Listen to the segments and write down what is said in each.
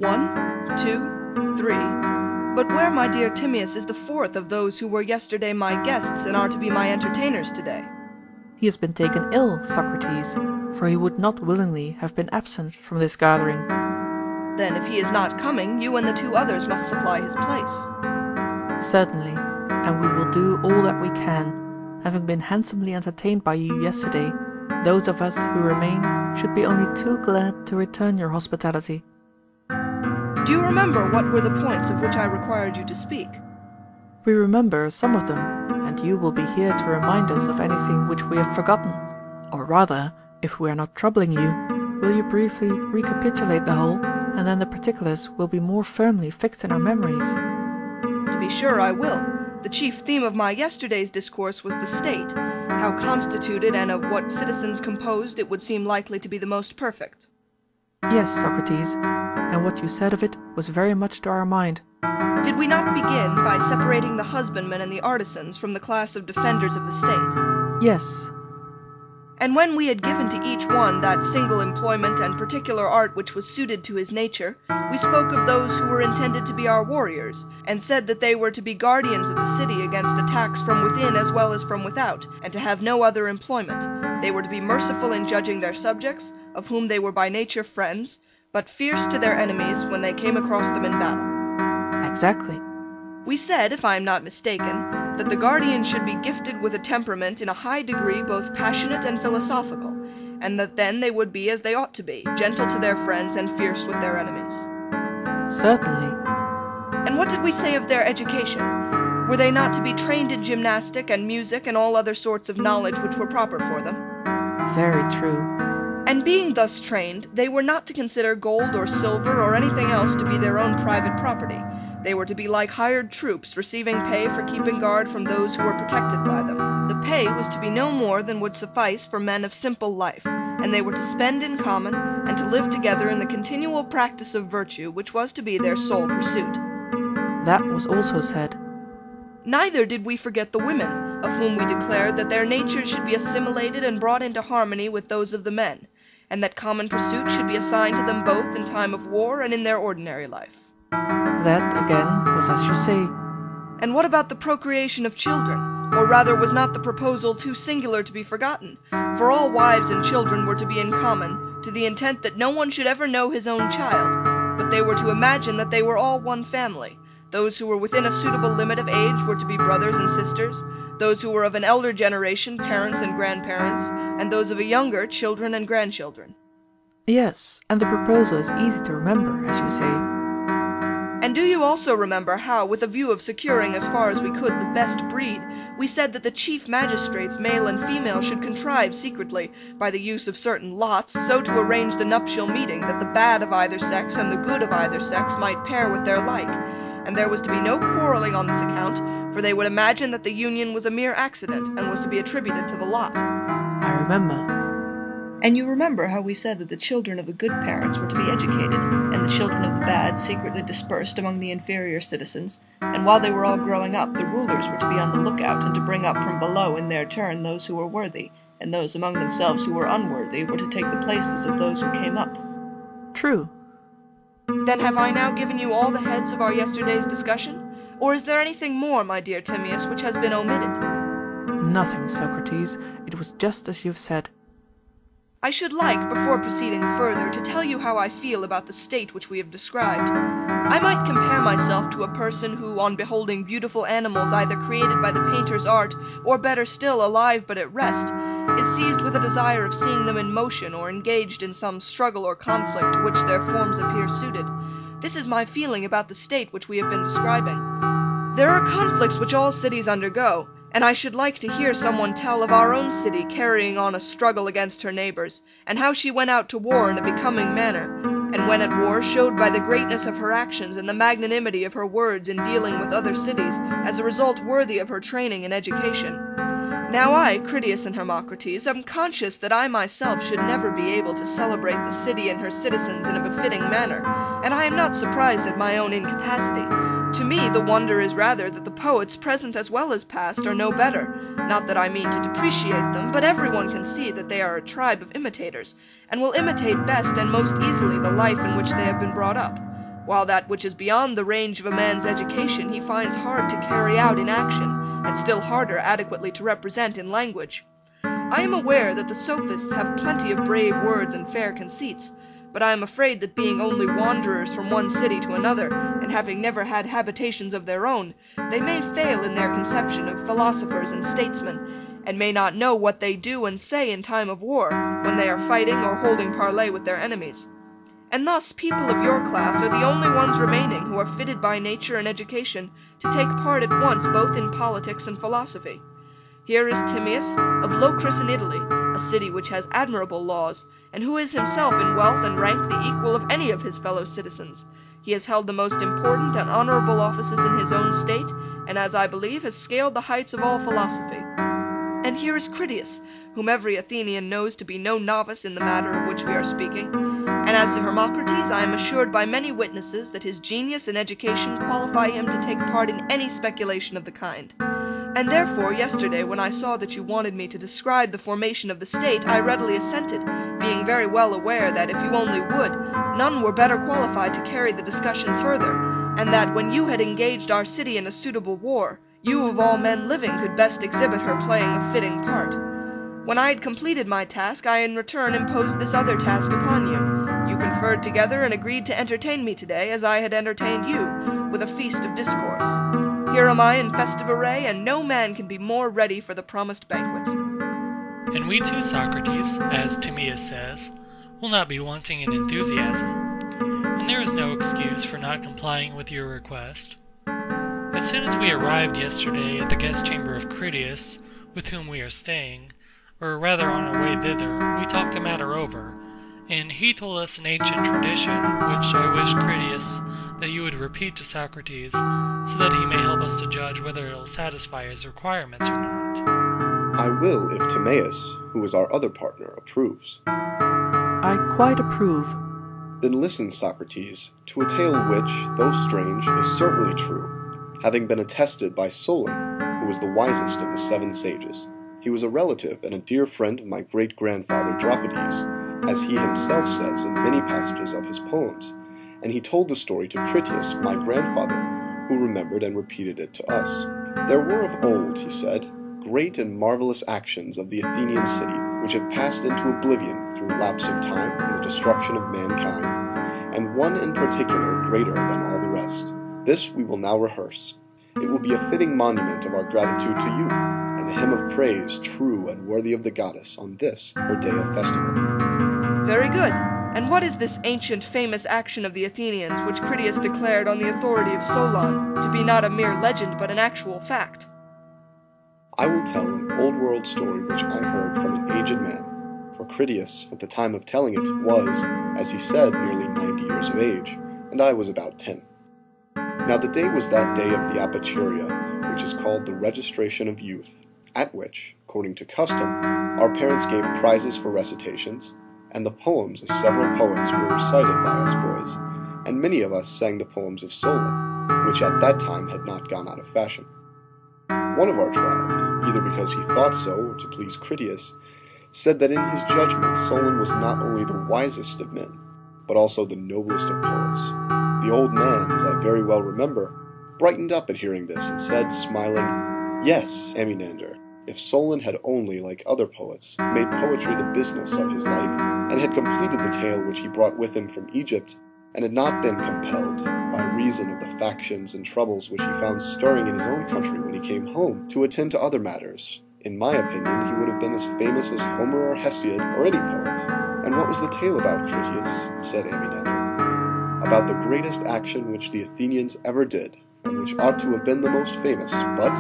1, 2, 3. But where, my dear Timaeus, is the fourth of those who were yesterday my guests and are to be my entertainers today? He has been taken ill, Socrates, for he would not willingly have been absent from this gathering. Then if he is not coming, you and the 2 others must supply his place. Certainly, and we will do all that we can. Having been handsomely entertained by you yesterday, those of us who remain should be only too glad to return your hospitality. Do you remember what were the points of which I required you to speak? We remember some of them, and you will be here to remind us of anything which we have forgotten. Or rather, if we are not troubling you, will you briefly recapitulate the whole, and then the particulars will be more firmly fixed in our memories? To be sure I will. The chief theme of my yesterday's discourse was the state, how constituted and of what citizens composed it would seem likely to be the most perfect. Yes, Socrates, and what you said of it was very much to our mind. Did we not begin by separating the husbandmen and the artisans from the class of defenders of the state? Yes. And when we had given to each one that single employment and particular art which was suited to his nature, we spoke of those who were intended to be our warriors, and said that they were to be guardians of the city against attacks from within as well as from without, and to have no other employment. They were to be merciful in judging their subjects, of whom they were by nature friends, but fierce to their enemies when they came across them in battle. Exactly. We said, if I am not mistaken, that the guardian should be gifted with a temperament in a high degree both passionate and philosophical, and that then they would be as they ought to be, gentle to their friends and fierce with their enemies. Certainly. And what did we say of their education? Were they not to be trained in gymnastic and music and all other sorts of knowledge which were proper for them? Very true. And being thus trained, they were not to consider gold or silver or anything else to be their own private property. They were to be like hired troops, receiving pay for keeping guard from those who were protected by them. The pay was to be no more than would suffice for men of simple life, and they were to spend in common, and to live together in the continual practice of virtue, which was to be their sole pursuit. That was also said. Neither did we forget the women, of whom we declared that their natures should be assimilated and brought into harmony with those of the men, and that common pursuit should be assigned to them both in time of war and in their ordinary life. That, again, was as you say. And what about the procreation of children? Or rather, was not the proposal too singular to be forgotten? For all wives and children were to be in common, to the intent that no one should ever know his own child, but they were to imagine that they were all one family. Those who were within a suitable limit of age were to be brothers and sisters, those who were of an elder generation, parents and grandparents, and those of a younger, children and grandchildren. Yes, and the proposal is easy to remember, as you say. And do you also remember how, with a view of securing as far as we could the best breed, we said that the chief magistrates, male and female, should contrive secretly, by the use of certain lots, so to arrange the nuptial meeting that the bad of either sex and the good of either sex might pair with their like, and there was to be no quarrelling on this account, for they would imagine that the union was a mere accident and was to be attributed to the lot. I remember. And you remember how we said that the children of the good parents were to be educated, and the children of the bad secretly dispersed among the inferior citizens, and while they were all growing up, the rulers were to be on the lookout and to bring up from below in their turn those who were worthy, and those among themselves who were unworthy were to take the places of those who came up. True. Then have I now given you all the heads of our yesterday's discussion? Or is there anything more, my dear Timaeus, which has been omitted? Nothing, Socrates. It was just as you've said. I should like, before proceeding further, to tell you how I feel about the state which we have described. I might compare myself to a person who, on beholding beautiful animals either created by the painter's art, or better still, alive but at rest, is seized with a desire of seeing them in motion or engaged in some struggle or conflict to which their forms appear suited. This is my feeling about the state which we have been describing. There are conflicts which all cities undergo, and I should like to hear someone tell of our own city carrying on a struggle against her neighbors, and how she went out to war in a becoming manner, and when at war showed by the greatness of her actions and the magnanimity of her words in dealing with other cities, as a result worthy of her training and education. Now I, Critias and Hermocrates, am conscious that I myself should never be able to celebrate the city and her citizens in a befitting manner, and I am not surprised at my own incapacity. To me the wonder is rather that the poets, present as well as past, are no better. Not that I mean to depreciate them, but everyone can see that they are a tribe of imitators, and will imitate best and most easily the life in which they have been brought up. while that which is beyond the range of a man's education he finds hard to carry out in action, and still harder adequately to represent in language. I am aware that the sophists have plenty of brave words and fair conceits, but I am afraid that being only wanderers from one city to another, and having never had habitations of their own, they may fail in their conception of philosophers and statesmen, and may not know what they do and say in time of war, when they are fighting or holding parley with their enemies. And thus people of your class are the only ones remaining who are fitted by nature and education to take part at once both in politics and philosophy. Here is Timaeus of Locris in Italy, a city which has admirable laws, and who is himself in wealth and rank the equal of any of his fellow citizens. He has held the most important and honourable offices in his own state, and as I believe has scaled the heights of all philosophy. And here is Critias, whom every Athenian knows to be no novice in the matter of which we are speaking. And as to Hermocrates, I am assured by many witnesses that his genius and education qualify him to take part in any speculation of the kind. And therefore yesterday, when I saw that you wanted me to describe the formation of the state, I readily assented, being very well aware that, if you only would, none were better qualified to carry the discussion further, and that when you had engaged our city in a suitable war, you of all men living could best exhibit her playing a fitting part. When I had completed my task, I in return imposed this other task upon you. You conferred together and agreed to entertain me today, as I had entertained you, with a feast of discourse. Here am I in festive array, and no man can be more ready for the promised banquet. And we too, Socrates, as Timaeus says, will not be wanting in enthusiasm, and there is no excuse for not complying with your request. As soon as we arrived yesterday at the guest chamber of Critias, with whom we are staying, or rather on our way thither, we talked the matter over, and he told us an ancient tradition, which I wish, Critias, that you would repeat to Socrates, so that he may help us to judge whether it will satisfy his requirements or not. I will if Timaeus, who is our other partner, approves. I quite approve. Then listen, Socrates, to a tale which, though strange, is certainly true, having been attested by Solon, who was the wisest of the 7 sages. He was a relative and a dear friend of my great-grandfather Dropides, as he himself says in many passages of his poems, and he told the story to Critias, my grandfather, who remembered and repeated it to us. There were of old, he said, great and marvelous actions of the Athenian city, which have passed into oblivion through lapse of time and the destruction of mankind, and one in particular greater than all the rest. This we will now rehearse. It will be a fitting monument of our gratitude to you, and a hymn of praise true and worthy of the goddess on this, her day of festival. Very good. And what is this ancient famous action of the Athenians, which Critias declared on the authority of Solon to be not a mere legend but an actual fact? I will tell an old-world story which I heard from an aged man, for Critias, at the time of telling it, was, as he said, nearly 90 years of age, and I was about 10. Now the day was that day of the Apachuria, which is called the registration of youth, at which, according to custom, our parents gave prizes for recitations, and the poems of several poets were recited by us boys, and many of us sang the poems of Solon, which at that time had not gone out of fashion. One of our tribe, either because he thought so or to please Critias, said that in his judgment Solon was not only the wisest of men, but also the noblest of poets. The old man, as I very well remember, brightened up at hearing this and said, smiling, "Yes, Amenander, if Solon had only, like other poets, made poetry the business of his life, and had completed the tale which he brought with him from Egypt, and had not been compelled, by reason of the factions and troubles which he found stirring in his own country when he came home, to attend to other matters, in my opinion he would have been as famous as Homer or Hesiod or any poet." "And what was the tale about, Critias?" said Amenander. "About the greatest action which the Athenians ever did, and which ought to have been the most famous, but,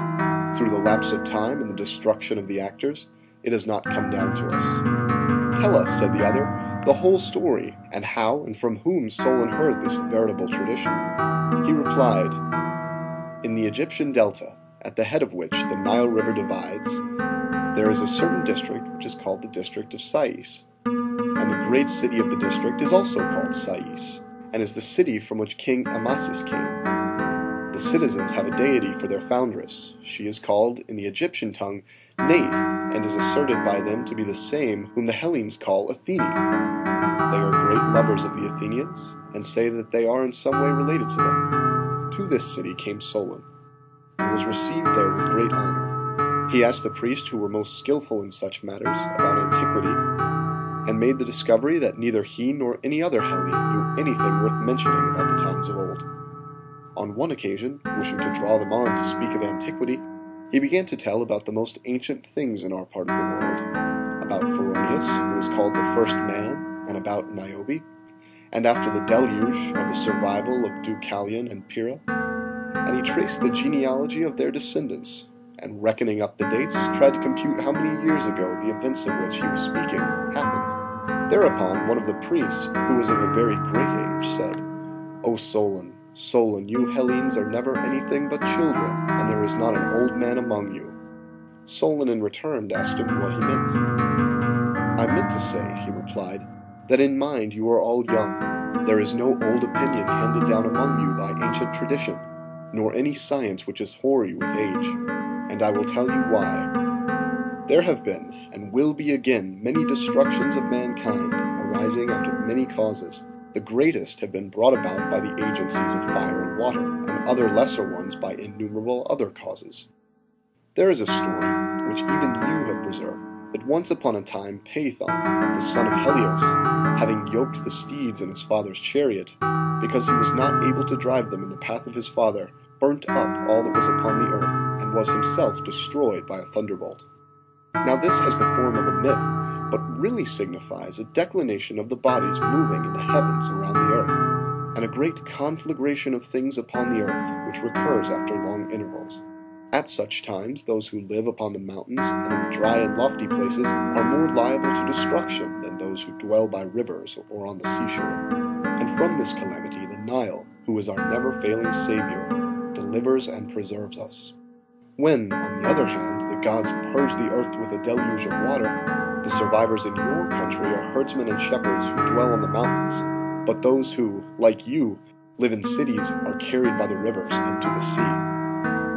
through the lapse of time and the destruction of the actors, it has not come down to us." "Tell us," said the other, "the whole story, and how and from whom Solon heard this veritable tradition." He replied, "In the Egyptian delta, at the head of which the Nile River divides, there is a certain district which is called the district of Sais, and the great city of the district is also called Sais, and is the city from which King Amasis came. The citizens have a deity for their foundress. She is called, in the Egyptian tongue, Neith, and is asserted by them to be the same whom the Hellenes call Athene. they are great lovers of the Athenians, and say that they are in some way related to them. To this city came Solon, and was received there with great honor. He asked the priests who were most skillful in such matters about antiquity, and made the discovery that neither he nor any other Hellene knew anything worth mentioning about the times of old. On one occasion, wishing to draw them on to speak of antiquity, he began to tell about the most ancient things in our part of the world, about Pharaonius, who was called the first man, and about Niobe, and after the deluge, of the survival of Deucalion and Pyrrha, and he traced the genealogy of their descendants, and reckoning up the dates, tried to compute how many years ago the events of which he was speaking happened. Thereupon one of the priests, who was of a very great age, said, "O Solon, Solon, you Hellenes are never anything but children, and there is not an old man among you." Solon in return asked him what he meant. "I meant to say," he replied, "that in mind you are all young. There is no old opinion handed down among you by ancient tradition, nor any science which is hoary with age. And I will tell you why. There have been, and will be again, many destructions of mankind, arising out of many causes. The greatest have been brought about by the agencies of fire and water, and other lesser ones by innumerable other causes. There is a story, which even you have preserved, that once upon a time Paethon, the son of Helios, having yoked the steeds in his father's chariot, because he was not able to drive them in the path of his father, burnt up all that was upon the earth, and was himself destroyed by a thunderbolt. Now this has the form of a myth, but really signifies a declination of the bodies moving in the heavens around the earth, and a great conflagration of things upon the earth, which recurs after long intervals. At such times, those who live upon the mountains and in dry and lofty places are more liable to destruction than those who dwell by rivers or on the seashore. And from this calamity the Nile, who is our never-failing Savior, delivers and preserves us. When, on the other hand, the gods purge the earth with a deluge of water, the survivors in your country are herdsmen and shepherds who dwell on the mountains, but those who, like you, live in cities are carried by the rivers into the sea.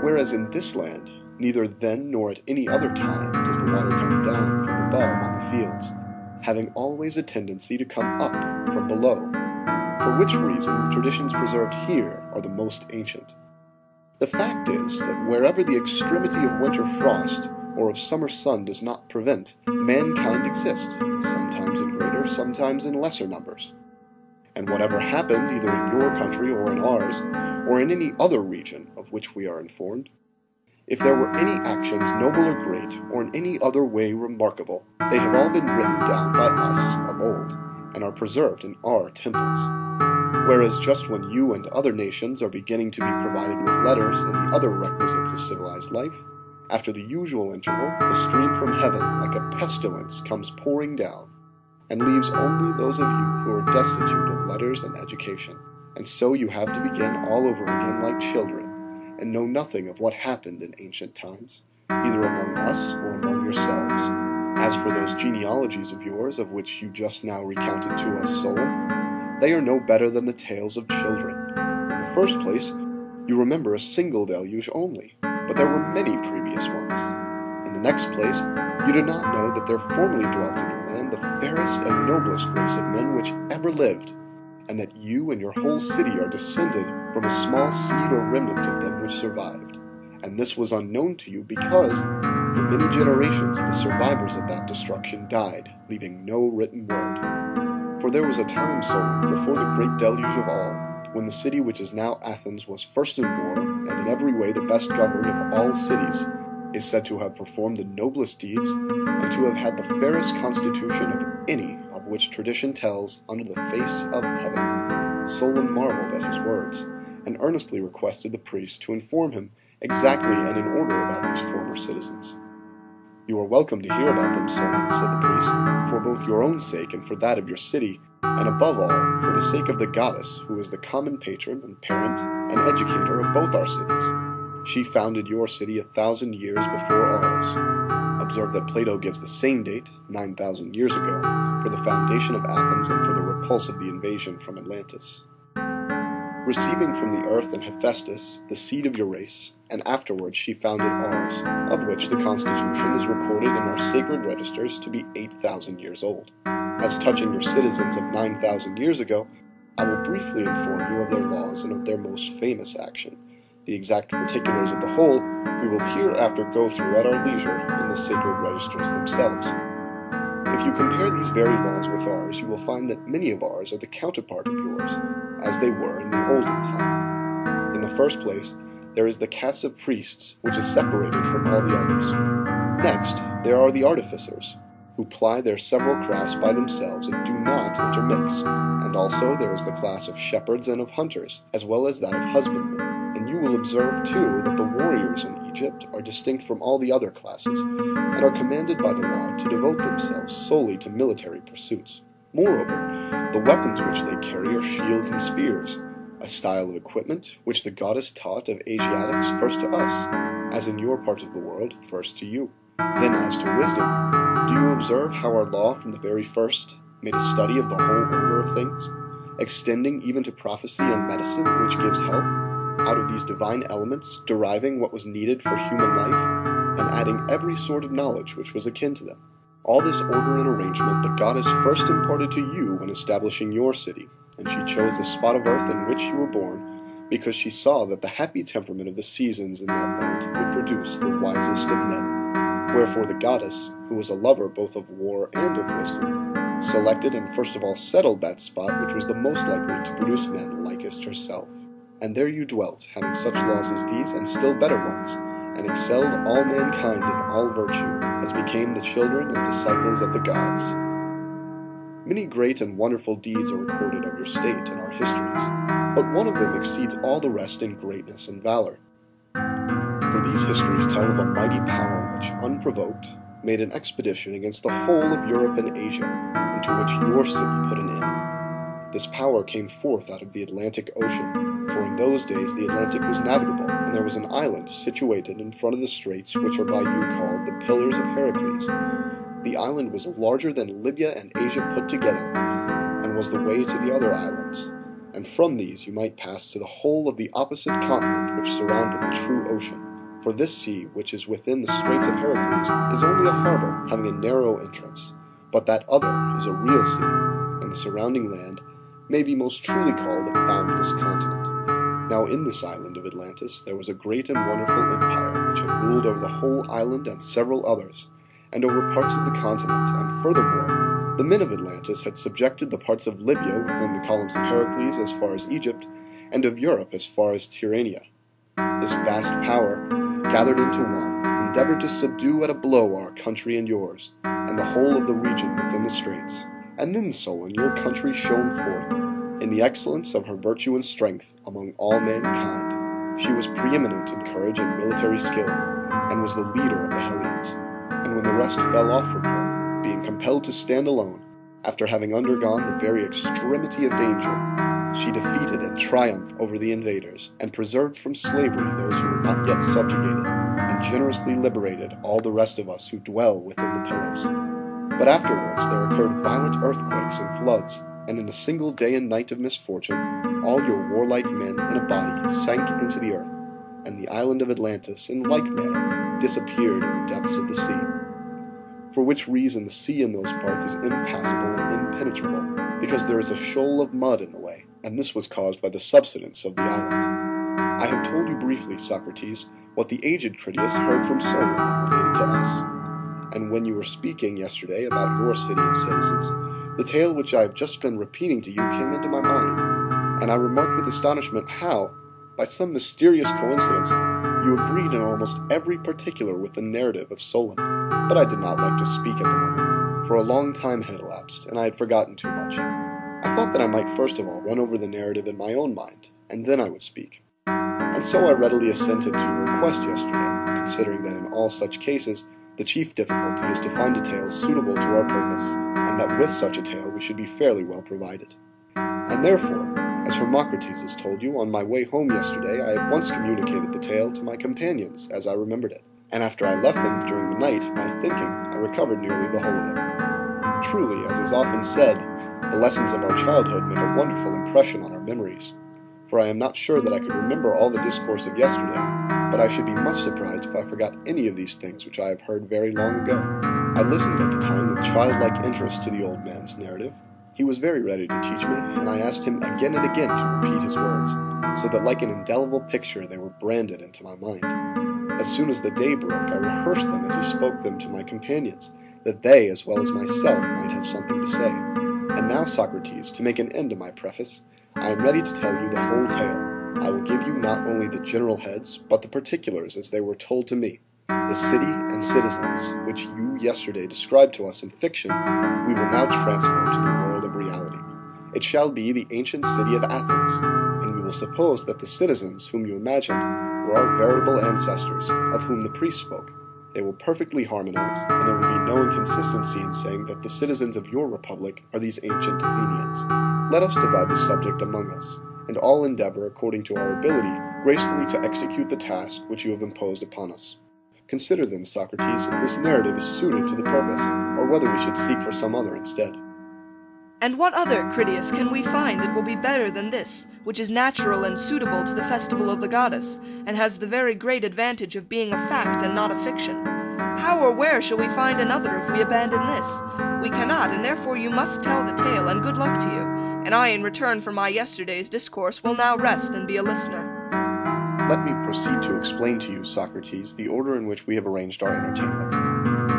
Whereas in this land, neither then nor at any other time does the water come down from above on the fields, having always a tendency to come up from below, for which reason the traditions preserved here are the most ancient. The fact is that wherever the extremity of winter frost or of summer sun does not prevent, mankind exists, sometimes in greater, sometimes in lesser numbers. And whatever happened, either in your country or in ours, or in any other region of which we are informed, if there were any actions noble or great, or in any other way remarkable, they have all been written down by us of old, and are preserved in our temples. Whereas just when you and other nations are beginning to be provided with letters and the other requisites of civilized life, after the usual interval, the stream from heaven, like a pestilence, comes pouring down, and leaves only those of you who are destitute of letters and education, and so you have to begin all over again like children, and know nothing of what happened in ancient times, either among us or among yourselves. As for those genealogies of yours, of which you just now recounted to us, Solon, they are no better than the tales of children. In the first place, you remember a single deluge only, but there were many previous ones. In the next place, you do not know that there formerly dwelt in your land the fairest and noblest race of men which ever lived, and that you and your whole city are descended from a small seed or remnant of them which survived. And this was unknown to you because, for many generations, the survivors of that destruction died, leaving no written word. For there was a time, Solon, before the great deluge of all, when the city which is now Athens was first in war, and in every way the best governed of all cities, is said to have performed the noblest deeds, and to have had the fairest constitution of any of which tradition tells under the face of heaven. Solon marveled at his words, and earnestly requested the priest to inform him exactly and in order about these former citizens. "You are welcome to hear about them, Solon," said the priest, "for both your own sake and for that of your city, and above all, for the sake of the goddess, who is the common patron and parent and educator of both our cities. She founded your city 1,000 years before ours." Observe that Plato gives the same date, 9,000 years ago, for the foundation of Athens and for the repulse of the invasion from Atlantis. Receiving from the earth and Hephaestus, the seed of your race, and afterwards she founded ours, of which the constitution is recorded in our sacred registers to be 8,000 years old. As touching your citizens of 9,000 years ago, I will briefly inform you of their laws and of their most famous action. The exact particulars of the whole we will hereafter go through at our leisure in the sacred registers themselves. If you compare these very laws with ours, you will find that many of ours are the counterpart of yours, as they were in the olden time. In the first place, there is the caste of priests, which is separated from all the others. Next, there are the artificers, who ply their several crafts by themselves and do not intermix. And also there is the class of shepherds and of hunters, as well as that of husbandmen. And you will observe, too, that the warriors in Egypt are distinct from all the other classes, and are commanded by the law to devote themselves solely to military pursuits. Moreover, the weapons which they carry are shields and spears, a style of equipment which the goddess taught of Asiatics first to us, as in your part of the world first to you. Then as to wisdom, do you observe how our law from the very first made a study of the whole order of things, extending even to prophecy and medicine, which gives health, out of these divine elements, deriving what was needed for human life, and adding every sort of knowledge which was akin to them? All this order and arrangement the goddess first imparted to you when establishing your city, and she chose the spot of earth in which you were born, because she saw that the happy temperament of the seasons in that land would produce the wisest of men. Wherefore the goddess, who was a lover both of war and of wisdom, selected and first of all settled that spot which was the most likely to produce men likest herself. And there you dwelt, having such laws as these and still better ones, and excelled all mankind in all virtue, as became the children and disciples of the gods. Many great and wonderful deeds are recorded of your state in our histories, but one of them exceeds all the rest in greatness and valor. For these histories tell of a mighty power which, unprovoked, made an expedition against the whole of Europe and Asia, and to which your city put an end. This power came forth out of the Atlantic Ocean, for in those days the Atlantic was navigable, and there was an island situated in front of the straits which are by you called the Pillars of Heracles. The island was larger than Libya and Asia put together, and was the way to the other islands, and from these you might pass to the whole of the opposite continent which surrounded the true ocean. For this sea, which is within the Straits of Heracles, is only a harbor having a narrow entrance, but that other is a real sea, and the surrounding land may be most truly called a boundless continent. Now in this island of Atlantis there was a great and wonderful empire which had ruled over the whole island and several others, and over parts of the continent, and furthermore, the men of Atlantis had subjected the parts of Libya within the columns of Heracles as far as Egypt, and of Europe as far as Tyrrhenia. This vast power, gathered into one, endeavored to subdue at a blow our country and yours, and the whole of the region within the straits. And then, Solon, your country shone forth, in the excellence of her virtue and strength among all mankind. She was preeminent in courage and military skill, and was the leader of the Hellenes. And when the rest fell off from her, being compelled to stand alone, after having undergone the very extremity of danger, she defeated and triumphed over the invaders, and preserved from slavery those who were not yet subjugated, and generously liberated all the rest of us who dwell within the pillars. But afterwards there occurred violent earthquakes and floods, and in a single day and night of misfortune, all your warlike men in a body sank into the earth, and the island of Atlantis, in like manner, disappeared in the depths of the sea. For which reason the sea in those parts is impassable and impenetrable, because there is a shoal of mud in the way, and this was caused by the subsidence of the island. I have told you briefly, Socrates, what the aged Critias heard from Solon and related to us. And when you were speaking yesterday about your city and citizens, the tale which I have just been repeating to you came into my mind, and I remarked with astonishment how, by some mysterious coincidence, you agreed in almost every particular with the narrative of Solon. But I did not like to speak at the moment, for a long time had elapsed, and I had forgotten too much. I thought that I might first of all run over the narrative in my own mind, and then I would speak. And so I readily assented to your request yesterday, considering that in all such cases the chief difficulty is to find a tale suitable to our purpose, and that with such a tale we should be fairly well provided. And therefore, as Hermocrates has told you, on my way home yesterday I at once communicated the tale to my companions as I remembered it, and after I left them during the night, by thinking, I recovered nearly the whole of it. Truly, as is often said, the lessons of our childhood make a wonderful impression on our memories. For I am not sure that I could remember all the discourse of yesterday, but I should be much surprised if I forgot any of these things which I have heard very long ago. I listened at the time with childlike interest to the old man's narrative. He was very ready to teach me, and I asked him again and again to repeat his words, so that like an indelible picture they were branded into my mind. As soon as the day broke, I rehearsed them as he spoke them to my companions, that they, as well as myself, might have something to say. And now, Socrates, to make an end of my preface, I am ready to tell you the whole tale. I will give you not only the general heads, but the particulars as they were told to me. The city and citizens which you yesterday described to us in fiction, we will now transfer to the world of reality. It shall be the ancient city of Athens, and we will suppose that the citizens whom you imagined were our veritable ancestors, of whom the priest spoke. They will perfectly harmonize, and there will be no inconsistency in saying that the citizens of your republic are these ancient Athenians. Let us divide the subject among us, and all endeavor, according to our ability, gracefully to execute the task which you have imposed upon us. Consider then, Socrates, if this narrative is suited to the purpose, or whether we should seek for some other instead. And what other, Critias, can we find that will be better than this, which is natural and suitable to the festival of the goddess, and has the very great advantage of being a fact and not a fiction? How or where shall we find another if we abandon this? We cannot, and therefore you must tell the tale, and good luck to you. And I, in return for my yesterday's discourse, will now rest and be a listener. Let me proceed to explain to you, Socrates, the order in which we have arranged our entertainment.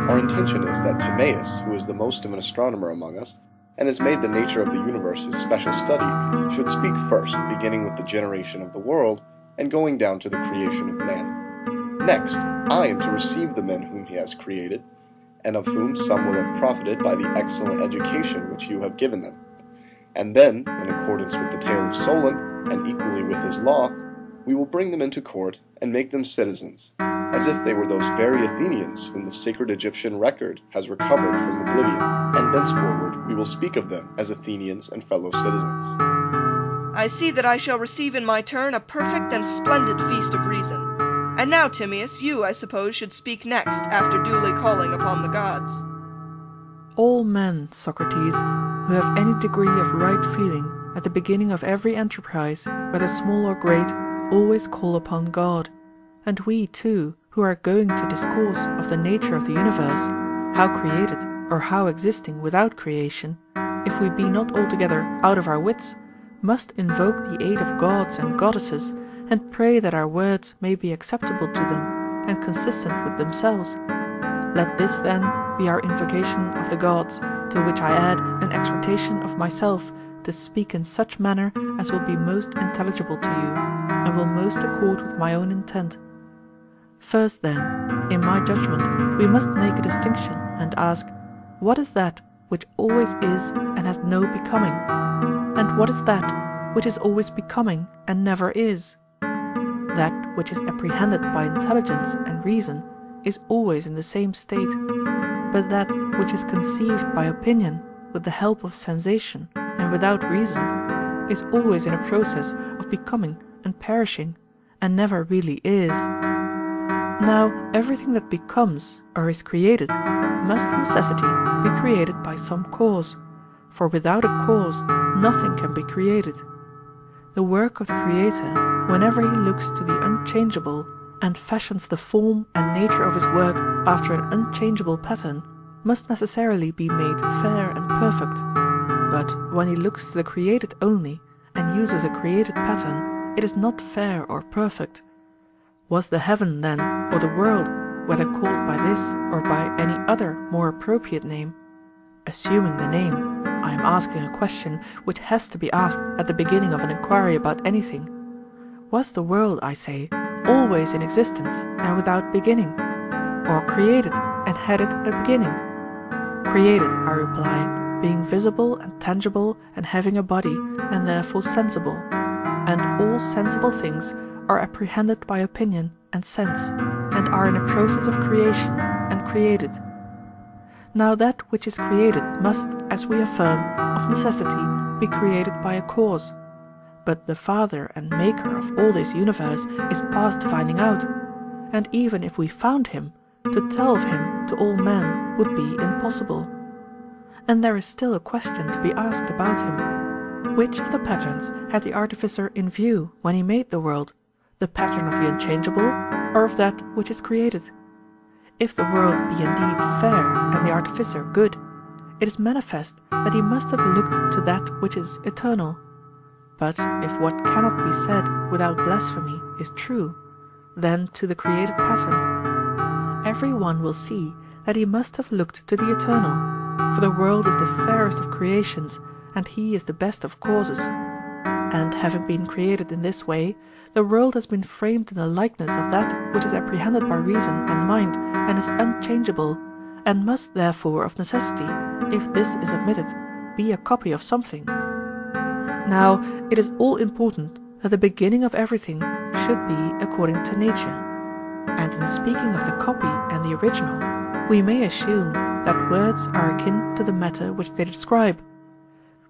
Our intention is that Timaeus, who is the most of an astronomer among us, and has made the nature of the universe his special study, should speak first, beginning with the generation of the world, and going down to the creation of man. Next, I am to receive the men whom he has created, and of whom some will have profited by the excellent education which you have given them. And then, in accordance with the tale of Solon, and equally with his law, we will bring them into court and make them citizens, as if they were those very Athenians whom the sacred Egyptian record has recovered from oblivion, and thenceforward we will speak of them as Athenians and fellow citizens. I see that I shall receive in my turn a perfect and splendid feast of reason. And now, Timaeus, you, I suppose, should speak next, after duly calling upon the gods. All men, Socrates, who have any degree of right feeling, at the beginning of every enterprise, whether small or great, always call upon God. And we, too, who are going to discourse of the nature of the universe, how created, or how existing without creation, if we be not altogether out of our wits, must invoke the aid of gods and goddesses, and pray that our words may be acceptable to them, and consistent with themselves. Let this, then, be our invocation of the gods, to which I add an exhortation of myself, to speak in such manner as will be most intelligible to you, and will most accord with my own intent. First, then, in my judgment, we must make a distinction, and ask, what is that which always is and has no becoming? And what is that which is always becoming and never is? That which is apprehended by intelligence and reason is always in the same state, but that which is conceived by opinion with the help of sensation and without reason is always in a process of becoming and perishing, and never really is. Now, everything that becomes or is created must of necessity be created by some cause, for without a cause nothing can be created. The work of the Creator, whenever he looks to the unchangeable and fashions the form and nature of his work after an unchangeable pattern, must necessarily be made fair and perfect. But when he looks to the created only, and uses a created pattern, it is not fair or perfect. Was the heaven, then, or the world, whether called by this or by any other more appropriate name? Assuming the name, I am asking a question which has to be asked at the beginning of an inquiry about anything. Was the world, I say, always in existence and without beginning? Or created and had it a beginning? Created, I reply, being visible and tangible and having a body, and therefore sensible. And all sensible things are apprehended by opinion and sense, and are in a process of creation and created. Now that which is created must, as we affirm, of necessity be created by a cause. But the Father and Maker of all this universe is past finding out, and even if we found him, to tell of him to all men would be impossible. And there is still a question to be asked about him. Which of the patterns had the artificer in view when he made the world, the pattern of the unchangeable, or of that which is created? if the world be indeed fair and the artificer good, it is manifest that he must have looked to that which is eternal. But if what cannot be said without blasphemy is true, then to the created pattern. Every one will see that he must have looked to the eternal, for the world is the fairest of creations, and he is the best of causes. And having been created in this way, the world has been framed in the likeness of that which is apprehended by reason and mind, and is unchangeable, and must therefore of necessity, if this is admitted, be a copy of something. Now it is all important that the beginning of everything should be according to nature. And in speaking of the copy and the original, we may assume that words are akin to the matter which they describe.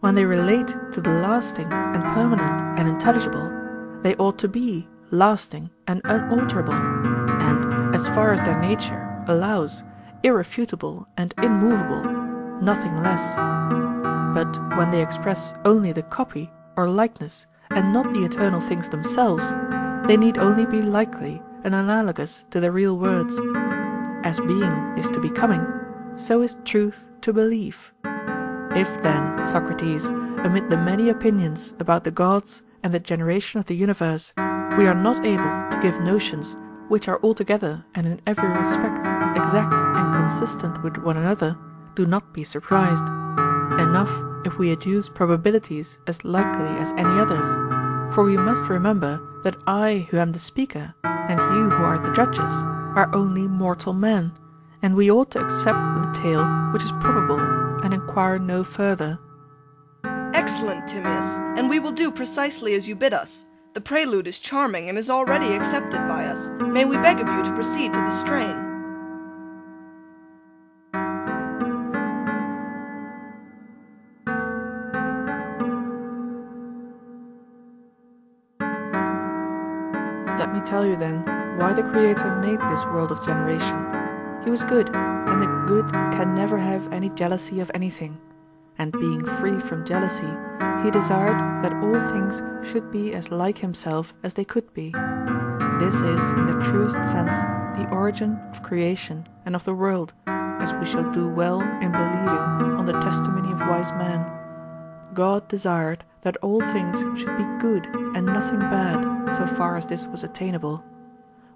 When they relate to the lasting and permanent and intelligible, they ought to be lasting and unalterable, and, as far as their nature allows, irrefutable and immovable, nothing less. But when they express only the copy or likeness, and not the eternal things themselves, they need only be likely and analogous to the real words. As being is to becoming, so is truth to belief. If then, Socrates, amid the many opinions about the gods and the generation of the universe, we are not able to give notions which are altogether and in every respect exact and consistent with one another, do not be surprised. Enough if we adduce probabilities as likely as any others, for we must remember that I who am the speaker, and you who are the judges, are only mortal men, and we ought to accept the tale which is probable, and inquire no further. Excellent, Timaeus, and we will do precisely as you bid us. The prelude is charming and is already accepted by us. May we beg of you to proceed to the strain? Let me tell you then why the Creator made this world of generation. He was good, and the good can never have any jealousy of anything. And being free from jealousy, he desired that all things should be as like himself as they could be. This is, in the truest sense, the origin of creation and of the world, as we shall do well in believing on the testimony of wise men. God desired that all things should be good and nothing bad, so far as this was attainable.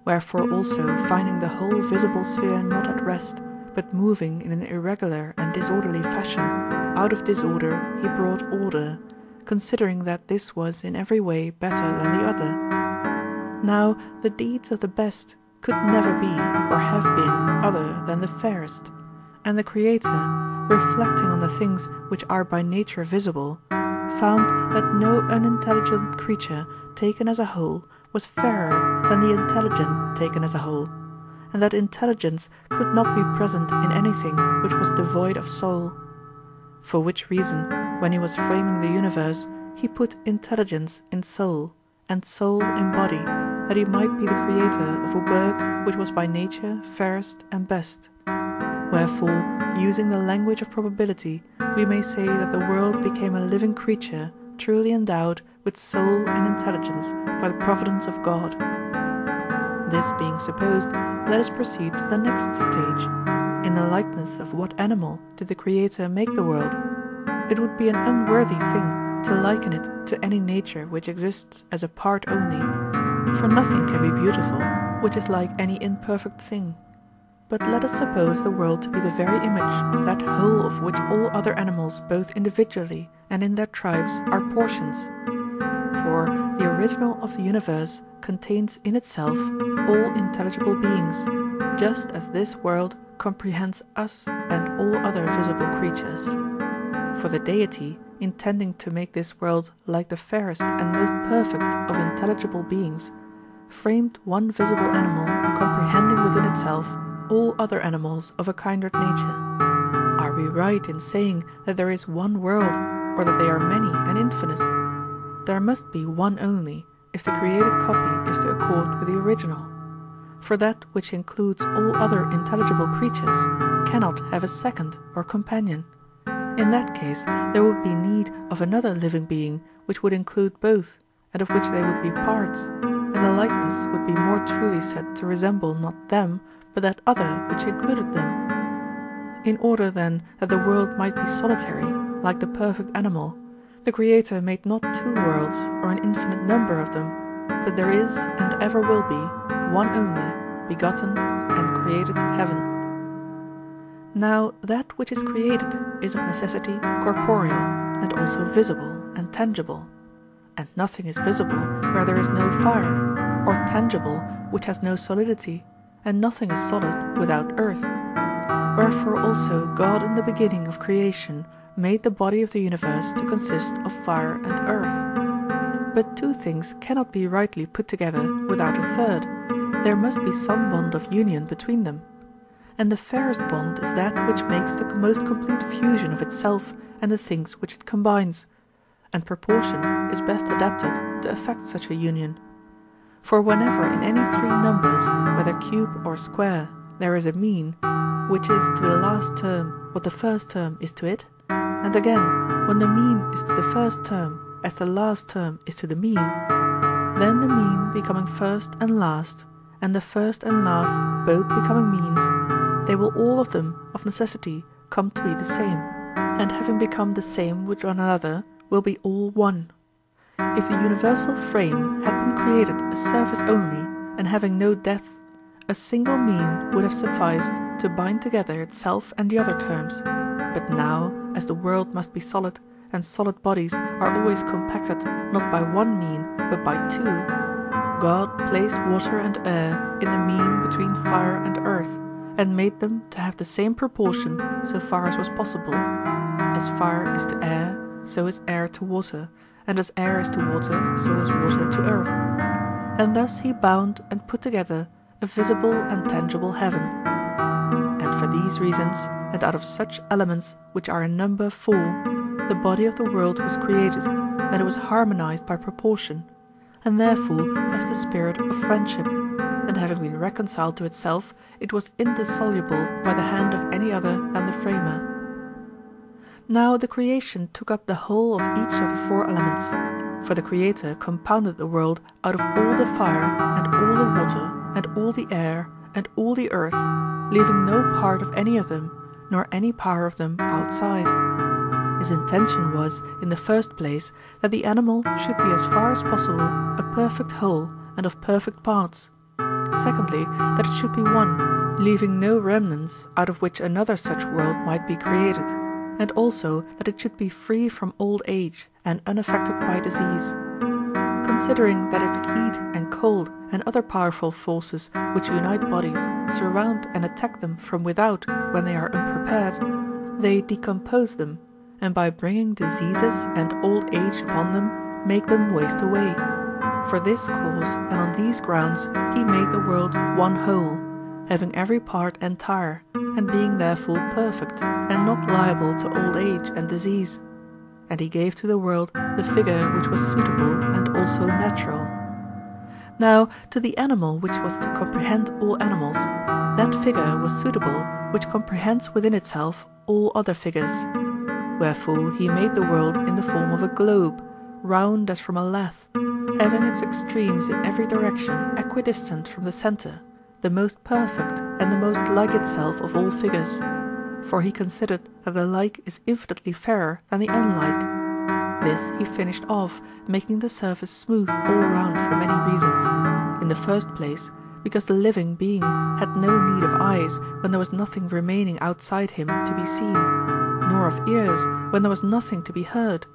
Wherefore also, finding the whole visible sphere not at rest, but moving in an irregular and disorderly fashion, out of disorder he brought order, considering that this was in every way better than the other. Now the deeds of the best could never be or have been other than the fairest, and the Creator, reflecting on the things which are by nature visible, found that no unintelligent creature taken as a whole was fairer than the intelligent taken as a whole, and that intelligence could not be present in anything which was devoid of soul. For which reason, when he was framing the universe, he put intelligence in soul, and soul in body, that he might be the creator of a work which was by nature fairest and best. Wherefore, using the language of probability, we may say that the world became a living creature truly endowed with soul and intelligence by the providence of God. This being supposed, let us proceed to the next stage. In the likeness of what animal did the Creator make the world? It would be an unworthy thing to liken it to any nature which exists as a part only, for nothing can be beautiful which is like any imperfect thing. But let us suppose the world to be the very image of that whole of which all other animals both individually and in their tribes are portions. For the original of the universe contains in itself all intelligible beings, just as this world comprehends us and all other visible creatures. For the Deity, intending to make this world like the fairest and most perfect of intelligible beings, framed one visible animal comprehending within itself all other animals of a kindred nature. Are we right in saying that there is one world, or that they are many and infinite? There must be one only, if the created copy is to accord with the original. For that which includes all other intelligible creatures cannot have a second or companion. In that case there would be need of another living being which would include both, and of which they would be parts, and the likeness would be more truly said to resemble not them, but that other which included them. In order then that the world might be solitary, like the perfect animal, the Creator made not two worlds, or an infinite number of them, but there is, and ever will be, one only, begotten and created heaven. Now that which is created is of necessity corporeal, and also visible and tangible. And nothing is visible where there is no fire, or tangible which has no solidity, and nothing is solid without earth. Wherefore also God in the beginning of creation made the body of the universe to consist of fire and earth. But two things cannot be rightly put together without a third. There must be some bond of union between them. And the fairest bond is that which makes the most complete fusion of itself and the things which it combines, and proportion is best adapted to effect such a union. For whenever in any three numbers, whether cube or square, there is a mean, which is to the last term what the first term is to it, and again, when the mean is to the first term as the last term is to the mean, then the mean becoming first and last, and the first and last both becoming means, they will all of them of necessity come to be the same, and having become the same with one another, will be all one. If the universal frame had been created a surface only, and having no depth, a single mean would have sufficed to bind together itself and the other terms. But now, as the world must be solid, and solid bodies are always compacted not by one mean, but by two, God placed water and air in the mean between fire and earth, and made them to have the same proportion so far as was possible. As fire is to air, so is air to water, and as air is to water, so is water to earth. And thus he bound and put together a visible and tangible heaven. And for these reasons, and out of such elements which are in number 4, the body of the world was created, that it was harmonized by proportion, and therefore has the spirit of friendship, and having been reconciled to itself, it was indissoluble by the hand of any other than the framer. Now the creation took up the whole of each of the 4 elements, for the Creator compounded the world out of all the fire, and all the water, and all the air, and all the earth, leaving no part of any of them, nor any power of them outside. His intention was, in the first place, that the animal should be as far as possible a perfect whole and of perfect parts. Secondly, that it should be one, leaving no remnants out of which another such world might be created, and also that it should be free from old age and unaffected by disease. Considering that if heat and cold and other powerful forces which unite bodies surround and attack them from without when they are unprepared, they decompose them, and by bringing diseases and old age upon them, make them waste away. For this cause and on these grounds he made the world one whole, having every part entire, and being therefore perfect, and not liable to old age and disease. And he gave to the world the figure which was suitable and also natural. Now to the animal which was to comprehend all animals, that figure was suitable which comprehends within itself all other figures. Wherefore he made the world in the form of a globe, round as from a lathe, having its extremes in every direction equidistant from the centre, the most perfect and the most like itself of all figures. For he considered that the like is infinitely fairer than the unlike. This he finished off, making the surface smooth all round for many reasons. In the first place, because the living being had no need of eyes when there was nothing remaining outside him to be seen, nor of ears when there was nothing to be heard,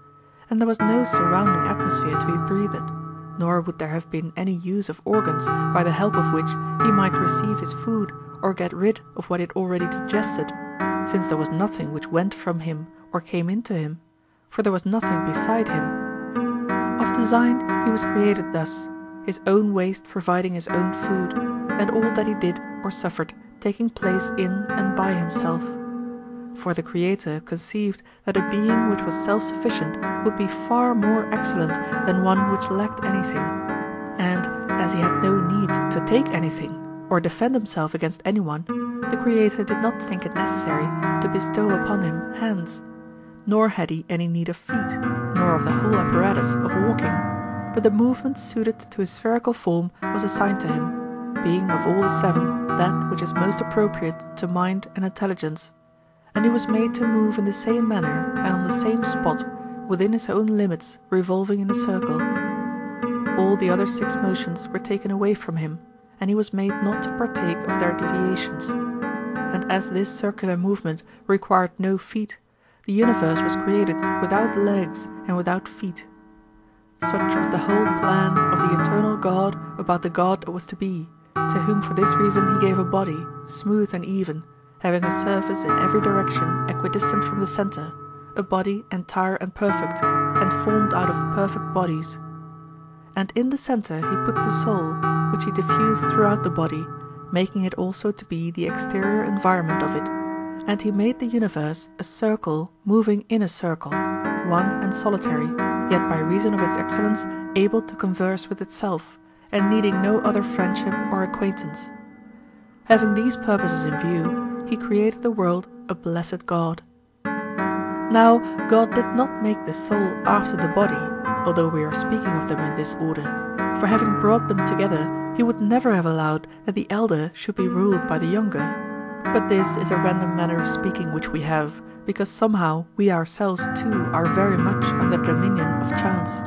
and there was no surrounding atmosphere to be breathed, nor would there have been any use of organs by the help of which he might receive his food or get rid of what it already digested, since there was nothing which went from him or came into him, for there was nothing beside him. Of design he was created thus, his own waste providing his own food, and all that he did or suffered taking place in and by himself. For the Creator conceived that a being which was self-sufficient would be far more excellent than one which lacked anything, and as he had no need to take anything, or defend himself against anyone, the Creator did not think it necessary to bestow upon him hands, nor had he any need of feet, nor of the whole apparatus of walking, but the movement suited to his spherical form was assigned to him, being of all the 7 that which is most appropriate to mind and intelligence, and he was made to move in the same manner and on the same spot within his own limits, revolving in a circle. All the other 6 motions were taken away from him, and he was made not to partake of their deviations. And as this circular movement required no feet, the universe was created without legs and without feet. Such was the whole plan of the eternal God about the God that was to be, to whom for this reason he gave a body, smooth and even, having a surface in every direction equidistant from the centre, a body entire and perfect, and formed out of perfect bodies. And in the centre he put the soul, which he diffused throughout the body, making it also to be the exterior environment of it, and he made the universe a circle moving in a circle, one and solitary, yet by reason of its excellence able to converse with itself, and needing no other friendship or acquaintance. Having these purposes in view, he created the world a blessed God. Now God did not make the soul after the body, although we are speaking of them in this order, for having brought them together, he would never have allowed that the elder should be ruled by the younger. But this is a random manner of speaking which we have, because somehow we ourselves too are very much under the dominion of chance.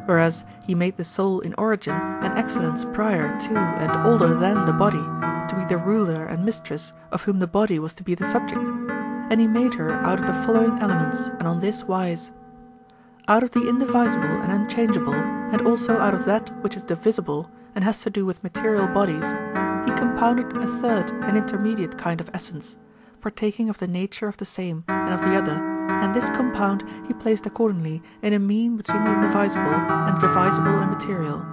Whereas he made the soul in origin and excellence prior to and older than the body, to be the ruler and mistress of whom the body was to be the subject, and he made her out of the following elements, and on this wise. Out of the indivisible and unchangeable, and also out of that which is divisible and has to do with material bodies, he compounded a third and intermediate kind of essence, partaking of the nature of the same and of the other, and this compound he placed accordingly in a mean between the indivisible and the divisible and material.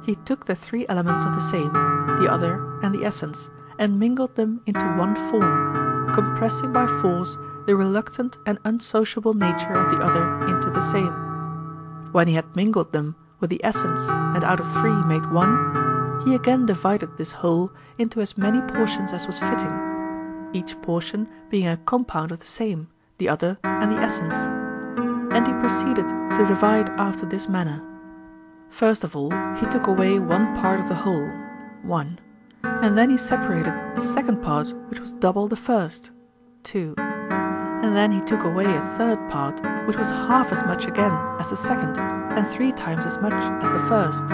He took the 3 elements of the same, the other, and the essence, and mingled them into one form, compressing by force the reluctant and unsociable nature of the other into the same. When he had mingled them with the essence, and out of 3 made one, he again divided this whole into as many portions as was fitting, each portion being a compound of the same, the other, and the essence. And he proceeded to divide after this manner. First of all, he took away one part of the whole, 1, and then he separated a second part which was double the first, 2, and then he took away a third part which was half as much again as the second, and 3 times as much as the first,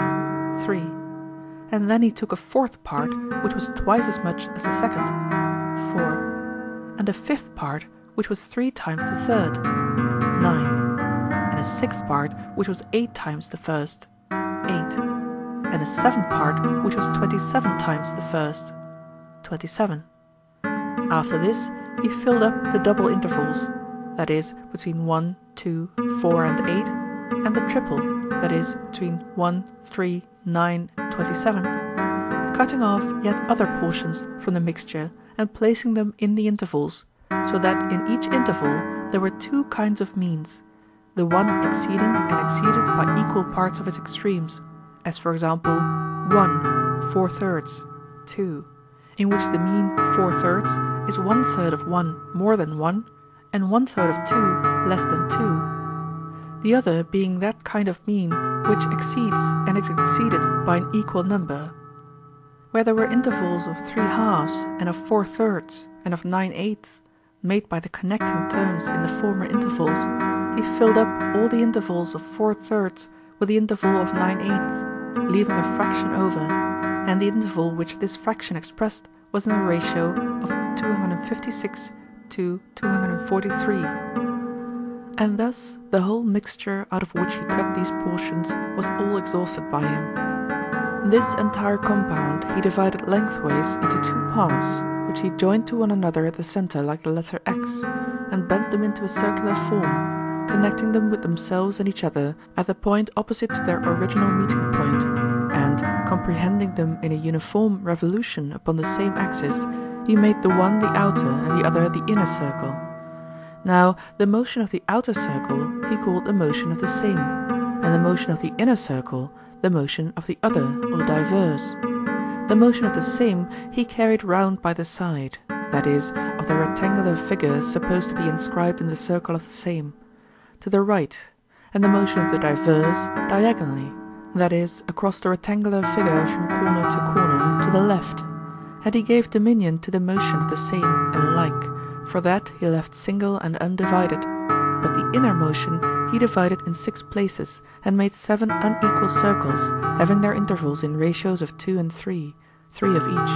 3, and then he took a fourth part which was twice as much as the second, 4, and a fifth part which was 3 times the third, 9, and a sixth part which was 8 times the first, 8, and a seventh part which was 27 times the first, 27. After this he filled up the double intervals, that is, between 1, 2, 4 and 8, and the triple, that is, between 1, 3, 9, 27, cutting off yet other portions from the mixture and placing them in the intervals, so that in each interval there were 2 kinds of means, the one exceeding and exceeded by equal parts of its extremes, as for example 1, 4/3, 2, in which the mean 4/3 is 1/3 of 1 more than 1, and 1/3 of 2 less than 2. The other being that kind of mean which exceeds and is exceeded by an equal number. Where there were intervals of 3/2 and of 4/3 and of 9/8 made by the connecting terms in the former intervals, he filled up all the intervals of 4/3 with the interval of 9/8, leaving a fraction over, and the interval which this fraction expressed was in a ratio of 256 to 243. And thus the whole mixture out of which he cut these portions was all exhausted by him. This entire compound he divided lengthways into 2 parts, which he joined to one another at the centre like the letter X, and bent them into a circular form, connecting them with themselves and each other at the point opposite to their original meeting point, and, comprehending them in a uniform revolution upon the same axis, he made the one the outer and the other the inner circle. Now the motion of the outer circle he called the motion of the same, and the motion of the inner circle the motion of the other or diverse. The motion of the same he carried round by the side, that is, of the rectangular figure supposed to be inscribed in the circle of the same, to the right, and the motion of the diverse diagonally, that is, across the rectangular figure from corner to the left, And he gave dominion to the motion of the same in like, for that he left single and undivided. But the inner motion he divided in 6 places, and made 7 unequal circles, having their intervals in ratios of 2 and 3, 3 of each,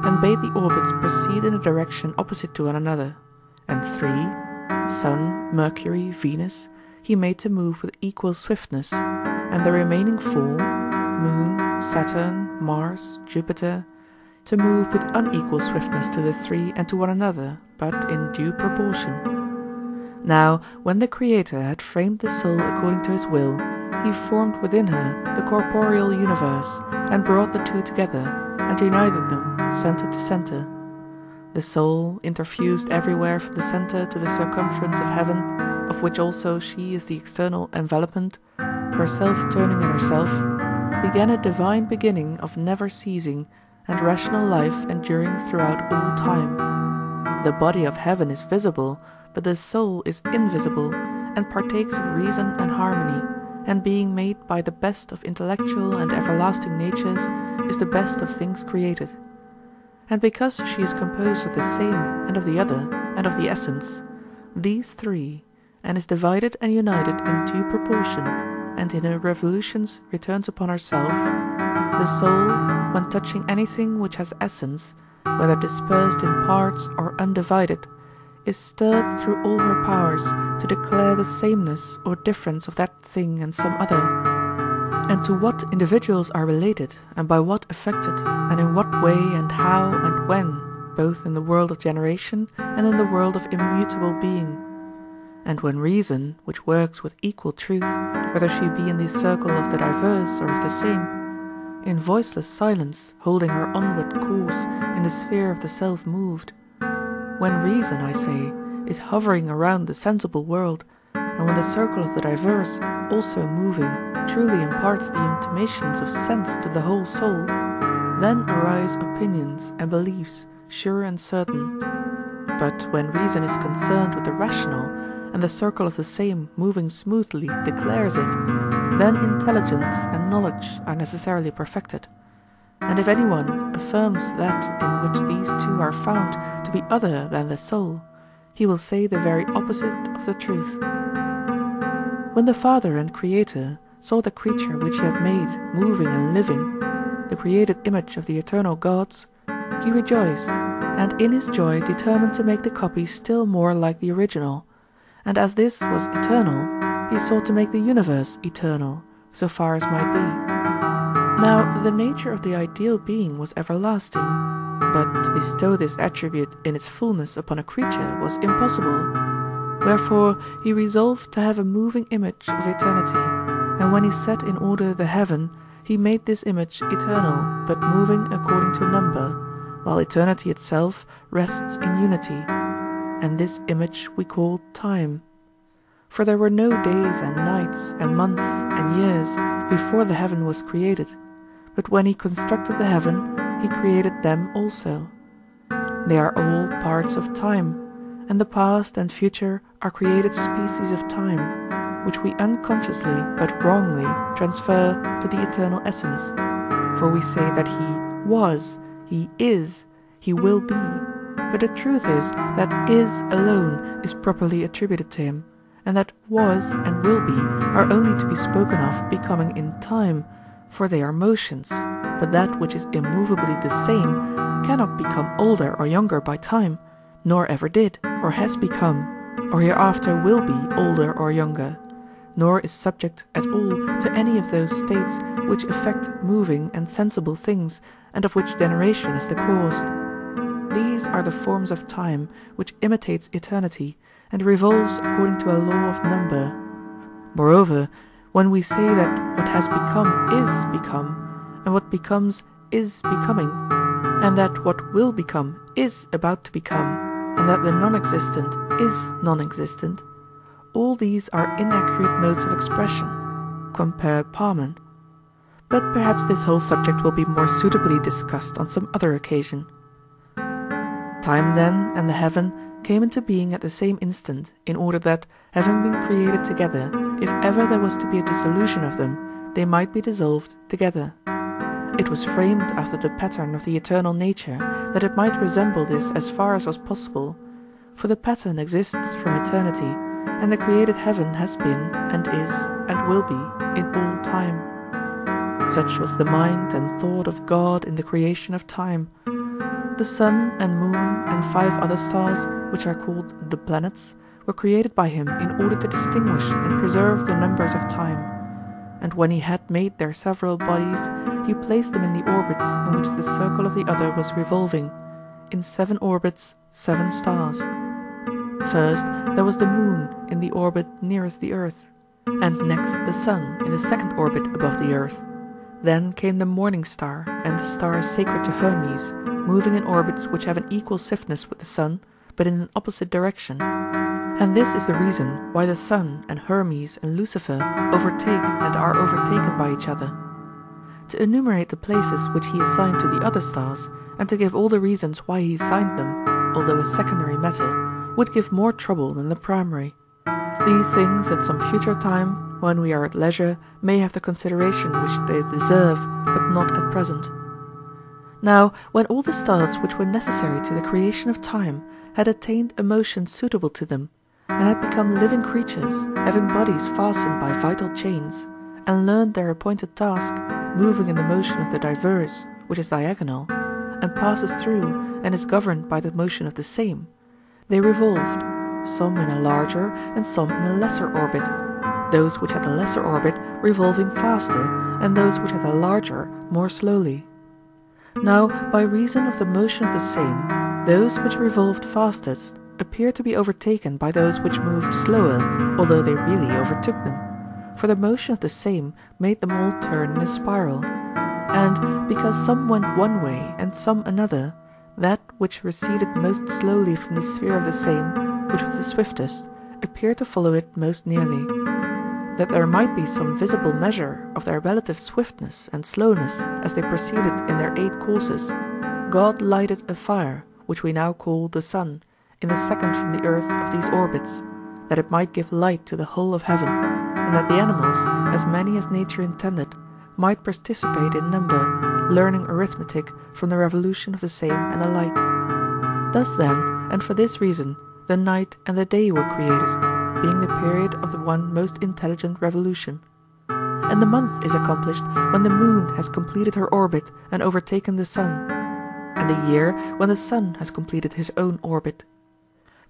and bade the orbits proceed in a direction opposite to one another. And 3, Sun, Mercury, Venus, he made to move with equal swiftness, and the remaining 4, Moon, Saturn, Mars, Jupiter, to move with unequal swiftness to the 3 and to one another, but in due proportion. Now, when the Creator had framed the soul according to his will, he formed within her the corporeal universe, and brought the 2 together, and united them, centre to centre. The soul, interfused everywhere from the centre to the circumference of heaven, of which also she is the external envelopment, herself turning in herself, began a divine beginning of never ceasing, and rational life enduring throughout all time. The body of heaven is visible, but the soul is invisible, and partakes of reason and harmony, and being made by the best of intellectual and everlasting natures, is the best of things created. And because she is composed of the same and of the other, and of the essence, these 3, and is divided and united in due proportion, and in her revolutions returns upon herself, the soul, when touching anything which has essence, whether dispersed in parts or undivided, is stirred through all her powers to declare the sameness or difference of that thing and some other, and to what individuals are related, and by what affected, and in what way and how and when, both in the world of generation and in the world of immutable being. And when reason, which works with equal truth, whether she be in the circle of the diverse or of the same, in voiceless silence holding her onward course in the sphere of the self-moved, when reason, I say, is hovering around the sensible world, and when the circle of the diverse, also moving, truly imparts the intimations of sense to the whole soul, then arise opinions and beliefs sure and certain. But when reason is concerned with the rational, and the circle of the same moving smoothly declares it, then intelligence and knowledge are necessarily perfected. And if anyone affirms that in which these 2 are found to be other than the soul, he will say the very opposite of the truth. When the Father and Creator saw the creature which he had made moving and living, the created image of the eternal gods, he rejoiced, and in his joy determined to make the copy still more like the original. And as this was eternal, he sought to make the universe eternal, so far as might be. Now the nature of the ideal being was everlasting, but to bestow this attribute in its fullness upon a creature was impossible. Wherefore he resolved to have a moving image of eternity, and when he set in order the heaven, he made this image eternal, but moving according to number, while eternity itself rests in unity, and this image we call time. For there were no days and nights and months and years before the heaven was created, but when he constructed the heaven, he created them also. They are all parts of time, and the past and future are created species of time, which we unconsciously but wrongly transfer to the eternal essence. For we say that he was, he is, he will be, but the truth is that is alone is properly attributed to him, and that was and will be are only to be spoken of becoming in time, for they are motions, but that which is immovably the same cannot become older or younger by time, nor ever did, or has become, or hereafter will be older or younger, nor is subject at all to any of those states which affect moving and sensible things, and of which generation is the cause. These are the forms of time, which imitates eternity, and revolves according to a law of number. Moreover, when we say that what has become, and what becomes is becoming, and that what will become is about to become, and that the non-existent is non-existent, all these are inaccurate modes of expression. Compare Parmen. But perhaps this whole subject will be more suitably discussed on some other occasion. Time then and the heaven came into being at the same instant, in order that, having been created together, if ever there was to be a dissolution of them, they might be dissolved together. It was framed after the pattern of the eternal nature, that it might resemble this as far as was possible. For the pattern exists from eternity, and the created heaven has been, and is, and will be, in all time. Such was the mind and thought of God in the creation of time. The sun and moon and 5 other stars, which are called the planets, were created by him in order to distinguish and preserve the numbers of time. And when he had made their several bodies, he placed them in the orbits in which the circle of the other was revolving, in 7 orbits, 7 stars. First there was the moon in the orbit nearest the earth, and next the sun in the 2nd orbit above the earth. Then came the morning star and the stars sacred to Hermes, moving in orbits which have an equal swiftness with the sun, but in an opposite direction. And this is the reason why the sun and Hermes and Lucifer overtake and are overtaken by each other. To enumerate the places which he assigned to the other stars, and to give all the reasons why he assigned them, although a secondary matter, would give more trouble than the primary. These things at some future time, when we are at leisure, may have the consideration which they deserve, but not at present. Now, when all the stars which were necessary to the creation of time had attained a motion suitable to them, and had become living creatures, having bodies fastened by vital chains, and learned their appointed task, moving in the motion of the diverse, which is diagonal, and passes through, and is governed by the motion of the same, they revolved, some in a larger and some in a lesser orbit, those which had a lesser orbit revolving faster, and those which had a larger more slowly. Now, by reason of the motion of the same, those which revolved fastest appeared to be overtaken by those which moved slower, although they really overtook them, for the motion of the same made them all turn in a spiral. And because some went one way and some another, that which receded most slowly from the sphere of the same, which was the swiftest, appeared to follow it most nearly. That there might be some visible measure of their relative swiftness and slowness as they proceeded in their 8 courses, God lighted a fire, which we now call the sun, in the second from the earth of these orbits, that it might give light to the whole of heaven, and that the animals, as many as nature intended, might participate in number, learning arithmetic from the revolution of the same and the like. Thus then, and for this reason, the night and the day were created, being the period of the one most intelligent revolution. And the month is accomplished when the moon has completed her orbit and overtaken the sun, and the year when the sun has completed his own orbit.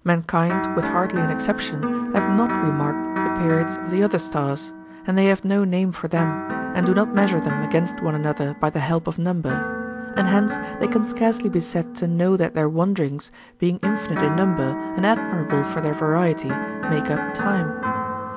Mankind, with hardly an exception, have not remarked the periods of the other stars, and they have no name for them, and do not measure them against one another by the help of number, and hence they can scarcely be said to know that their wanderings, being infinite in number and admirable for their variety, make up time.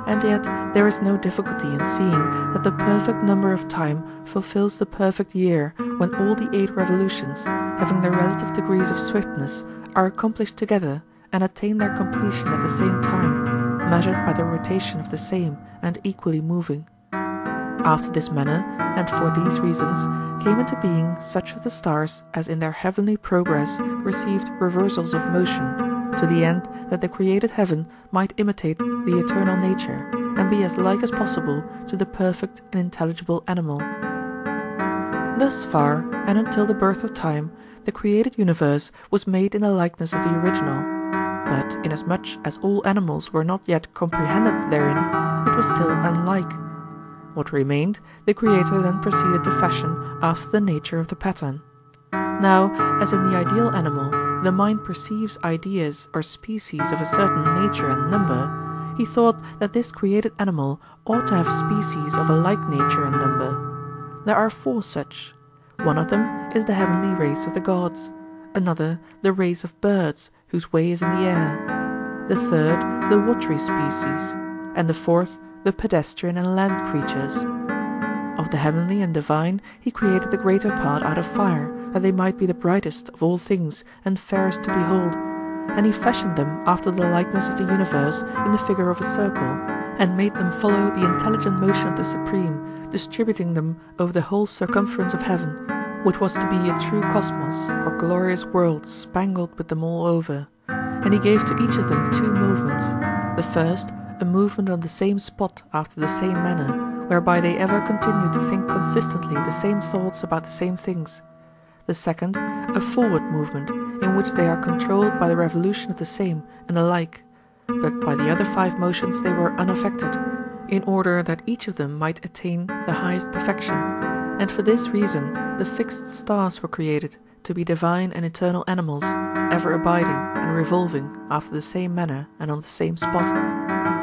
And yet there is no difficulty in seeing that the perfect number of time fulfills the perfect year when all the 8 revolutions, having their relative degrees of swiftness, are accomplished together and attain their completion at the same time, measured by the rotation of the same and equally moving. After this manner, and for these reasons, came into being such of the stars as in their heavenly progress received reversals of motion, to the end that the created heaven might imitate the eternal nature, and be as like as possible to the perfect and intelligible animal. Thus far, and until the birth of time, the created universe was made in the likeness of the original, but inasmuch as all animals were not yet comprehended therein, it was still unlike. What remained, the Creator then proceeded to fashion after the nature of the pattern. Now, as in the ideal animal, the mind perceives ideas or species of a certain nature and number, he thought that this created animal ought to have species of a like nature and number. There are 4 such. One of them is the heavenly race of the gods, another the race of birds, whose way is in the air, the third the watery species, and the fourth the pedestrian and land creatures. Of the heavenly and divine he created the greater part out of fire, that they might be the brightest of all things and fairest to behold, and he fashioned them after the likeness of the universe in the figure of a circle, and made them follow the intelligent motion of the Supreme, distributing them over the whole circumference of heaven, which was to be a true cosmos, or glorious world spangled with them all over. And he gave to each of them 2 movements. The first, a movement on the same spot after the same manner, whereby they ever continue to think consistently the same thoughts about the same things; the second, a forward movement, in which they are controlled by the revolution of the same, and the like, but by the other 5 motions they were unaffected, in order that each of them might attain the highest perfection, and for this reason the fixed stars were created, to be divine and eternal animals, ever abiding and revolving after the same manner and on the same spot;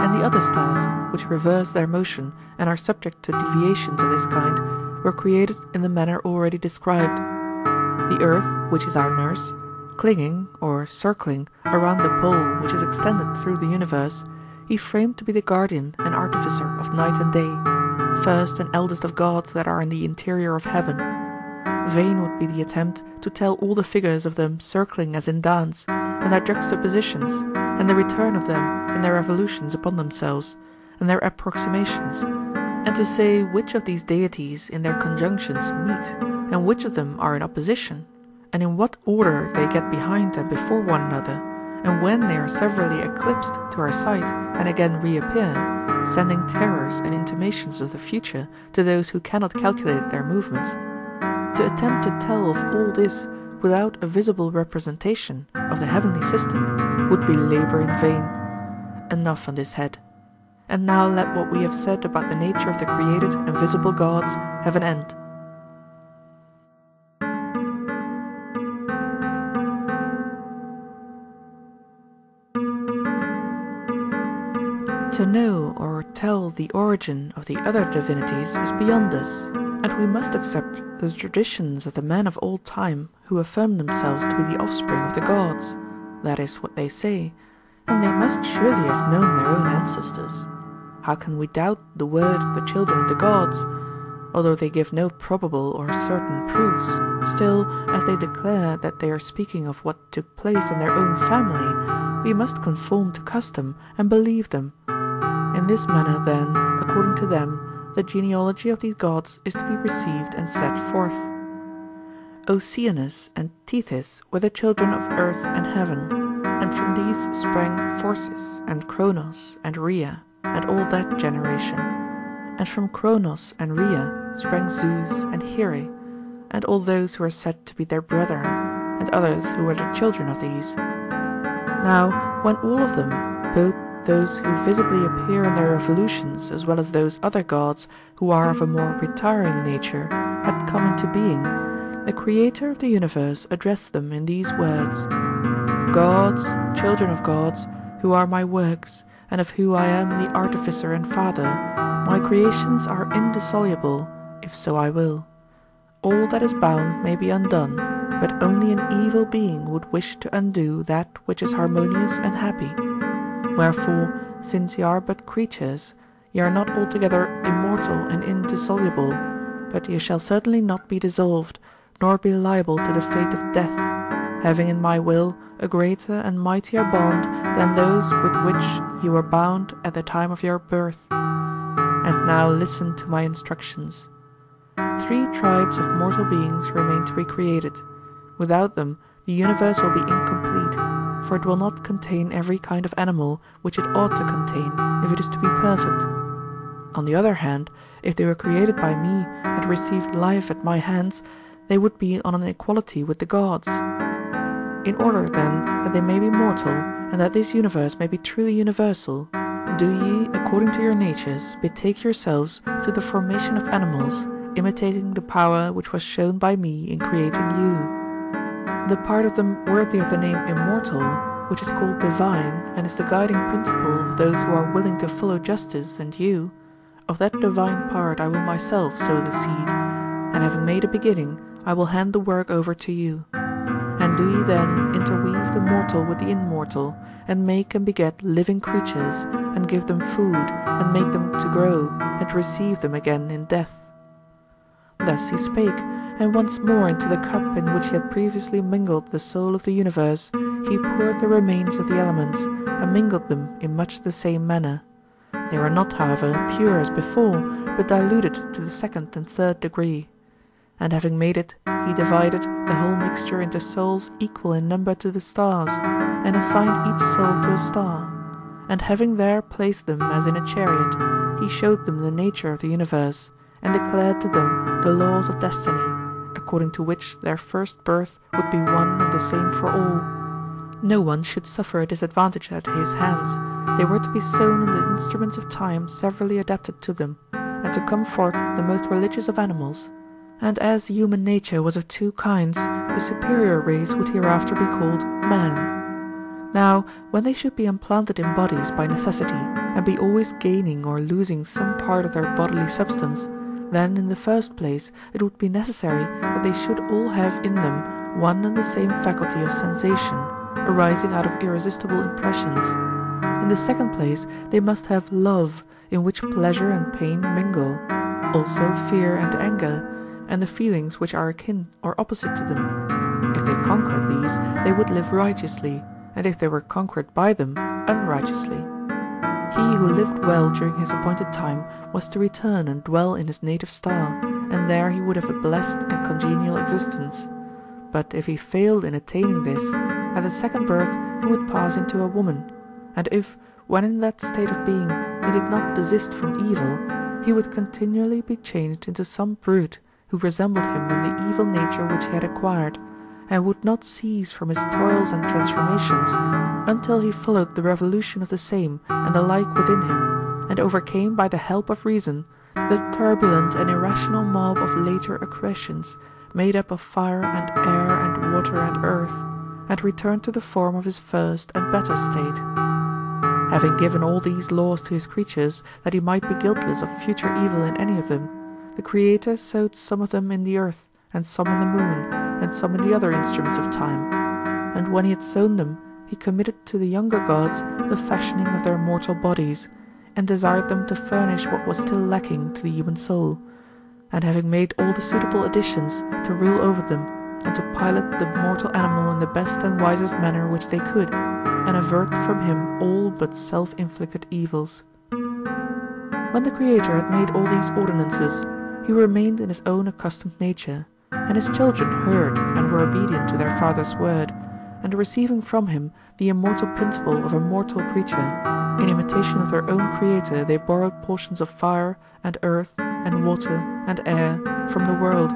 and the other stars, which reverse their motion and are subject to deviations of this kind, were created in the manner already described. The earth, which is our nurse, clinging, or circling, around the pole which is extended through the universe, he framed to be the guardian and artificer of night and day, first and eldest of gods that are in the interior of heaven. Vain would be the attempt to tell all the figures of them circling as in dance, and their juxtapositions, and the return of them in their revolutions upon themselves, and their approximations, and to say which of these deities in their conjunctions meet, and which of them are in opposition, and in what order they get behind and before one another, and when they are severally eclipsed to our sight and again reappear, sending terrors and intimations of the future to those who cannot calculate their movements. To attempt to tell of all this without a visible representation of the heavenly system would be labor in vain. Enough on this head. And now let what we have said about the nature of the created and visible gods have an end. To know or tell the origin of the other divinities is beyond us, and we must accept the traditions of the men of old time who affirm themselves to be the offspring of the gods. That is what they say, and they must surely have known their own ancestors. How can we doubt the word of the children of the gods? Although they give no probable or certain proofs, still, as they declare that they are speaking of what took place in their own family, we must conform to custom and believe them. In this manner, then, according to them, the genealogy of these gods is to be received and set forth. Oceanus and Tethys were the children of earth and heaven, and from these sprang Phorcys and Cronos and Rhea, and all that generation. And from Cronos and Rhea sprang Zeus and Here, and all those who are said to be their brethren, and others who were the children of these. Now, when all of them, both those who visibly appear in their revolutions as well as those other gods who are of a more retiring nature, had come into being, the Creator of the universe addressed them in these words: Gods, children of gods, who are my works, and of who I am the artificer and father, my creations are indissoluble, if so I will. All that is bound may be undone, but only an evil being would wish to undo that which is harmonious and happy. Wherefore, since ye are but creatures, ye are not altogether immortal and indissoluble, but ye shall certainly not be dissolved, nor be liable to the fate of death, having in my will a greater and mightier bond than those with which ye were bound at the time of your birth. And now listen to my instructions. 3 tribes of mortal beings remain to be created. Without them the universe will be incomplete, for it will not contain every kind of animal which it ought to contain if it is to be perfect. On the other hand, if they were created by me and received life at my hands, they would be on an equality with the gods. In order, then, that they may be mortal, and that this universe may be truly universal, do ye, according to your natures, betake yourselves to the formation of animals, imitating the power which was shown by me in creating you. The part of them worthy of the name immortal, which is called divine, and is the guiding principle of those who are willing to follow justice and you, of that divine part I will myself sow the seed, and having made a beginning, I will hand the work over to you. And do ye then interweave the mortal with the immortal, and make and beget living creatures, and give them food, and make them to grow, and receive them again in death. Thus he spake, and once more into the cup in which he had previously mingled the soul of the universe, he poured the remains of the elements, and mingled them in much the same manner. They were not, however, pure as before, but diluted to the 2nd and 3rd degree. And having made it, he divided the whole mixture into souls equal in number to the stars, and assigned each soul to a star. And having there placed them as in a chariot, he showed them the nature of the universe, and declared to them the laws of destiny, according to which their first birth would be one and the same for all. No one should suffer a disadvantage at his hands. They were to be sown in the instruments of time severally adapted to them, and to come forth the most religious of animals. And as human nature was of two kinds, the superior race would hereafter be called man. Now, when they should be implanted in bodies by necessity, and be always gaining or losing some part of their bodily substance, then in the first place it would be necessary that they should all have in them one and the same faculty of sensation, arising out of irresistible impressions. In the second place they must have love, in which pleasure and pain mingle, also fear and anger, and the feelings which are akin or opposite to them. If they conquered these, they would live righteously, and if they were conquered by them, unrighteously. He who lived well during his appointed time was to return and dwell in his native star, and there he would have a blessed and congenial existence. But if he failed in attaining this, at the second birth he would pass into a woman, and if, when in that state of being, he did not desist from evil, he would continually be changed into some brute who resembled him in the evil nature which he had acquired, and would not cease from his toils and transformations until he followed the revolution of the same and the like within him, and overcame by the help of reason the turbulent and irrational mob of later accretions, made up of fire and air and water and earth, and returned to the form of his first and better state. Having given all these laws to his creatures, that he might be guiltless of future evil in any of them, the Creator sowed some of them in the earth, and some in the moon, and some in the other instruments of time. And when he had sown them, he committed to the younger gods the fashioning of their mortal bodies, and desired them to furnish what was still lacking to the human soul, and having made all the suitable additions, to rule over them, and to pilot the mortal animal in the best and wisest manner which they could, and avert from him all but self-inflicted evils. When the Creator had made all these ordinances, he remained in his own accustomed nature, and his children heard and were obedient to their father's word, and receiving from him the immortal principle of a mortal creature, in imitation of their own Creator they borrowed portions of fire and earth and water and air from the world,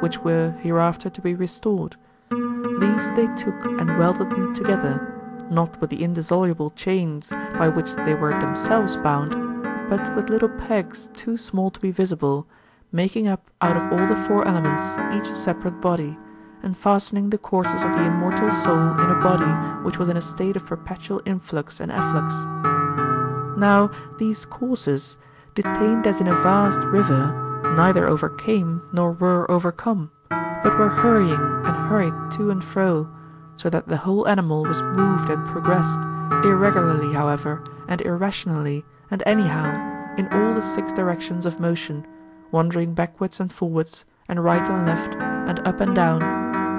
which were hereafter to be restored. These they took and welded them together, not with the indissoluble chains by which they were themselves bound, but with little pegs too small to be visible, making up out of all the four elements each separate body, and fastening the courses of the immortal soul in a body which was in a state of perpetual influx and efflux. Now these courses, detained as in a vast river, neither overcame nor were overcome, but were hurrying and hurried to and fro, so that the whole animal was moved and progressed, irregularly however, and irrationally, and anyhow, in all the six directions of motion, wandering backwards and forwards, and right and left, and up and down,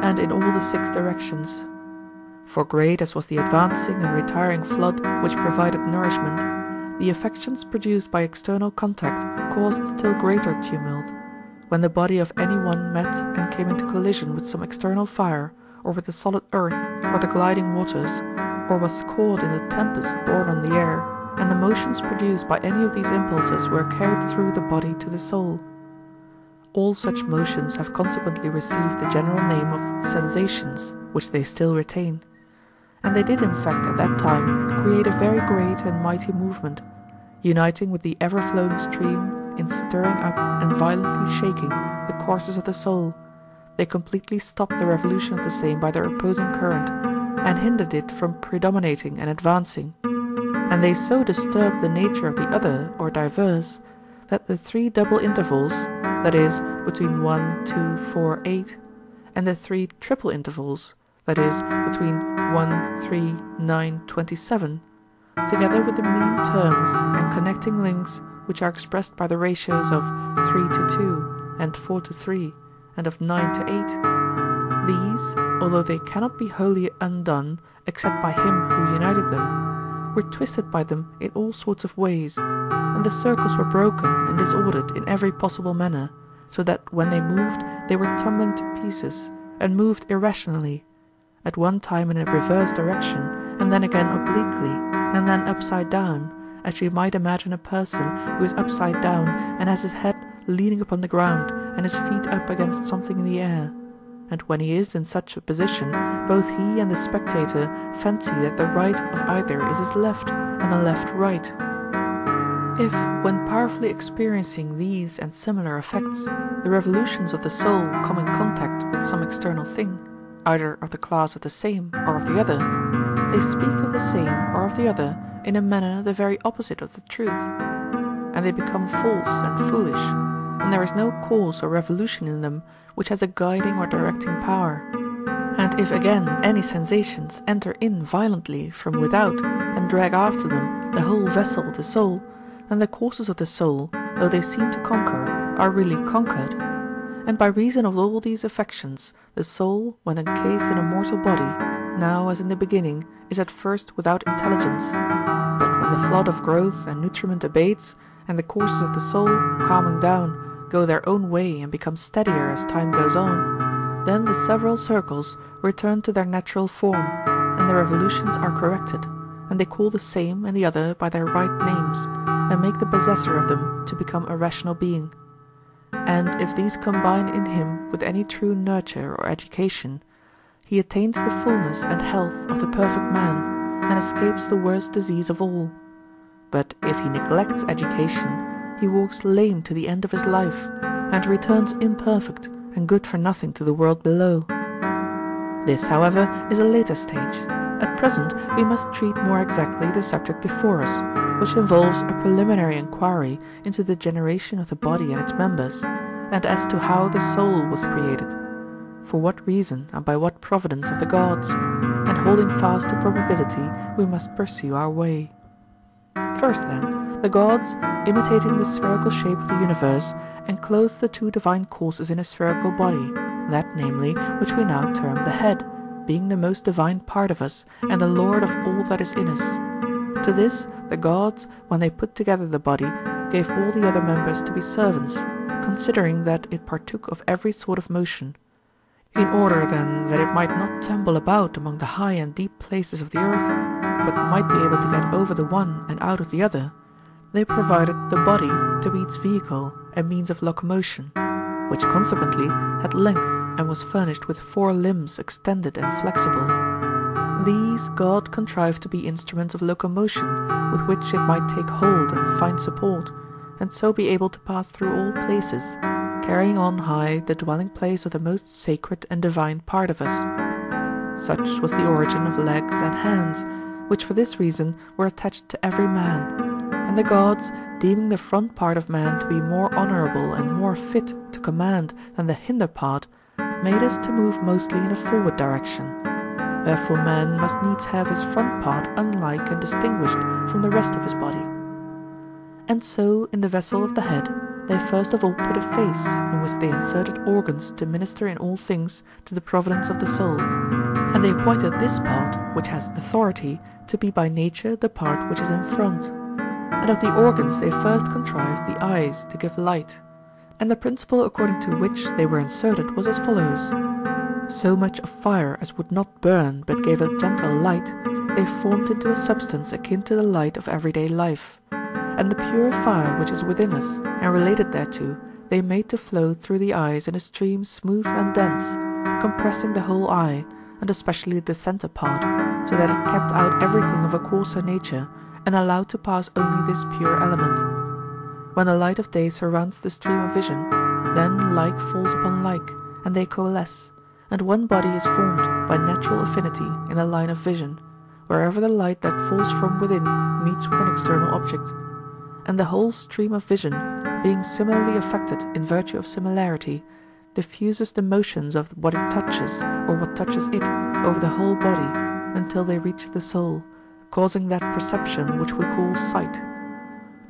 and in all the six directions. For great as was the advancing and retiring flood which provided nourishment, the affections produced by external contact caused still greater tumult. When the body of any one met and came into collision with some external fire, or with the solid earth, or the gliding waters, or was caught in the tempest born on the air, and the motions produced by any of these impulses were carried through the body to the soul. All such motions have consequently received the general name of sensations, which they still retain. And they did in fact at that time create a very great and mighty movement, uniting with the ever-flowing stream in stirring up and violently shaking the courses of the soul. They completely stopped the revolution of the same by their opposing current, and hindered it from predominating and advancing. And they so disturbed the nature of the other or diverse, that the three double intervals, that is, between 1, 2, 4, 8, and the three triple intervals, that is, between 1, 3, 9, 27, together with the mean terms and connecting links which are expressed by the ratios of 3 to 2, and 4 to 3, and of 9 to 8, these, although they cannot be wholly undone except by him who united them, were twisted by them in all sorts of ways, and the circles were broken and disordered in every possible manner, so that when they moved they were tumbling to pieces, and moved irrationally, at one time in a reverse direction, and then again obliquely, and then upside down, as you might imagine a person who is upside down and has his head leaning upon the ground and his feet up against something in the air. And when he is in such a position, both he and the spectator fancy that the right of either is his left, and the left right. If, when powerfully experiencing these and similar effects, the revolutions of the soul come in contact with some external thing, either of the class of the same or of the other, they speak of the same or of the other in a manner the very opposite of the truth, and they become false and foolish, and there is no cause or revolution in them which has a guiding or directing power. And if again any sensations enter in violently from without and drag after them the whole vessel of the soul, then the courses of the soul, though they seem to conquer, are really conquered. And by reason of all these affections, the soul, when encased in a mortal body, now as in the beginning, is at first without intelligence. But when the flood of growth and nutriment abates, and the courses of the soul, calming down, go their own way and become steadier as time goes on, then the several circles return to their natural form, and the revolutions are corrected, and they call the same and the other by their right names, and make the possessor of them to become a rational being. And if these combine in him with any true nurture or education, he attains the fullness and health of the perfect man, and escapes the worst disease of all. But if he neglects education, he walks lame to the end of his life, and returns imperfect and good for nothing to the world below. This, however, is a later stage. At present we must treat more exactly the subject before us, which involves a preliminary inquiry into the generation of the body and its members, and as to how the soul was created, for what reason and by what providence of the gods, and holding fast to probability we must pursue our way. First then, the gods, imitating the spherical shape of the universe, enclosed the two divine courses in a spherical body, that namely which we now term the head, being the most divine part of us, and the lord of all that is in us. To this the gods, when they put together the body, gave all the other members to be servants, considering that it partook of every sort of motion. In order then that it might not tumble about among the high and deep places of the earth, but might be able to get over the one and out of the other, they provided the body to be its vehicle and means of locomotion, which consequently had length and was furnished with 4 limbs extended and flexible. These God contrived to be instruments of locomotion with which it might take hold and find support, and so be able to pass through all places, carrying on high the dwelling place of the most sacred and divine part of us. Such was the origin of legs and hands, which for this reason were attached to every man, and the gods, deeming the front part of man to be more honourable and more fit to command than the hinder part, made us to move mostly in a forward direction. Wherefore man must needs have his front part unlike and distinguished from the rest of his body. And so in the vessel of the head they first of all put a face, in which they inserted organs to minister in all things to the providence of the soul, and they appointed this part, which has authority, to be by nature the part which is in front. And of the organs they first contrived the eyes to give light, and the principle according to which they were inserted was as follows. So much of fire as would not burn but gave a gentle light, they formed into a substance akin to the light of everyday life, and the pure fire which is within us and related thereto they made to flow through the eyes in a stream smooth and dense, compressing the whole eye, and especially the centre part, so that it kept out everything of a coarser nature, and allowed to pass only this pure element. When the light of day surrounds the stream of vision, then like falls upon like, and they coalesce, and one body is formed by natural affinity in the line of vision, wherever the light that falls from within meets with an external object. And the whole stream of vision, being similarly affected in virtue of similarity, diffuses the motions of what it touches or what touches it over the whole body until they reach the soul, causing that perception which we call sight.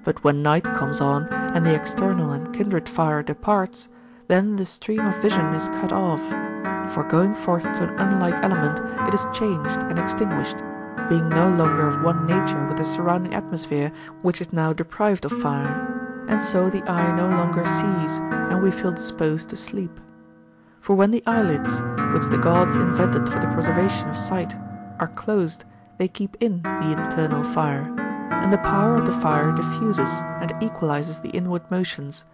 But when night comes on and the external and kindred fire departs, then the stream of vision is cut off, for going forth to an unlike element it is changed and extinguished, being no longer of one nature with the surrounding atmosphere, which is now deprived of fire, and so the eye no longer sees, and we feel disposed to sleep. For when the eyelids, which the gods invented for the preservation of sight, are closed, they keep in the internal fire, and the power of the fire diffuses and equalizes the inward motions.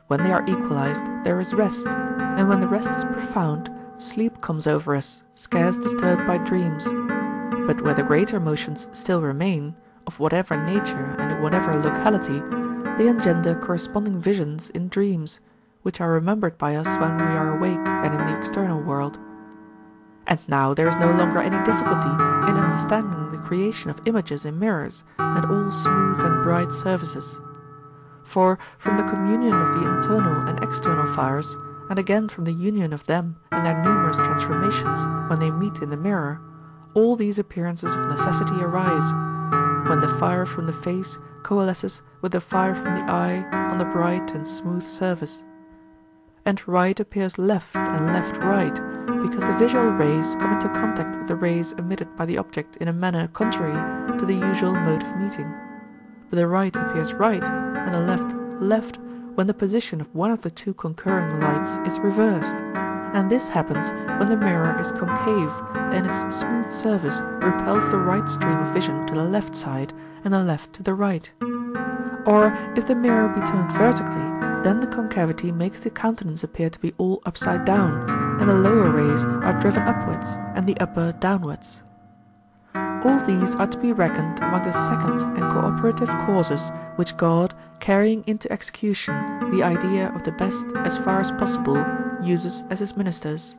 When they are equalized, there is rest, and when the rest is profound, sleep comes over us, scarce disturbed by dreams. But where the greater motions still remain, of whatever nature and in whatever locality, they engender corresponding visions in dreams, which are remembered by us when we are awake and in the external world. And now there is no longer any difficulty in understanding the creation of images in mirrors and all smooth and bright surfaces. For from the communion of the internal and external fires, and again from the union of them and their numerous transformations when they meet in the mirror, all these appearances of necessity arise, when the fire from the face coalesces with the fire from the eye on the bright and smooth surface. And right appears left and left right, because the visual rays come into contact with the rays emitted by the object in a manner contrary to the usual mode of meeting. But the right appears right, and the left left, when the position of one of the two concurring lights is reversed, and this happens when the mirror is concave and its smooth surface repels the right stream of vision to the left side and the left to the right. Or if the mirror be turned vertically, then the concavity makes the countenance appear to be all upside down, and the lower rays are driven upwards and the upper downwards. All these are to be reckoned among the second and cooperative causes which God, carrying into execution the idea of the best as far as possible, uses as his ministers.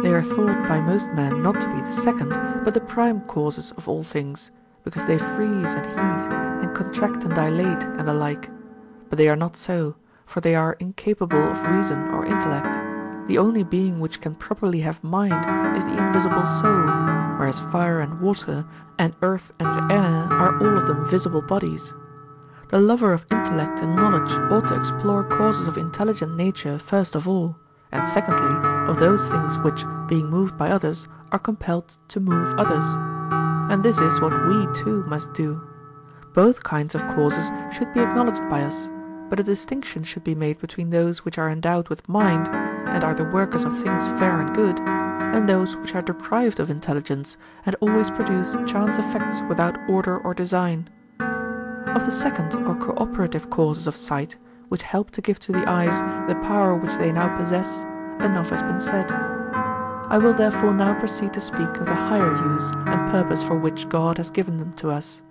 They are thought by most men not to be the second, but the prime causes of all things, because they freeze and heat, and contract and dilate, and the like. But they are not so, for they are incapable of reason or intellect. The only being which can properly have mind is the invisible soul, whereas fire and water, and earth and air are all of them visible bodies. The lover of intellect and knowledge ought to explore causes of intelligent nature first of all, and secondly, of those things which, being moved by others, are compelled to move others. And this is what we too must do. Both kinds of causes should be acknowledged by us, but a distinction should be made between those which are endowed with mind, and are the workers of things fair and good, and those which are deprived of intelligence, and always produce chance effects without order or design. Of the second or cooperative causes of sight, which help to give to the eyes the power which they now possess, enough has been said. I will therefore now proceed to speak of the higher use and purpose for which God has given them to us.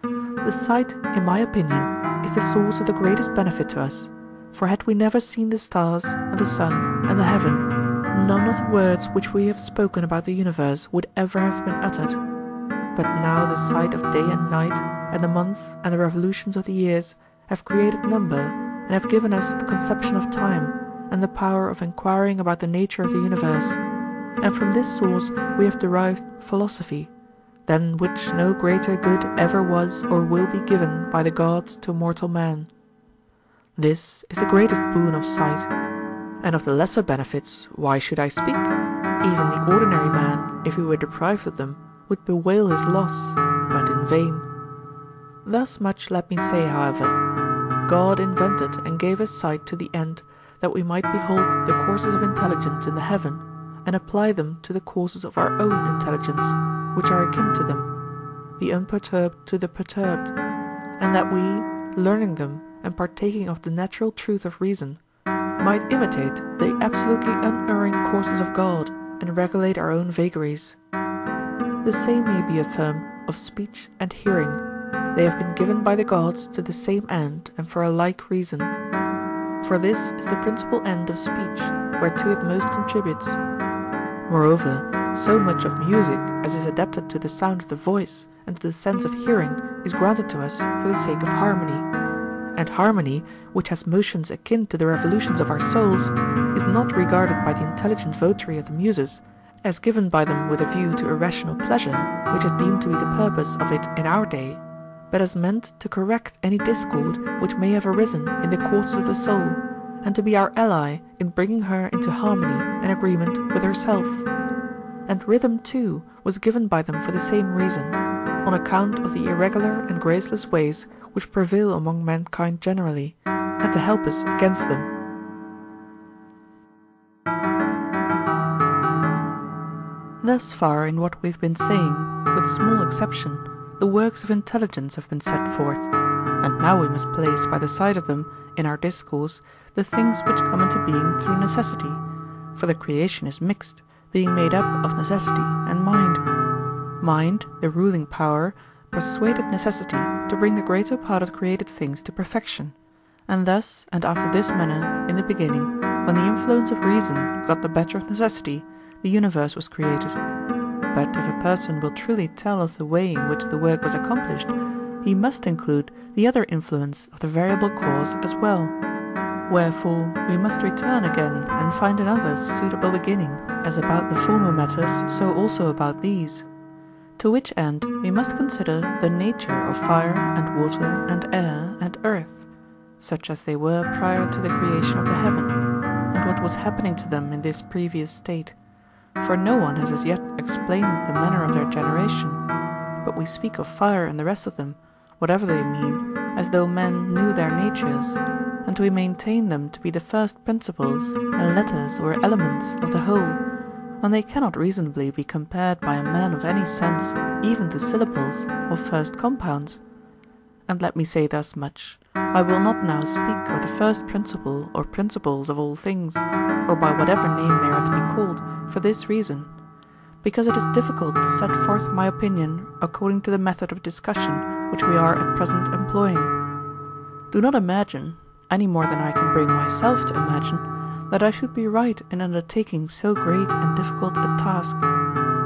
The sight, in my opinion, is the source of the greatest benefit to us, for had we never seen the stars and the sun and the heaven, none of the words which we have spoken about the universe would ever have been uttered. But now the sight of day and night, and the months and the revolutions of the years, have created number, and have given us a conception of time, and the power of inquiring about the nature of the universe, and from this source we have derived philosophy, than which no greater good ever was or will be given by the gods to mortal man. This is the greatest boon of sight, and of the lesser benefits why should I speak? Even the ordinary man, if he were deprived of them, would bewail his loss, but in vain. Thus much let me say, however, God invented and gave us sight to the end that we might behold the courses of intelligence in the heaven, and apply them to the courses of our own intelligence, which are akin to them, the unperturbed to the perturbed, and that we, learning them and partaking of the natural truth of reason, might imitate the absolutely unerring courses of God and regulate our own vagaries. The same may be affirmed of speech and hearing. They have been given by the gods to the same end and for a like reason. For this is the principal end of speech, whereto it most contributes. Moreover, so much of music as is adapted to the sound of the voice and to the sense of hearing is granted to us for the sake of harmony. And harmony, which has motions akin to the revolutions of our souls, is not regarded by the intelligent votary of the Muses as given by them with a view to irrational pleasure, which is deemed to be the purpose of it in our day, but as meant to correct any discord which may have arisen in the courses of the soul, and to be our ally in bringing her into harmony and agreement with herself. And rhythm too was given by them for the same reason, on account of the irregular and graceless ways which prevail among mankind generally, and to help us against them. Thus far in what we have been saying, with small exception, the works of intelligence have been set forth, and now we must place by the side of them, in our discourse, the things which come into being through necessity, for the creation is mixed, being made up of necessity and mind. Mind, the ruling power, persuaded necessity to bring the greater part of created things to perfection, and thus and after this manner in the beginning, when the influence of reason got the better of necessity, the universe was created. But if a person will truly tell of the way in which the work was accomplished, he must include the other influence of the variable cause as well. Wherefore we must return again and find another suitable beginning, as about the former matters, so also about these. To which end we must consider the nature of fire and water and air and earth, such as they were prior to the creation of the heaven, and what was happening to them in this previous state. For no one has as yet explained the manner of their generation, but we speak of fire and the rest of them, whatever they mean, as though men knew their natures, and we maintain them to be the first principles and letters or elements of the whole, when they cannot reasonably be compared by a man of any sense even to syllables or first compounds. And let me say thus much, I will not now speak of the first principle or principles of all things, or by whatever name they are to be called, for this reason, because it is difficult to set forth my opinion according to the method of discussion which we are at present employing. Do not imagine, any more than I can bring myself to imagine, that I should be right in undertaking so great and difficult a task.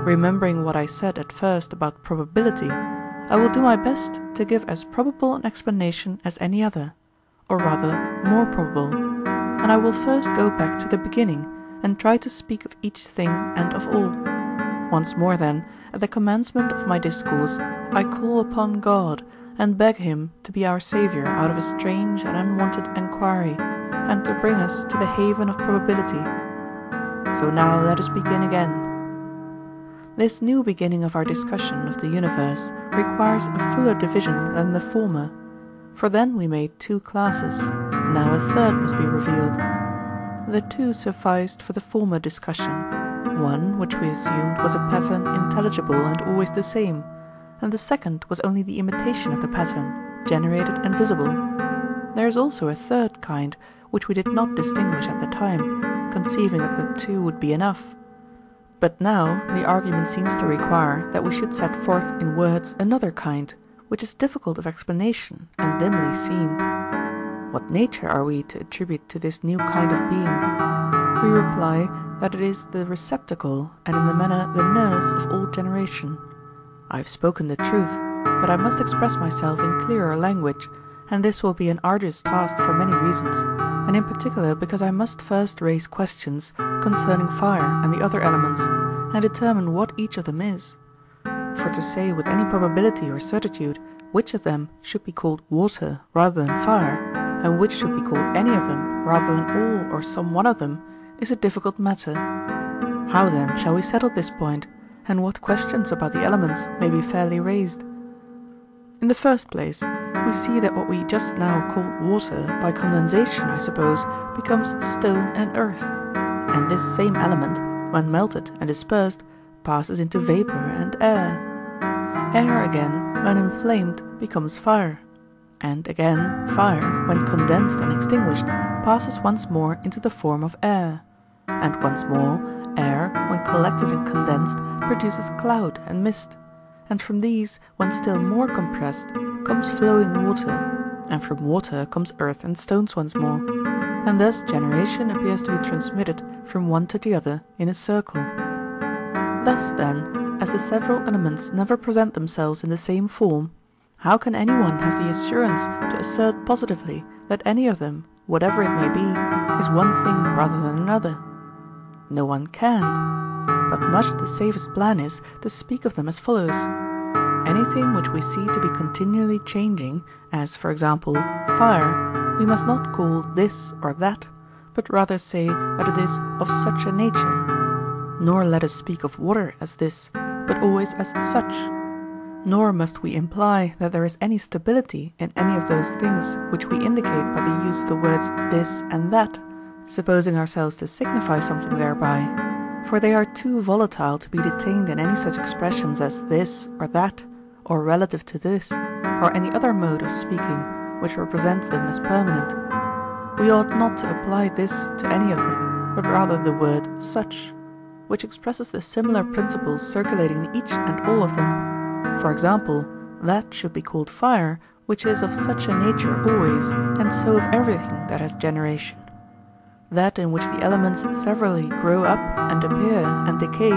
Remembering what I said at first about probability, I will do my best to give as probable an explanation as any other, or rather more probable, and I will first go back to the beginning and try to speak of each thing and of all. Once more then, at the commencement of my discourse, I call upon God and beg him to be our saviour out of a strange and unwonted enquiry, and to bring us to the haven of probability. So now let us begin again. This new beginning of our discussion of the universe requires a fuller division than the former, for then we made two classes, now a third must be revealed. The two sufficed for the former discussion, one which we assumed was a pattern intelligible and always the same, and the second was only the imitation of the pattern, generated and visible. There is also a third kind, which we did not distinguish at the time, conceiving that the two would be enough. But now the argument seems to require that we should set forth in words another kind, which is difficult of explanation and dimly seen. What nature are we to attribute to this new kind of being? We reply that it is the receptacle and in the manner the nurse of all generation. I have spoken the truth, but I must express myself in clearer language, and this will be an arduous task for many reasons, and in particular because I must first raise questions concerning fire and the other elements, and determine what each of them is. For to say with any probability or certitude which of them should be called water rather than fire, and which should be called any of them rather than all or some one of them, is a difficult matter. How then shall we settle this point, and what questions about the elements may be fairly raised? In the first place, we see that what we just now called water, by condensation I suppose, becomes stone and earth, and this same element, when melted and dispersed, passes into vapour and air. Air again, when inflamed, becomes fire, and again fire, when condensed and extinguished, passes once more into the form of air, and once more air, when collected and condensed, produces cloud and mist, and from these, when still more compressed, comes flowing water, and from water comes earth and stones once more, and thus generation appears to be transmitted from one to the other in a circle. Thus then, as the several elements never present themselves in the same form, how can anyone have the assurance to assert positively that any of them, whatever it may be, is one thing rather than another? No one can, but much the safest plan is to speak of them as follows. Anything which we see to be continually changing, as for example fire, we must not call this or that, but rather say that it is of such a nature. Nor let us speak of water as this, but always as such. Nor must we imply that there is any stability in any of those things which we indicate by the use of the words this and that, supposing ourselves to signify something thereby, for they are too volatile to be detained in any such expressions as this or that, or relative to this, or any other mode of speaking which represents them as permanent. We ought not to apply this to any of them, but rather the word such, which expresses the similar principles circulating in each and all of them. For example, that should be called fire which is of such a nature always, and so of everything that has generation. That in which the elements severally grow up and appear and decay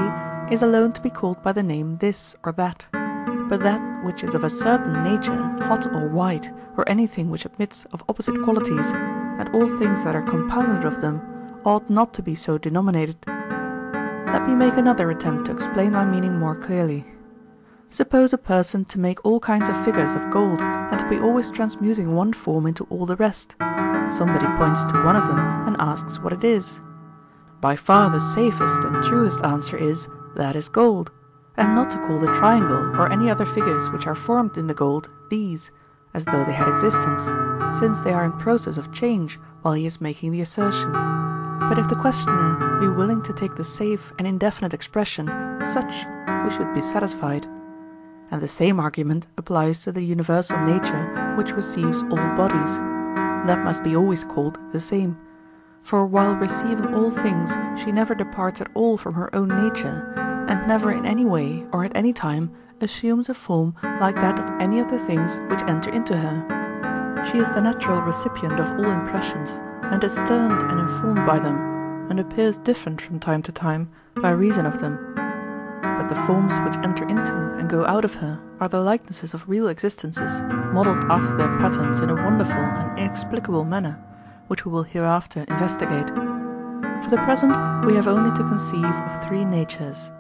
is alone to be called by the name this or that. But that which is of a certain nature, hot or white, or anything which admits of opposite qualities, and all things that are compounded of them, ought not to be so denominated. Let me make another attempt to explain my meaning more clearly. Suppose a person to make all kinds of figures of gold, and to be always transmuting one form into all the rest. Somebody points to one of them and asks what it is. By far the safest and truest answer is, that is gold, and not to call the triangle or any other figures which are formed in the gold these, as though they had existence, since they are in process of change while he is making the assertion. But if the questioner be willing to take the safe and indefinite expression such, we should be satisfied. And the same argument applies to the universal nature which receives all bodies. That must be always called the same. For while receiving all things, she never departs at all from her own nature, and never in any way or at any time assumes a form like that of any of the things which enter into her. She is the natural recipient of all impressions, and is stirred and informed by them, and appears different from time to time by reason of them. But the forms which enter into and go out of her are the likenesses of real existences, modelled after their patterns in a wonderful and inexplicable manner, which we will hereafter investigate. For the present we have only to conceive of three natures.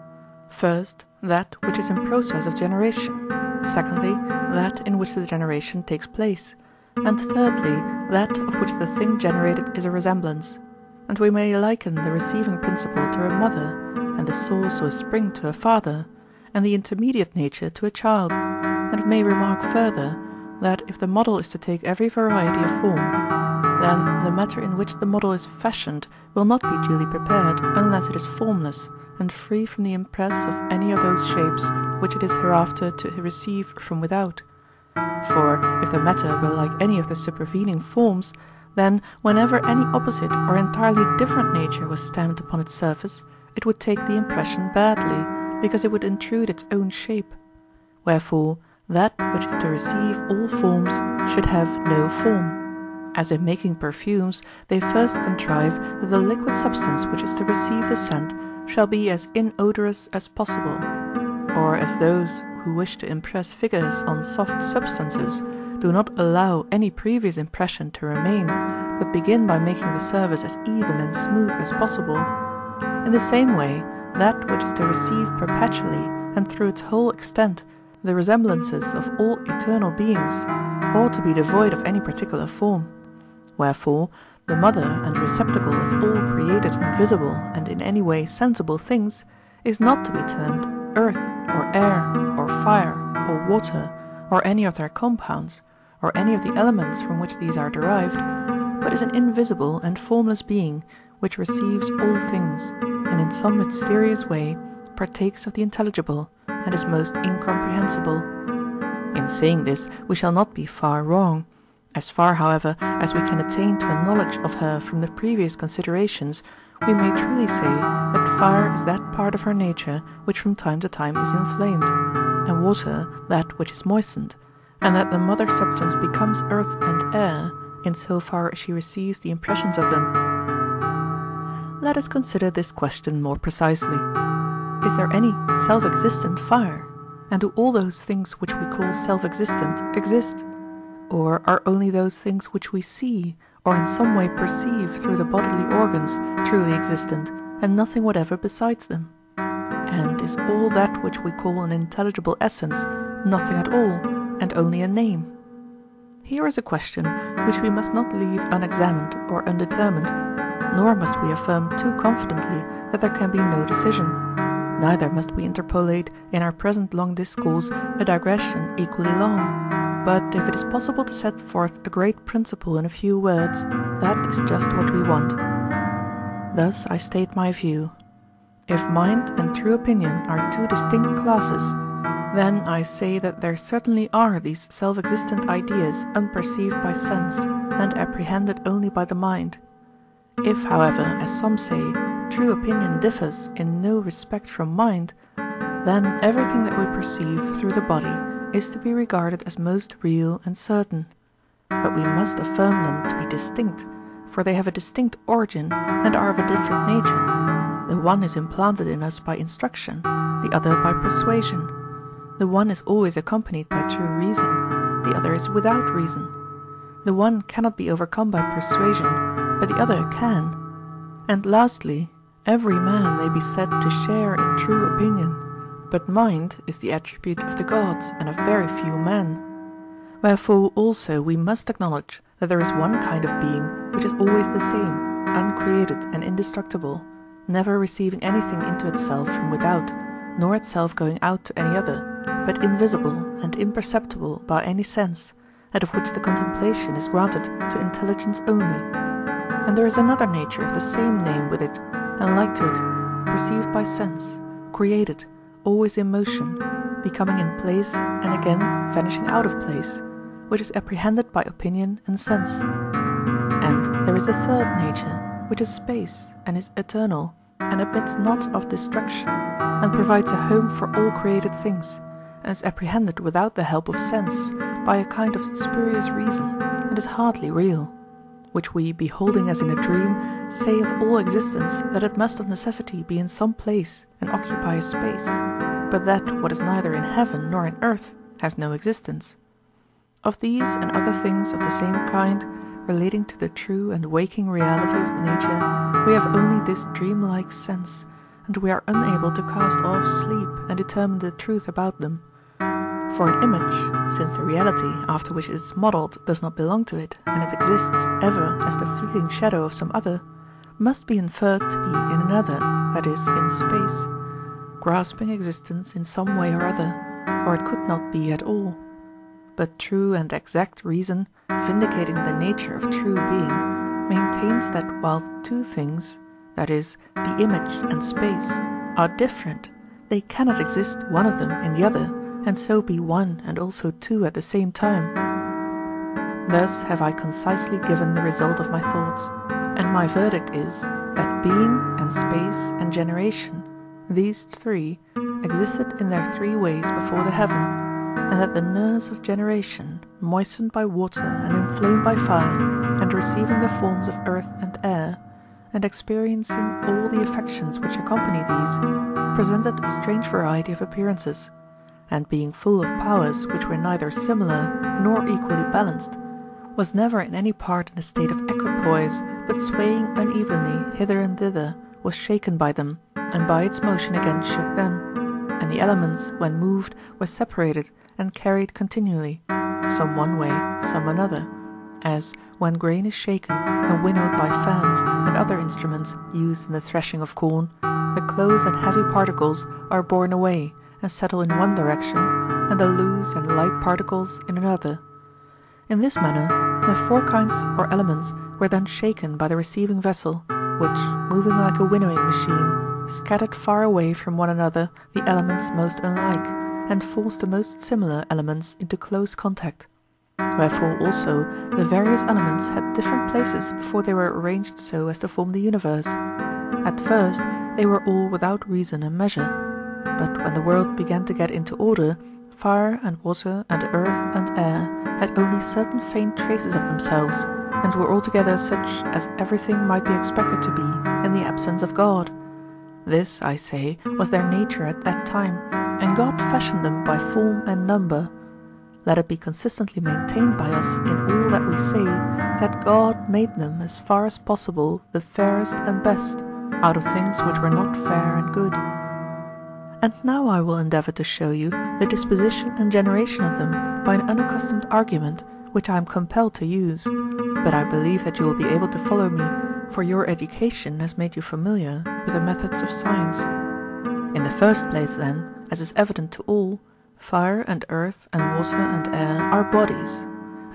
First, that which is in process of generation; secondly, that in which the generation takes place; and thirdly, that of which the thing generated is a resemblance. And we may liken the receiving principle to a mother, and the source or spring to a father, and the intermediate nature to a child, and may remark further, that if the model is to take every variety of form, then the matter in which the model is fashioned will not be duly prepared unless it is formless, and free from the impress of any of those shapes which it is hereafter to receive from without. For if the matter were like any of the supervening forms, then whenever any opposite or entirely different nature was stamped upon its surface, it would take the impression badly, because it would intrude its own shape. Wherefore that which is to receive all forms should have no form. As in making perfumes, they first contrive that the liquid substance which is to receive the scent shall be as inodorous as possible, or as those who wish to impress figures on soft substances do not allow any previous impression to remain, but begin by making the surface as even and smooth as possible. In the same way, that which is to receive perpetually and through its whole extent the resemblances of all eternal beings ought to be devoid of any particular form. Wherefore the mother and receptacle of all created and visible and in any way sensible things is not to be termed earth or air or fire or water or any of their compounds or any of the elements from which these are derived, but is an invisible and formless being which receives all things, and in some mysterious way partakes of the intelligible and is most incomprehensible. In saying this we shall not be far wrong. As far, however, as we can attain to a knowledge of her from the previous considerations, we may truly say that fire is that part of her nature which from time to time is inflamed, and water that which is moistened, and that the mother substance becomes earth and air, in so far as she receives the impressions of them. Let us consider this question more precisely. Is there any self-existent fire? And do all those things which we call self-existent exist? Or are only those things which we see, or in some way perceive through the bodily organs, truly existent, and nothing whatever besides them? And is all that which we call an intelligible essence nothing at all, and only a name? Here is a question which we must not leave unexamined or undetermined, nor must we affirm too confidently that there can be no decision. Neither must we interpolate in our present long discourse a digression equally long. But if it is possible to set forth a great principle in a few words, that is just what we want. Thus I state my view. If mind and true opinion are two distinct classes, Then I say that there certainly are these self-existent ideas unperceived by sense, and apprehended only by the mind. If, however, as some say, true opinion differs in no respect from mind, then everything that we perceive through the body is to be regarded as most real and certain. But we must affirm them to be distinct, for they have a distinct origin and are of a different nature. The one is implanted in us by instruction, the other by persuasion. The one is always accompanied by true reason, the other is without reason. The one cannot be overcome by persuasion, but the other can. And lastly, every man may be said to share in true opinion, but mind is the attribute of the gods and of very few men. Wherefore also we must acknowledge that there is one kind of being which is always the same, uncreated and indestructible, never receiving anything into itself from without, nor itself going out to any other, but invisible and imperceptible by any sense, and of which the contemplation is granted to intelligence only. And there is another nature of the same name with it, and like to it, perceived by sense, created, always in motion, becoming in place and again vanishing out of place, which is apprehended by opinion and sense. And there is a third nature, which is space and is eternal, and admits not of destruction, and provides a home for all created things, and is apprehended without the help of sense, by a kind of spurious reason, and is hardly real, which we, beholding as in a dream, say of all existence that it must of necessity be in some place and occupy a space, but that what is neither in heaven nor in earth has no existence. Of these and other things of the same kind, relating to the true and waking reality of nature, we have only this dreamlike sense, and we are unable to cast off sleep and determine the truth about them. For an image, since the reality after which it is modelled does not belong to it, and it exists ever as the fleeting shadow of some other, must be inferred to be in another, that is, in space, grasping existence in some way or other, or it could not be at all. But true and exact reason, vindicating the nature of true being, maintains that while two things, that is, the image and space, are different, they cannot exist one of them in the other, and so be one and also two at the same time. Thus have I concisely given the result of my thoughts, and my verdict is that being and space and generation, these three, existed in their three ways before the heaven, and that the nerves of generation, moistened by water and inflamed by fire, and receiving the forms of earth and air, and experiencing all the affections which accompany these, presented a strange variety of appearances, and being full of powers which were neither similar nor equally balanced, was never in any part in a state of equipoise, but swaying unevenly hither and thither, was shaken by them, and by its motion again shook them, and the elements, when moved, were separated and carried continually, some one way, some another, as, when grain is shaken and winnowed by fans and other instruments used in the threshing of corn, the close and heavy particles are borne away and settle in one direction, and the loose and light particles in another. In this manner, the four kinds or elements were then shaken by the receiving vessel, which, moving like a winnowing machine, scattered far away from one another the elements most unlike, and forced the most similar elements into close contact. Wherefore also the various elements had different places before they were arranged so as to form the universe. At first they were all without reason and measure, but when the world began to get into order, fire and water and earth and air had only certain faint traces of themselves, and were altogether such as everything might be expected to be in the absence of God. This, I say, was their nature at that time, and God fashioned them by form and number. Let it be consistently maintained by us in all that we say, that God made them as far as possible the fairest and best, out of things which were not fair and good. And now I will endeavour to show you the disposition and generation of them by an unaccustomed argument which I am compelled to use, but I believe that you will be able to follow me, for your education has made you familiar with the methods of science. In the first place, then, as is evident to all, fire and earth and water and air are bodies,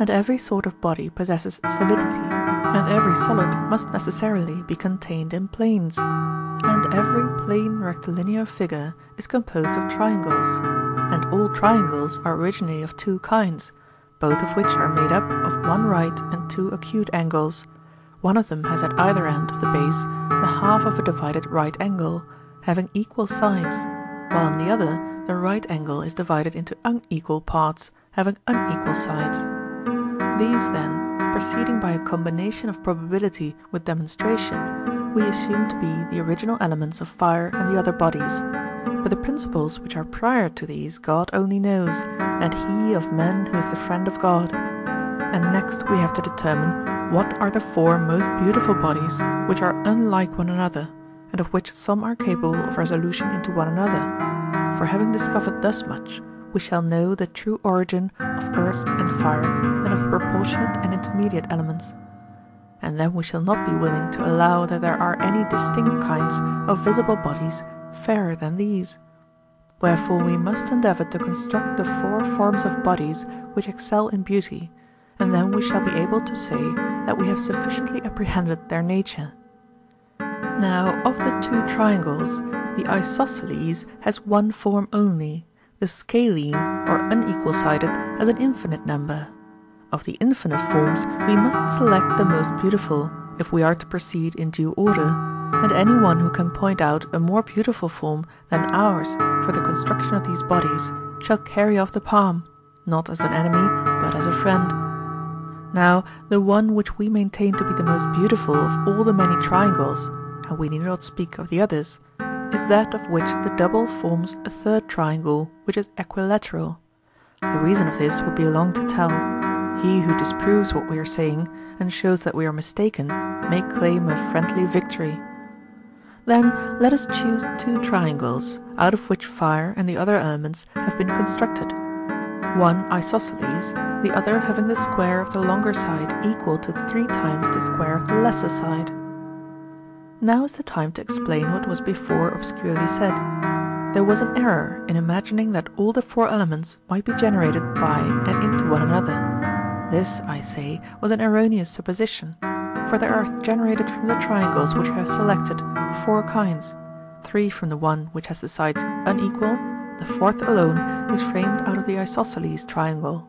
and every sort of body possesses solidity, and every solid must necessarily be contained in planes, and every plane rectilinear figure is composed of triangles. and all triangles are originally of two kinds, both of which are made up of one right and two acute angles. One of them has at either end of the base the half of a divided right angle, having equal sides, while on the other the right angle is divided into unequal parts, having unequal sides. These, then, proceeding by a combination of probability with demonstration, we assume to be the original elements of fire and the other bodies. But the principles which are prior to these God only knows, and he of men who is the friend of God. And next we have to determine what are the four most beautiful bodies which are unlike one another, and of which some are capable of resolution into one another. For having discovered thus much, we shall know the true origin of earth and fire, and of the proportionate and intermediate elements. And then we shall not be willing to allow that there are any distinct kinds of visible bodies fairer than these. Wherefore we must endeavour to construct the four forms of bodies which excel in beauty, and then we shall be able to say that we have sufficiently apprehended their nature. Now of the two triangles, the isosceles has one form only, the scalene or unequal-sided has an infinite number. Of the infinite forms we must select the most beautiful, if we are to proceed in due order, and any one who can point out a more beautiful form than ours for the construction of these bodies shall carry off the palm, not as an enemy, but as a friend. Now the one which we maintain to be the most beautiful of all the many triangles, and we need not speak of the others, is that of which the double forms a third triangle, which is equilateral. The reason of this would be long to tell. He who disproves what we are saying, and shows that we are mistaken, may claim a friendly victory. Then let us choose two triangles, out of which fire and the other elements have been constructed, one isosceles, the other having the square of the longer side equal to 3 times the square of the lesser side. Now is the time to explain what was before obscurely said. There was an error in imagining that all the 4 elements might be generated by and into one another. This, I say, was an erroneous supposition, for there are generated from the triangles which we have selected 4 kinds, 3 from the one which has the sides unequal, the 4th alone is framed out of the isosceles triangle.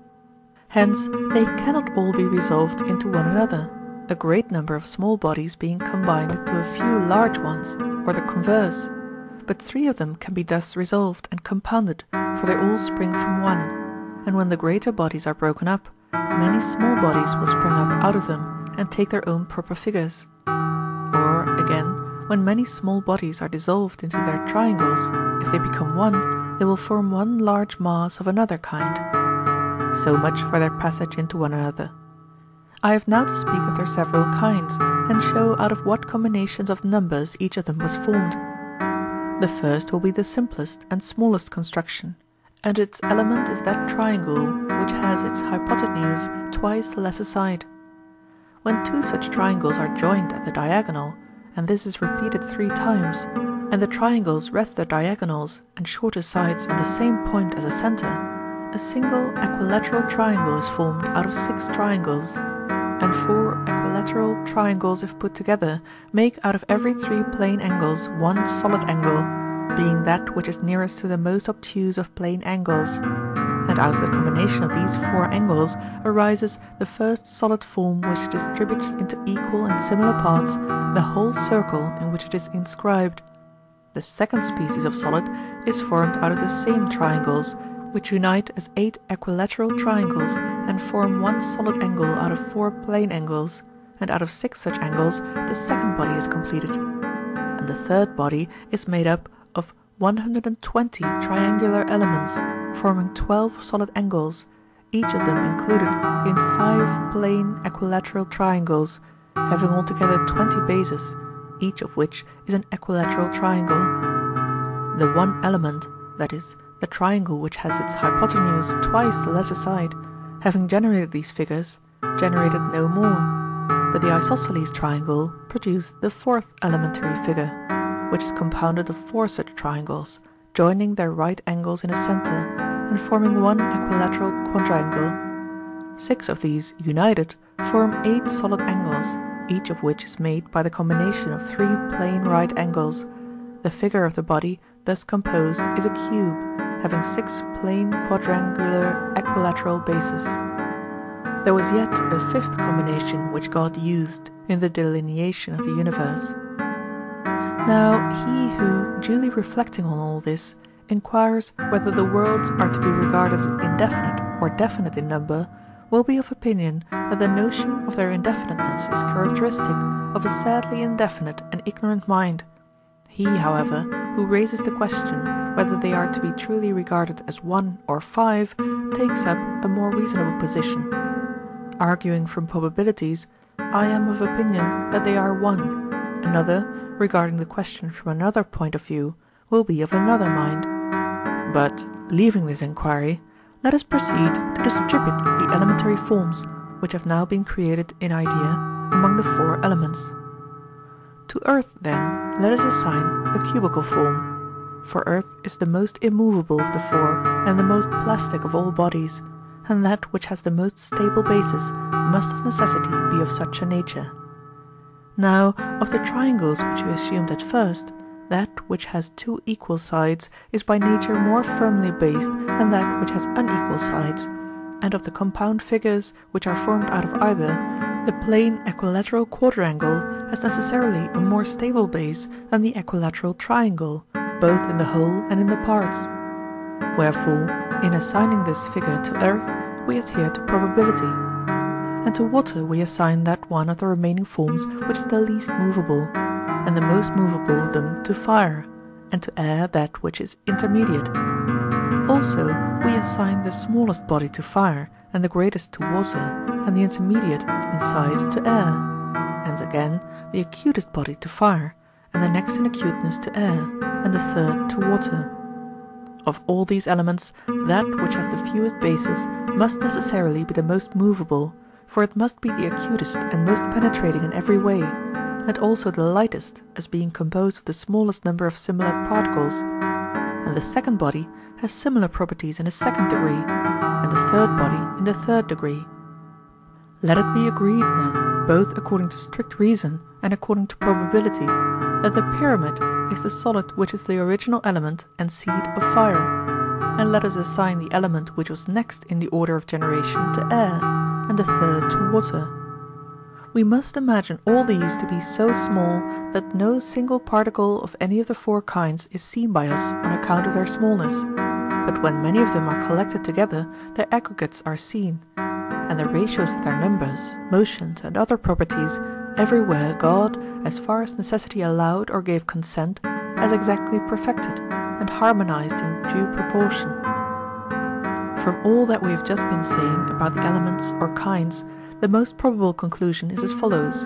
Hence they cannot all be resolved into one another, a great number of small bodies being combined into a few large ones, or the converse. But 3 of them can be thus resolved and compounded, for they all spring from one, and when the greater bodies are broken up, many small bodies will spring up out of them and take their own proper figures. Or, again, when many small bodies are dissolved into their triangles, if they become one, they will form one large mass of another kind. So much for their passage into one another. I have now to speak of their several kinds, and show out of what combinations of numbers each of them was formed. The first will be the simplest and smallest construction, and its element is that triangle which has its hypotenuse twice the lesser side. When 2 such triangles are joined at the diagonal, and this is repeated 3 times, and the triangles rest their diagonals and shorter sides on the same point as a centre, a single equilateral triangle is formed out of 6 triangles, and 4 equilateral triangles, if put together, make out of every 3 plane angles one solid angle, being that which is nearest to the most obtuse of plane angles. And out of the combination of these 4 angles arises the first solid form which distributes into equal and similar parts the whole circle in which it is inscribed. The second species of solid is formed out of the same triangles, which unite as 8 equilateral triangles and form one solid angle out of 4 plane angles, and out of 6 such angles the second body is completed. And the third body is made up of 120 triangular elements, forming 12 solid angles, each of them included in 5 plane equilateral triangles, having altogether 20 bases, each of which is an equilateral triangle. The one element, that is, the triangle which has its hypotenuse twice the lesser side, having generated these figures, generated no more, but the isosceles triangle produced the 4th elementary figure, which is compounded of 4 such triangles, joining their right angles in a centre, and forming one equilateral quadrangle. 6 of these, united, form 8 solid angles, each of which is made by the combination of 3 plane right angles. The figure of the body thus composed is a cube, having 6 plain quadrangular equilateral bases. There was yet a 5th combination which God used in the delineation of the universe. Now he who, duly reflecting on all this, inquires whether the worlds are to be regarded as indefinite or definite in number, will be of opinion that the notion of their indefiniteness is characteristic of a sadly indefinite and ignorant mind. He, however, who raises the question whether they are to be truly regarded as 1 or 5, takes up a more reasonable position. Arguing from probabilities, I am of opinion that they are 1. Another, regarding the question from another point of view, will be of another mind. But, leaving this inquiry, let us proceed to distribute the elementary forms, which have now been created in idea, among the 4 elements. To earth, then, let us assign the cubical form, for earth is the most immovable of the 4 and the most plastic of all bodies, and that which has the most stable basis must of necessity be of such a nature. Now, of the triangles which we assumed at first, that which has 2 equal sides is by nature more firmly based than that which has unequal sides, and of the compound figures which are formed out of either, the plain equilateral quadrangle has necessarily a more stable base than the equilateral triangle, both in the whole and in the parts. Wherefore, in assigning this figure to earth, we adhere to probability, and to water we assign that one of the remaining forms which is the least movable, and the most movable of them to fire, and to air that which is intermediate. Also we assign the smallest body to fire, and the greatest to water, and the intermediate in size to air, and again the acutest body to fire, and the next in acuteness to air, and the third to water. Of all these elements, that which has the fewest bases must necessarily be the most movable, for it must be the acutest and most penetrating in every way, and also the lightest, as being composed of the smallest number of similar particles, and the second body has similar properties in a 2nd degree, and the third body in the 3rd degree. Let it be agreed, then, both according to strict reason and according to probability, that the pyramid is the solid which is the original element and seed of fire, and let us assign the element which was next in the order of generation to air, and the third to water. We must imagine all these to be so small that no single particle of any of the 4 kinds is seen by us on account of their smallness, but when many of them are collected together, their aggregates are seen, and the ratios of their numbers, motions, and other properties, everywhere God, as far as necessity allowed or gave consent, has exactly perfected, and harmonized in due proportion. From all that we have just been saying about the elements or kinds, the most probable conclusion is as follows.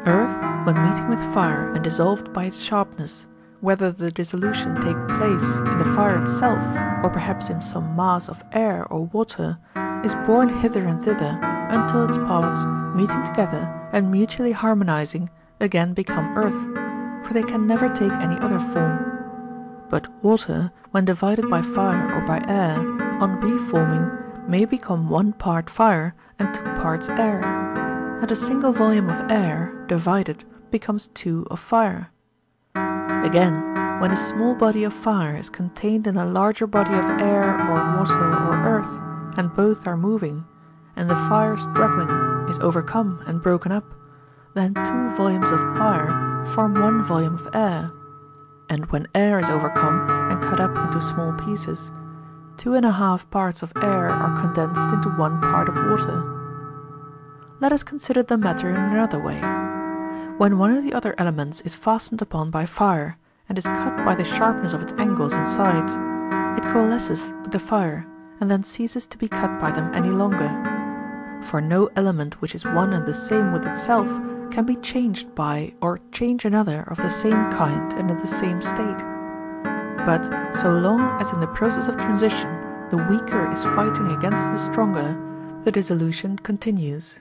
Earth, when meeting with fire and dissolved by its sharpness, whether the dissolution take place in the fire itself, or perhaps in some mass of air or water, is borne hither and thither until its parts, meeting together and mutually harmonizing, again become earth, for they can never take any other form. But water, when divided by fire or by air, on reforming, may become 1 part fire and 2 parts air, and a single volume of air, divided, becomes 2 of fire. Again, when a small body of fire is contained in a larger body of air or water or earth, and both are moving, and the fire struggling is overcome and broken up, then 2 volumes of fire form 1 volume of air, and when air is overcome and cut up into small pieces, 2½ parts of air are condensed into 1 part of water. Let us consider the matter in another way. When one of the other elements is fastened upon by fire, and is cut by the sharpness of its angles and sides, it coalesces with the fire, and then ceases to be cut by them any longer. For no element which is one and the same with itself can be changed by or change another of the same kind and in the same state. But so long as in the process of transition the weaker is fighting against the stronger, the dissolution continues.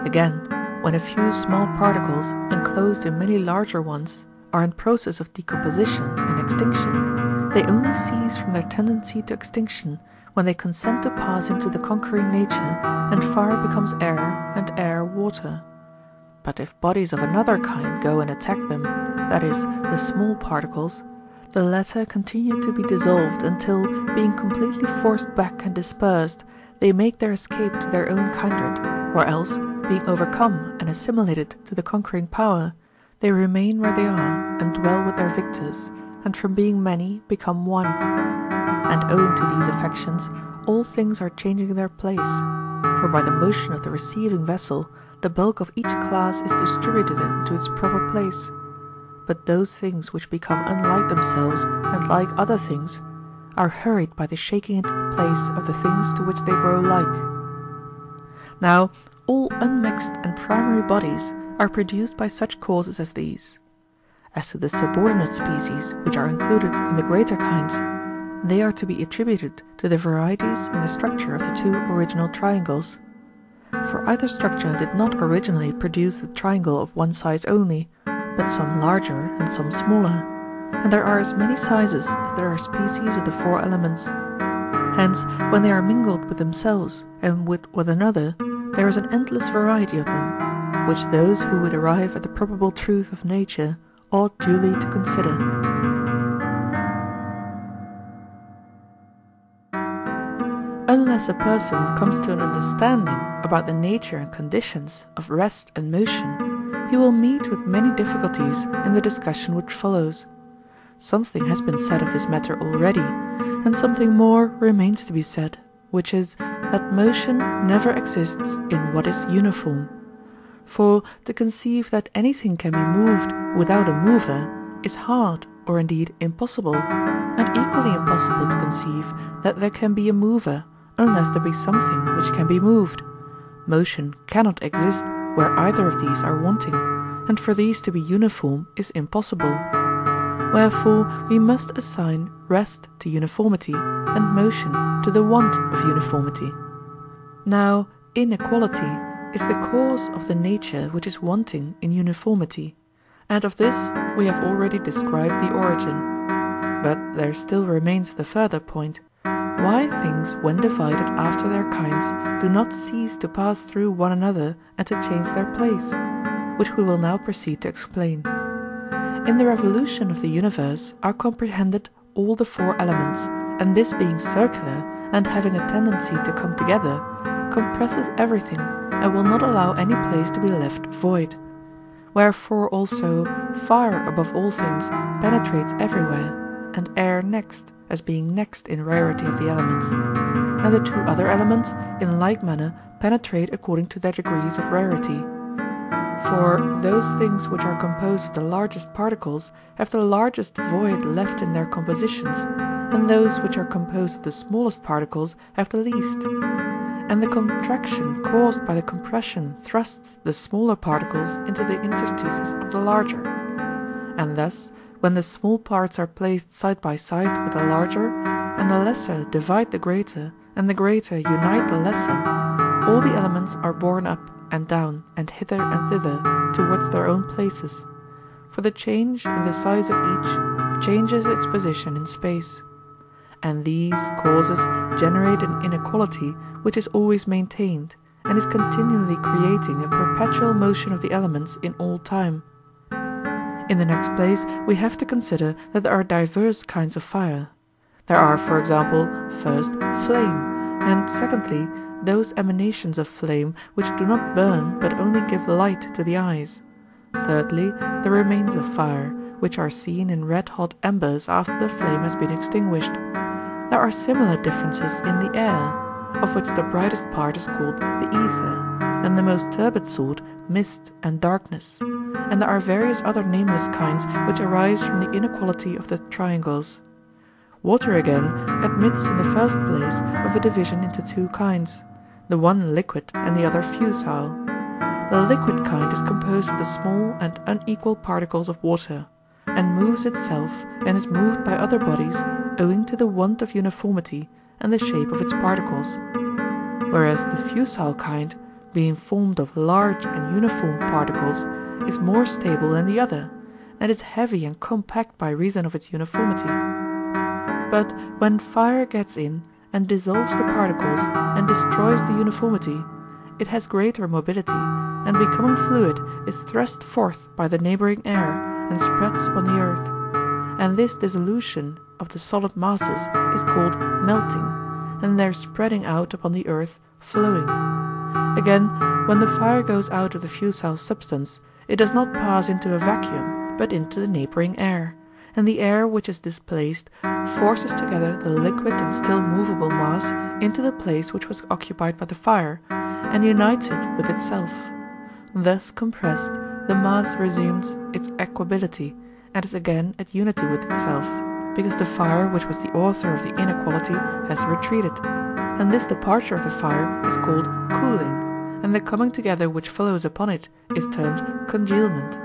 Again, when a few small particles, enclosed in many larger ones, are in process of decomposition and extinction, they only cease from their tendency to extinction when they consent to pass into the conquering nature, and fire becomes air, and air water. But if bodies of another kind go and attack them, that is, the small particles, The latter continue to be dissolved until, being completely forced back and dispersed, they make their escape to their own kindred, or else, being overcome and assimilated to the conquering power, they remain where they are and dwell with their victors, and from being many become one. And owing to these affections, all things are changing their place, for by the motion of the receiving vessel, the bulk of each class is distributed into its proper place. But those things which become unlike themselves and like other things are hurried by the shaking into the place of the things to which they grow like. Now, all unmixed and primary bodies are produced by such causes as these. As to the subordinate species which are included in the greater kinds, they are to be attributed to the varieties in the structure of the two original triangles. For either structure did not originally produce the triangle of one size only, but some larger and some smaller, and there are as many sizes as there are species of the four elements. Hence, when they are mingled with themselves and with one another, there is an endless variety of them, which those who would arrive at the probable truth of nature ought duly to consider. Unless a person comes to an understanding about the nature and conditions of rest and motion, he will meet with many difficulties in the discussion which follows. Something has been said of this matter already, and something more remains to be said, which is, that motion never exists in what is uniform. For to conceive that anything can be moved without a mover is hard, or indeed impossible, and equally impossible to conceive that there can be a mover unless there be something which can be moved. Motion cannot exist where either of these are wanting, and for these to be uniform is impossible. Wherefore we must assign rest to uniformity, and motion to the want of uniformity. Now, inequality is the cause of the nature which is wanting in uniformity, and of this we have already described the origin. But there still remains the further point, why things when divided after their kinds do not cease to pass through one another and to change their place, which we will now proceed to explain. In the revolution of the universe are comprehended all the four elements, and this being circular and having a tendency to come together, compresses everything and will not allow any place to be left void. Wherefore also fire above all things penetrates everywhere, and air next, as being next in rarity of the elements, and the two other elements in like manner penetrate according to their degrees of rarity. For those things which are composed of the largest particles have the largest void left in their compositions, and those which are composed of the smallest particles have the least. And the contraction caused by the compression thrusts the smaller particles into the interstices of the larger. And thus, when the small parts are placed side by side with the larger, and the lesser divide the greater, and the greater unite the lesser, all the elements are borne up and down and hither and thither towards their own places, for the change in the size of each changes its position in space. And these causes generate an inequality which is always maintained, and is continually creating a perpetual motion of the elements in all time. In the next place, we have to consider that there are diverse kinds of fire. There are, for example, first, flame, and secondly, those emanations of flame which do not burn but only give light to the eyes. Thirdly, the remains of fire, which are seen in red-hot embers after the flame has been extinguished. There are similar differences in the air, of which the brightest part is called the ether, and the most turbid sort mist and darkness. And there are various other nameless kinds which arise from the inequality of the triangles. Water again admits in the first place of a division into two kinds, the one liquid and the other fusile. The liquid kind is composed of the small and unequal particles of water, and moves itself and is moved by other bodies owing to the want of uniformity and the shape of its particles. Whereas the fusile kind, being formed of large and uniform particles, is more stable than the other, and is heavy and compact by reason of its uniformity. But when fire gets in and dissolves the particles and destroys the uniformity, it has greater mobility, and becoming fluid is thrust forth by the neighbouring air and spreads upon the earth. and this dissolution of the solid masses is called melting, and their spreading out upon the earth flowing. Again, when the fire goes out of the fusile substance, it does not pass into a vacuum, but into the neighbouring air, and the air which is displaced forces together the liquid and still movable mass into the place which was occupied by the fire, and unites it with itself. Thus compressed, the mass resumes its equability, and is again at unity with itself, because the fire which was the author of the inequality has retreated, and this departure of the fire is called cooling, and the coming together which follows upon it is termed congealment.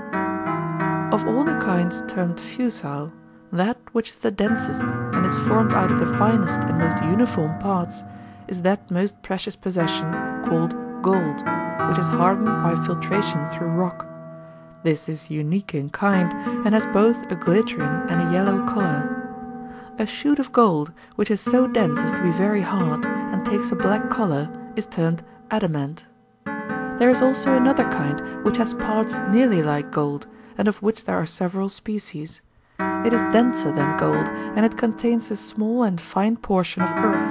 Of all the kinds termed fusile, that which is the densest and is formed out of the finest and most uniform parts is that most precious possession called gold, which is hardened by filtration through rock. This is unique in kind, and has both a glittering and a yellow colour. A shoot of gold, which is so dense as to be very hard, and takes a black colour, is termed adamant. There is also another kind, which has parts nearly like gold, and of which there are several species. It is denser than gold, and it contains a small and fine portion of earth,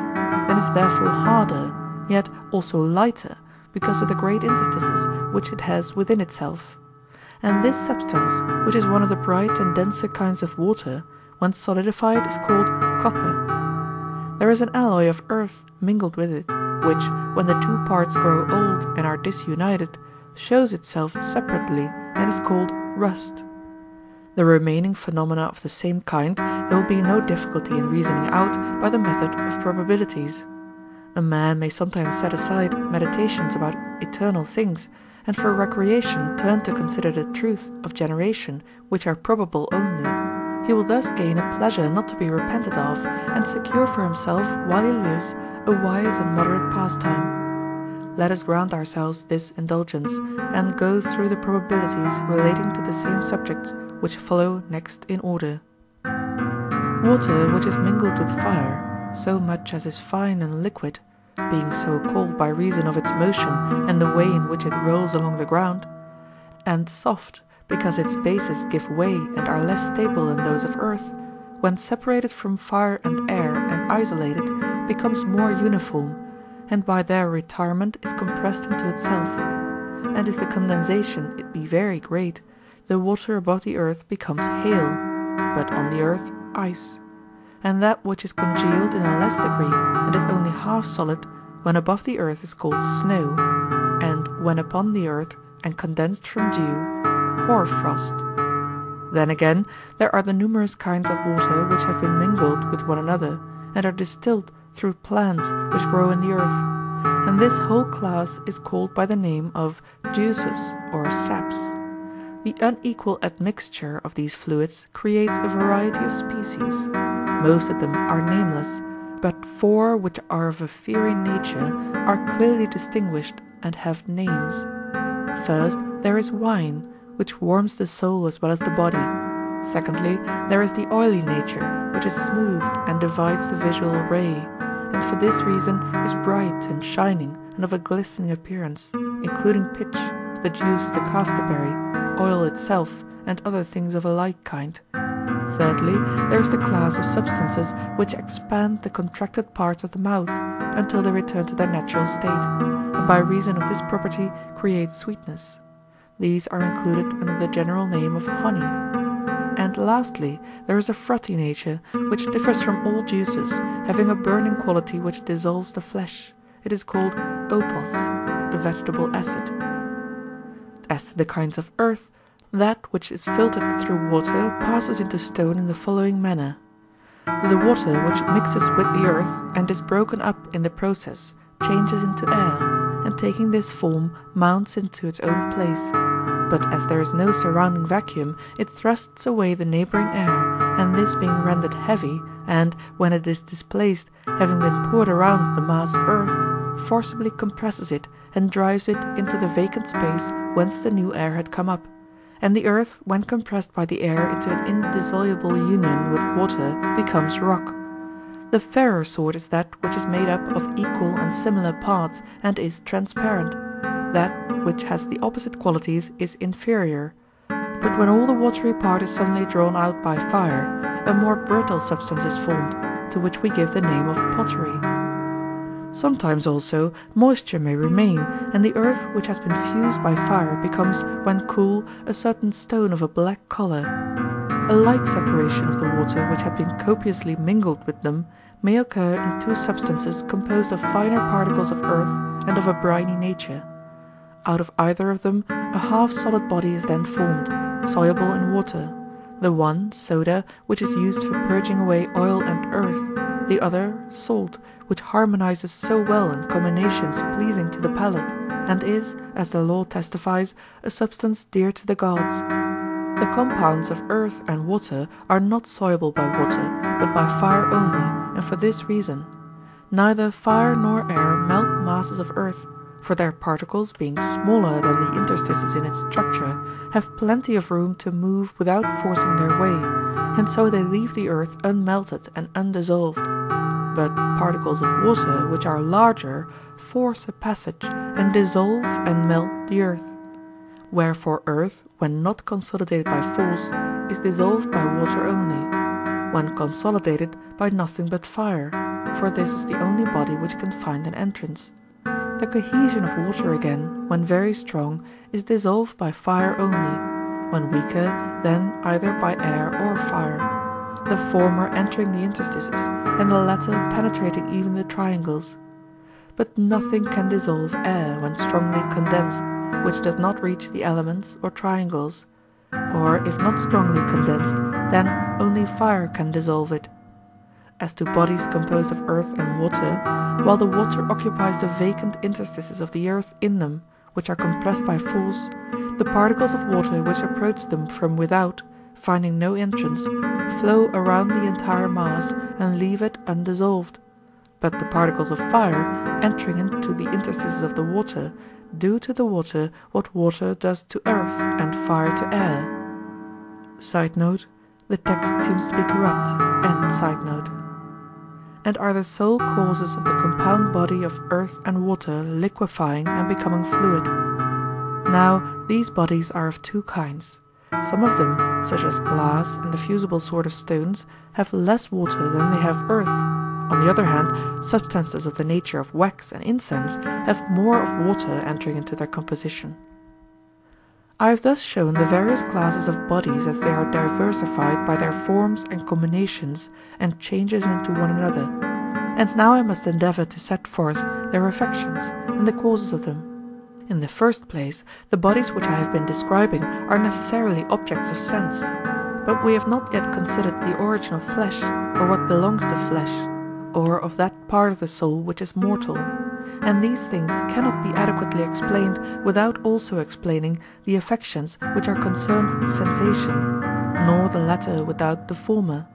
and is therefore harder, yet also lighter, because of the great interstices which it has within itself. And this substance, which is one of the bright and denser kinds of water, when solidified is called copper. There is an alloy of earth mingled with it, which, when the two parts grow old and are disunited, shows itself separately and is called rust. The remaining phenomena of the same kind there will be no difficulty in reasoning out by the method of probabilities. A man may sometimes set aside meditations about eternal things, and for recreation turn to consider the truths of generation, which are probable only. He will thus gain a pleasure not to be repented of, and secure for himself, while he lives, a wise and moderate pastime. Let us grant ourselves this indulgence, and go through the probabilities relating to the same subjects, which follow next in order. Water which is mingled with fire, so much as is fine and liquid, being so called by reason of its motion and the way in which it rolls along the ground, and soft, because its bases give way and are less stable than those of earth, when separated from fire and air and isolated, becomes more uniform, and by their retirement is compressed into itself. And if the condensation it be very great, the water above the earth becomes hail, but on the earth ice. And that which is congealed in a less degree and is only half solid, when above the earth is called snow, and when upon the earth and condensed from dew, hoarfrost. Then again there are the numerous kinds of water which have been mingled with one another, and are distilled through plants which grow in the earth, and this whole class is called by the name of juices or saps. The unequal admixture of these fluids creates a variety of species. Most of them are nameless, but 4 which are of a fiery nature are clearly distinguished and have names. First, there is wine, which warms the soul as well as the body. Secondly, there is the oily nature, which is smooth and divides the visual ray, and for this reason is bright and shining and of a glistening appearance, including pitch, the juice of the casterberry, oil itself, and other things of a like kind. Thirdly, there is the class of substances which expand the contracted parts of the mouth until they return to their natural state, and by reason of this property create sweetness. These are included under the general name of honey. And lastly, there is a frothy nature, which differs from all juices, having a burning quality which dissolves the flesh. It is called opos, a vegetable acid. As to the kinds of earth, that which is filtered through water passes into stone in the following manner. The water which mixes with the earth and is broken up in the process changes into air, and taking this form mounts into its own place. But as there is no surrounding vacuum, it thrusts away the neighbouring air, and this being rendered heavy, and, when it is displaced, having been poured around the mass of earth, forcibly compresses it and drives it into the vacant space whence the new air had come up. And the earth, when compressed by the air into an indissoluble union with water, becomes rock. The fairer sort is that which is made up of equal and similar parts, and is transparent. That which has the opposite qualities is inferior. But when all the watery part is suddenly drawn out by fire, a more brittle substance is formed, to which we give the name of pottery. Sometimes also moisture may remain, and the earth which has been fused by fire becomes, when cool, a certain stone of a black colour. A like separation of the water which had been copiously mingled with them may occur in two substances composed of finer particles of earth and of a briny nature. Out of either of them a half-solid body is then formed, soluble in water, the one, soda, which is used for purging away oil and earth, the other, salt, which harmonizes so well in combinations pleasing to the palate, and is, as the law testifies, a substance dear to the gods. The compounds of earth and water are not soluble by water, but by fire only, and for this reason. Neither fire nor air melt masses of earth, for their particles, being smaller than the interstices in its structure, have plenty of room to move without forcing their way, and so they leave the earth unmelted and undissolved. But particles of water, which are larger, force a passage, and dissolve and melt the earth. Wherefore earth, when not consolidated by force, is dissolved by water only, when consolidated by nothing but fire, for this is the only body which can find an entrance. The cohesion of water again, when very strong, is dissolved by fire only, when weaker, then either by air or fire, the former entering the interstices, and the latter penetrating even the triangles. But nothing can dissolve air when strongly condensed, which does not reach the elements or triangles, or if not strongly condensed, then only fire can dissolve it. As to bodies composed of earth and water, while the water occupies the vacant interstices of the earth in them, which are compressed by force, the particles of water which approach them from without, finding no entrance, flow around the entire mass and leave it undissolved. But the particles of fire, entering into the interstices of the water, do to the water what water does to earth and fire to air. (Side-note: the text seems to be corrupt. End side-note.) And are the sole causes of the compound body of earth and water liquefying and becoming fluid. Now these bodies are of two kinds. Some of them, such as glass and the fusible sort of stones, have less water than they have earth. On the other hand, substances of the nature of wax and incense have more of water entering into their composition. I have thus shown the various classes of bodies as they are diversified by their forms and combinations and changes into one another, and now I must endeavour to set forth their affections and the causes of them. In the first place, the bodies which I have been describing are necessarily objects of sense, but we have not yet considered the origin of flesh, or what belongs to flesh, or of that part of the soul which is mortal, and these things cannot be adequately explained without also explaining the affections which are concerned with sensation, nor the latter without the former,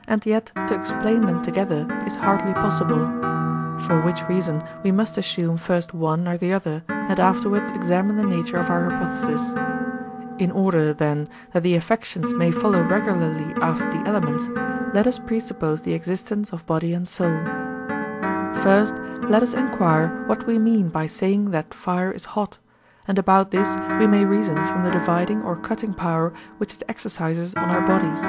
and yet to explain them together is hardly possible, for which reason we must assume first one or the other, and afterwards examine the nature of our hypothesis. In order, then, that the affections may follow regularly after the elements, let us presuppose the existence of body and soul. First, let us inquire what we mean by saying that fire is hot, and about this we may reason from the dividing or cutting power which it exercises on our bodies.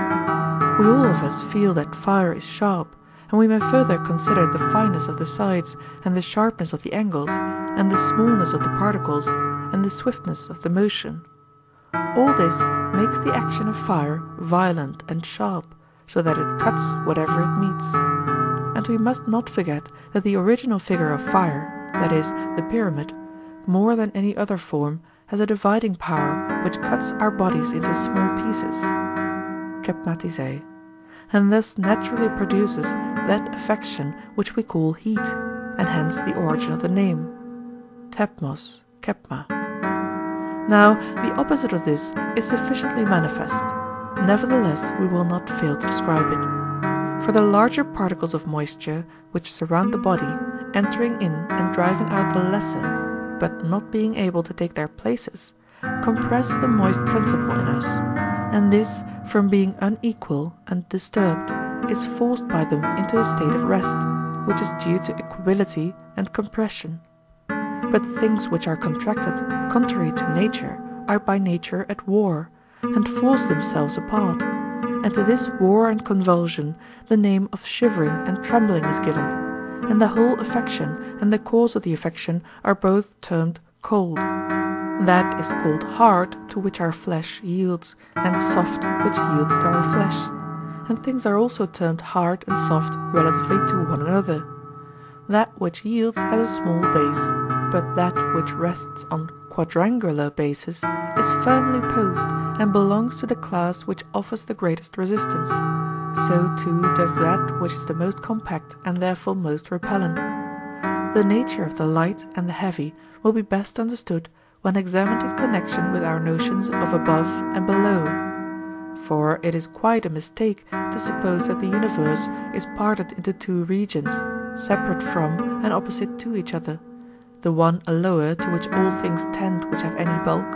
We all of us feel that fire is sharp, and we may further consider the fineness of the sides, and the sharpness of the angles, and the smallness of the particles, and the swiftness of the motion. All this makes the action of fire violent and sharp, so that it cuts whatever it meets. And we must not forget that the original figure of fire, that is, the pyramid, more than any other form, has a dividing power which cuts our bodies into small pieces, (kepmatizei), and thus naturally produces that affection which we call heat, and hence the origin of the name, tepmos, kepma. Now the opposite of this is sufficiently manifest. Nevertheless we will not fail to describe it. For the larger particles of moisture, which surround the body, entering in and driving out the lesser, but not being able to take their places, compress the moist principle in us, and this, from being unequal and disturbed, is forced by them into a state of rest, which is due to equability and compression. But things which are contracted contrary to nature are by nature at war, and force themselves apart, and to this war and convulsion the name of shivering and trembling is given, and the whole affection and the cause of the affection are both termed cold. That is called hard, to which our flesh yields, and soft, which yields to our flesh. And things are also termed hard and soft relatively to one another. That which yields has a small base, but that which rests on quadrangular bases is firmly posed and belongs to the class which offers the greatest resistance. So too does that which is the most compact and therefore most repellent. The nature of the light and the heavy will be best understood when examined in connection with our notions of above and below. For it is quite a mistake to suppose that the universe is parted into two regions, separate from and opposite to each other, the one a lower to which all things tend which have any bulk,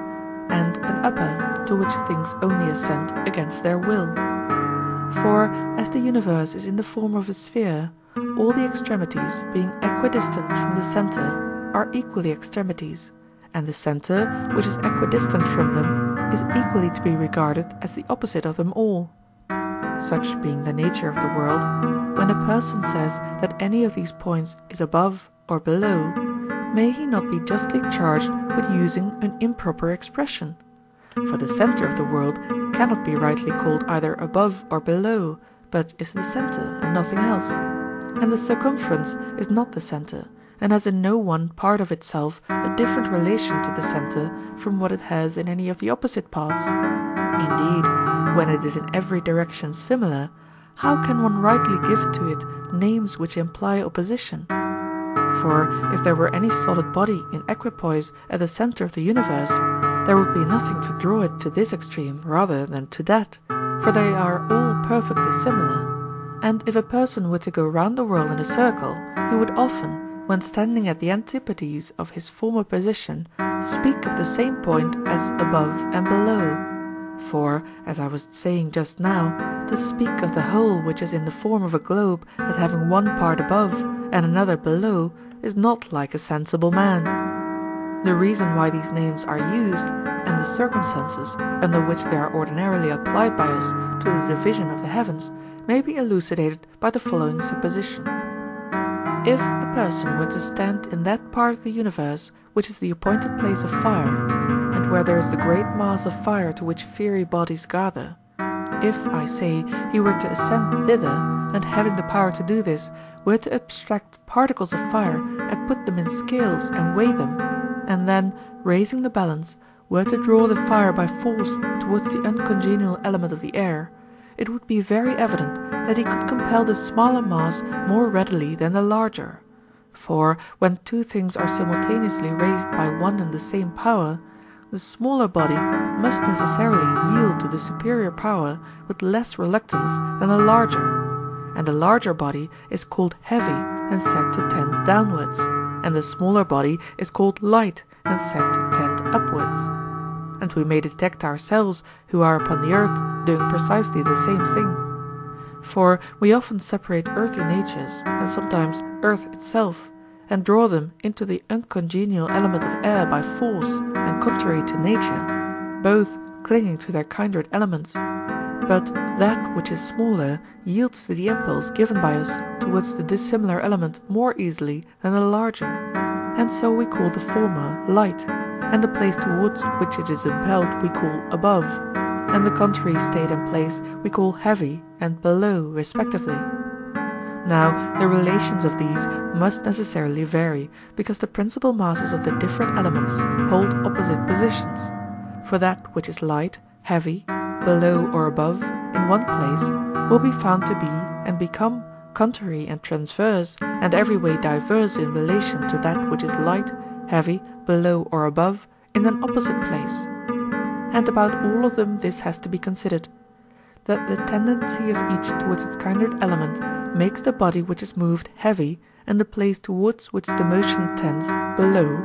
and an upper to which things only ascend against their will. For as the universe is in the form of a sphere, all the extremities, being equidistant from the centre, are equally extremities, and the centre, which is equidistant from them, is equally to be regarded as the opposite of them all. Such being the nature of the world, when a person says that any of these points is above or below, may he not be justly charged with using an improper expression? For the centre of the world cannot be rightly called either above or below, but is the centre and nothing else. And the circumference is not the centre, and has in no one part of itself a different relation to the centre from what it has in any of the opposite parts. Indeed, when it is in every direction similar, how can one rightly give to it names which imply opposition? For if there were any solid body in equipoise at the centre of the universe, there would be nothing to draw it to this extreme rather than to that, for they are all perfectly similar. And if a person were to go round the world in a circle, he would often, when standing at the antipodes of his former position, speak of the same point as above and below. For, as I was saying just now, to speak of the whole which is in the form of a globe as having one part above and another below is not like a sensible man. The reason why these names are used, and the circumstances under which they are ordinarily applied by us to the division of the heavens, may be elucidated by the following supposition. If a person were to stand in that part of the universe which is the appointed place of fire, and where there is the great mass of fire to which fiery bodies gather, if, I say, he were to ascend thither, and having the power to do this, were to abstract particles of fire and put them in scales and weigh them, and then, raising the balance, were to draw the fire by force towards the uncongenial element of the air, it would be very evident that he could compel the smaller mass more readily than the larger. For when two things are simultaneously raised by one and the same power, the smaller body must necessarily yield to the superior power with less reluctance than the larger, and the larger body is called heavy and said to tend downwards, and the smaller body is called light and said to tend upwards. And we may detect ourselves who are upon the earth doing precisely the same thing. For we often separate earthy natures, and sometimes earth itself, and draw them into the uncongenial element of air by force and contrary to nature, both clinging to their kindred elements. But that which is smaller yields to the impulse given by us towards the dissimilar element more easily than the larger, and so we call the former light, and the place towards which it is impelled we call above, and the contrary state and place we call heavy and below respectively. Now the relations of these must necessarily vary, because the principal masses of the different elements hold opposite positions. For that which is light, heavy, below or above, in one place, will be found to be and become contrary and transverse, and every way diverse in relation to that which is light, heavy, below or above, in an opposite place. And about all of them this has to be considered, that the tendency of each towards its kindred element makes the body which is moved heavy, and the place towards which the motion tends below,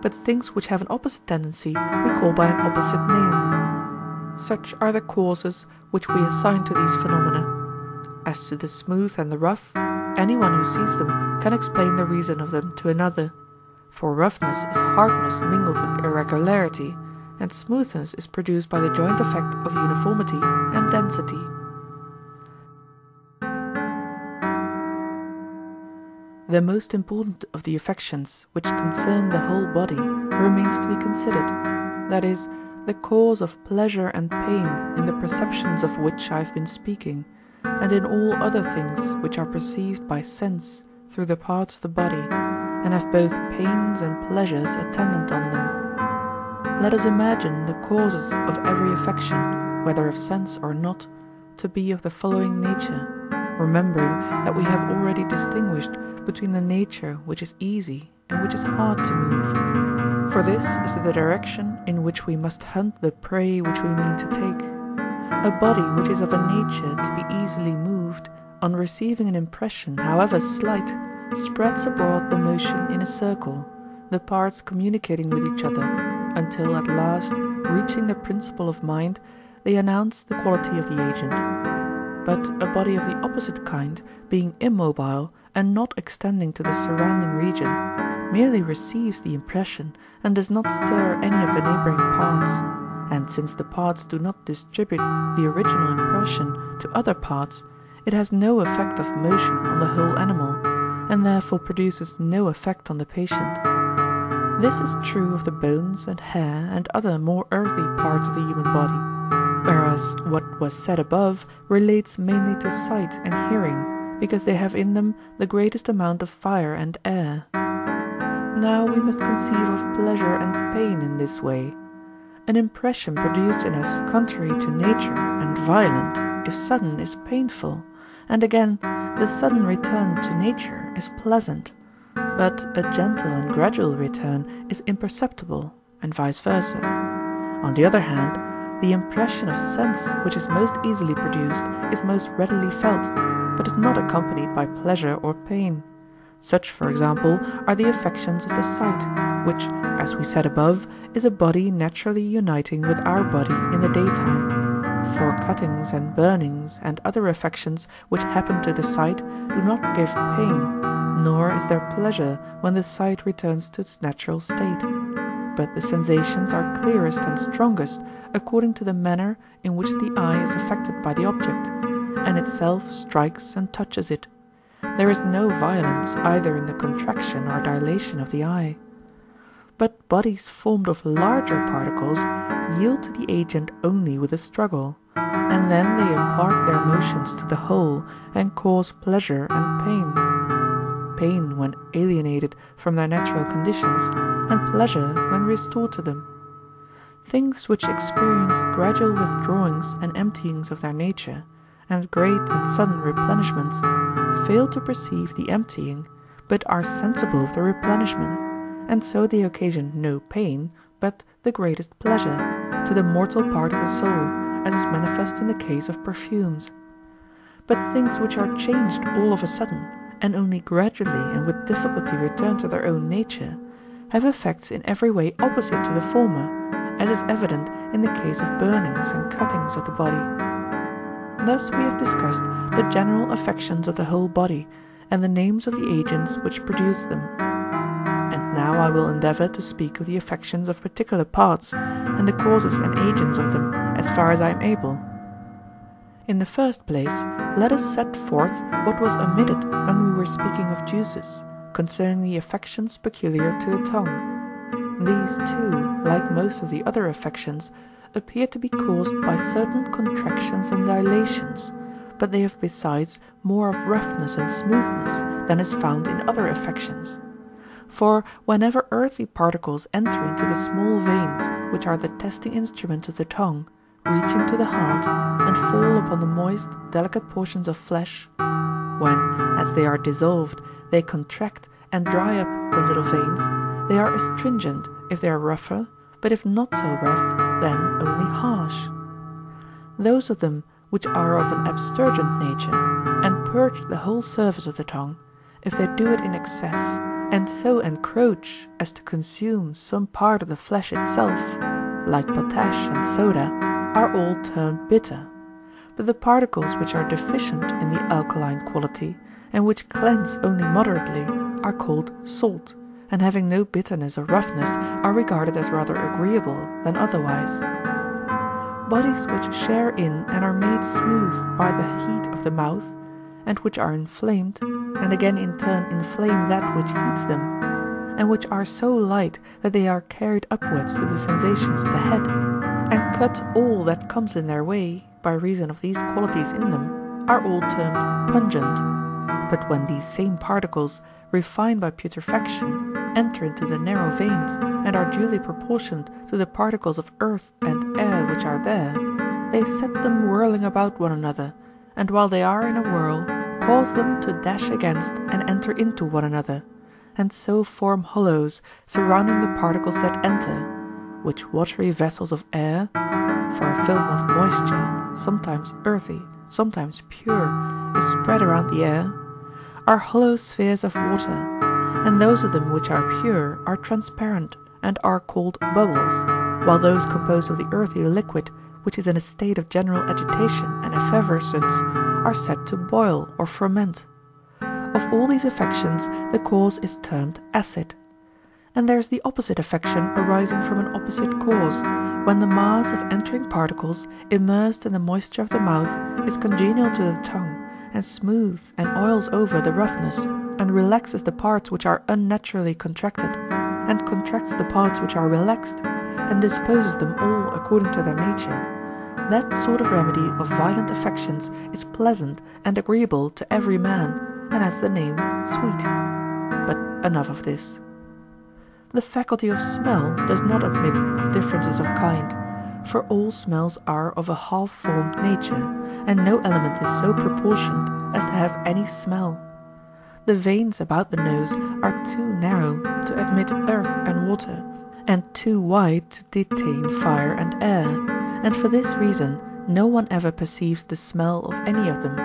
but things which have an opposite tendency we call by an opposite name. Such are the causes which we assign to these phenomena. As to the smooth and the rough, anyone who sees them can explain the reason of them to another. For roughness is hardness mingled with irregularity, and smoothness is produced by the joint effect of uniformity and density. the most important of the affections which concern the whole body remains to be considered, that is, the cause of pleasure and pain in the perceptions of which I have been speaking, and in all other things which are perceived by sense through the parts of the body, and have both pains and pleasures attendant on them. Let us imagine the causes of every affection, whether of sense or not, to be of the following nature, remembering that we have already distinguished between the nature which is easy and which is hard to move. For this is the direction in which we must hunt the prey which we mean to take. A body which is of a nature to be easily moved, on receiving an impression, however slight, spreads abroad the motion in a circle, the parts communicating with each other, until at last, reaching the principle of mind, they announce the quality of the agent. But a body of the opposite kind, being immobile and not extending to the surrounding region, merely receives the impression and does not stir any of the neighboring parts, and since the parts do not distribute the original impression to other parts, it has no effect of motion on the whole animal, and therefore produces no effect on the patient. This is true of the bones and hair and other more earthy parts of the human body, whereas what was said above relates mainly to sight and hearing, because they have in them the greatest amount of fire and air. Now we must conceive of pleasure and pain in this way. An impression produced in us contrary to nature and violent, if sudden, is painful, and again the sudden return to nature is pleasant, but a gentle and gradual return is imperceptible, and vice versa. On the other hand, the impression of sense which is most easily produced is most readily felt, but is not accompanied by pleasure or pain. Such, for example, are the affections of the sight, which, as we said above, is a body naturally uniting with our body in the daytime. For cuttings and burnings and other affections which happen to the sight do not give pain, nor is there pleasure when the sight returns to its natural state. But the sensations are clearest and strongest according to the manner in which the eye is affected by the object, and itself strikes and touches it. There is no violence either in the contraction or dilation of the eye. But bodies formed of larger particles yield to the agent only with a struggle, and then they impart their motions to the whole and cause pleasure and pain. Pain when alienated from their natural conditions, and pleasure when restored to them. Things which experience gradual withdrawings and emptyings of their nature, and great and sudden replenishments, fail to perceive the emptying, but are sensible of the replenishment, and so they occasion no pain, but the greatest pleasure, to the mortal part of the soul, as is manifest in the case of perfumes. But things which are changed all of a sudden, and only gradually and with difficulty return to their own nature, have effects in every way opposite to the former, as is evident in the case of burnings and cuttings of the body. Thus we have discussed the general affections of the whole body, and the names of the agents which produce them. And now I will endeavour to speak of the affections of particular parts, and the causes and agents of them, as far as I am able. In the first place, let us set forth what was omitted when we were speaking of juices, concerning the affections peculiar to the tongue. These too, like most of the other affections, appear to be caused by certain contractions and dilations, but they have besides more of roughness and smoothness than is found in other affections. For whenever earthy particles enter into the small veins, which are the testing instruments of the tongue, reaching to the heart, and fall upon the moist, delicate portions of flesh, when, as they are dissolved, they contract and dry up the little veins, they are astringent if they are rougher, but if not so rough, then only harsh. Those of them which are of an abstergent nature, and purge the whole surface of the tongue, if they do it in excess, and so encroach as to consume some part of the flesh itself, like potash and soda, are all termed bitter. But the particles which are deficient in the alkaline quality, and which cleanse only moderately, are called salt, and having no bitterness or roughness, are regarded as rather agreeable than otherwise. Bodies which share in and are made smooth by the heat of the mouth, and which are inflamed, and again in turn inflame that which heats them, and which are so light that they are carried upwards to the sensations of the head, and cut all that comes in their way, by reason of these qualities in them, are all termed pungent. But when these same particles, refined by putrefaction, enter into the narrow veins, and are duly proportioned to the particles of earth and air which are there, they set them whirling about one another, and while they are in a whirl, cause them to dash against and enter into one another, and so form hollows surrounding the particles that enter, which watery vessels of air (for a film of moisture, sometimes earthy, sometimes pure, is spread around the air) are hollow spheres of water, and those of them which are pure are transparent, and are called bubbles, while those composed of the earthy liquid, which is in a state of general agitation and effervescence, are said to boil or ferment. Of all these affections the cause is termed acid. And there is the opposite affection arising from an opposite cause, when the mass of entering particles, immersed in the moisture of the mouth, is congenial to the tongue, and smooths and oils over the roughness, and relaxes the parts which are unnaturally contracted, and contracts the parts which are relaxed, and disposes them all according to their nature. That sort of remedy of violent affections is pleasant and agreeable to every man, and has the name sweet. But enough of this. The faculty of smell does not admit of differences of kind, for all smells are of a half-formed nature, and no element is so proportioned as to have any smell. The veins about the nose are too narrow to admit earth and water, and too wide to detain fire and air, and for this reason no one ever perceives the smell of any of them,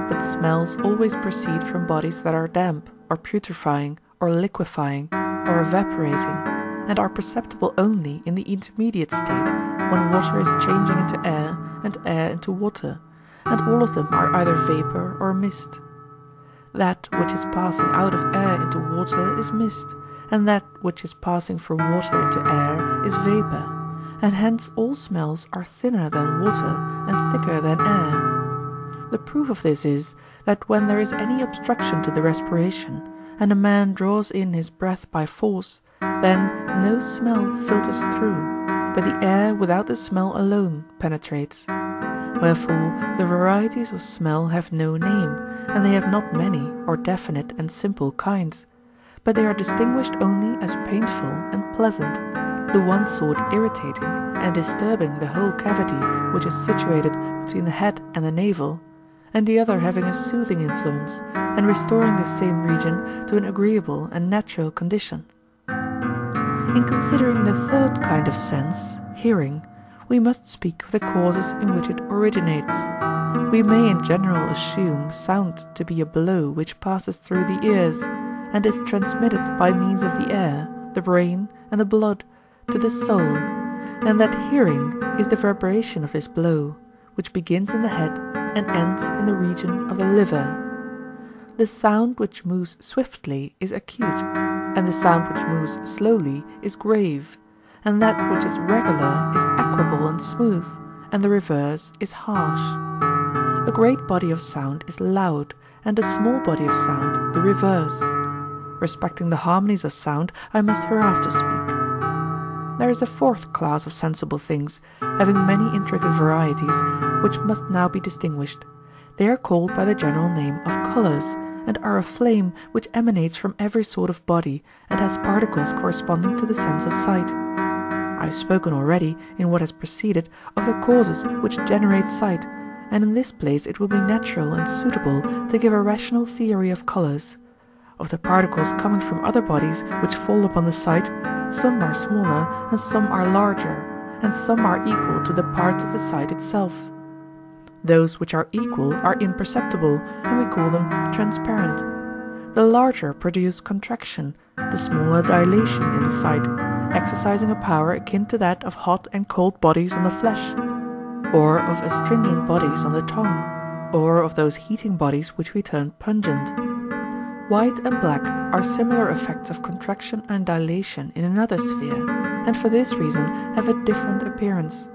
but smells always proceed from bodies that are damp, or putrefying, or liquefying, or evaporating, and are perceptible only in the intermediate state, when water is changing into air, and air into water, and all of them are either vapour or mist. That which is passing out of air into water is mist, and that which is passing from water into air is vapour, and hence all smells are thinner than water and thicker than air. The proof of this is, that when there is any obstruction to the respiration, and a man draws in his breath by force, then no smell filters through, but the air without the smell alone penetrates. Wherefore the varieties of smell have no name, and they have not many or definite and simple kinds, but they are distinguished only as painful and pleasant, the one sort irritating and disturbing the whole cavity which is situated between the head and the navel, and the other having a soothing influence, and restoring this same region to an agreeable and natural condition. In considering the third kind of sense, hearing, we must speak of the causes in which it originates. We may in general assume sound to be a blow which passes through the ears, and is transmitted by means of the air, the brain, and the blood, to the soul, and that hearing is the vibration of this blow, which begins in the head and ends in the region of the liver. The sound which moves swiftly is acute, and the sound which moves slowly is grave, and that which is regular is equable and smooth, and the reverse is harsh. A great body of sound is loud, and a small body of sound the reverse. Respecting the harmonies of sound I must hereafter speak. There is a fourth class of sensible things, having many intricate varieties, which must now be distinguished. They are called by the general name of colours, and are a flame which emanates from every sort of body, and has particles corresponding to the sense of sight. I have spoken already, in what has preceded, of the causes which generate sight, and in this place it will be natural and suitable to give a rational theory of colours. Of the particles coming from other bodies which fall upon the sight, some are smaller and some are larger, and some are equal to the parts of the sight itself. Those which are equal are imperceptible, and we call them transparent. The larger produce contraction, the smaller dilation in the sight, exercising a power akin to that of hot and cold bodies on the flesh, or of astringent bodies on the tongue, or of those heating bodies which we term pungent. White and black are similar effects of contraction and dilation in another sphere, and for this reason have a different appearance.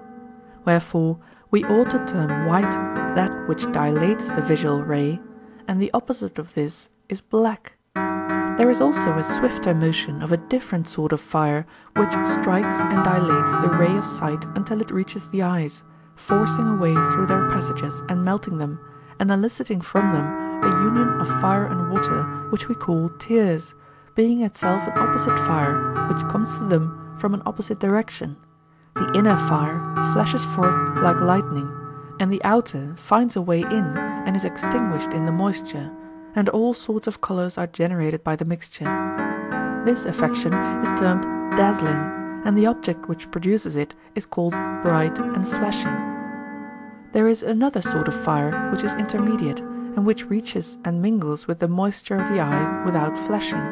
Wherefore we ought to term white that which dilates the visual ray, and the opposite of this is black. There is also a swifter motion of a different sort of fire, which strikes and dilates the ray of sight until it reaches the eyes, forcing a way through their passages and melting them, and eliciting from them a union of fire and water which we call tears, being itself an opposite fire which comes to them from an opposite direction. The inner fire flashes forth like lightning, and the outer finds a way in and is extinguished in the moisture, and all sorts of colours are generated by the mixture. This affection is termed dazzling, and the object which produces it is called bright and flashing. There is another sort of fire which is intermediate, and which reaches and mingles with the moisture of the eye without flashing,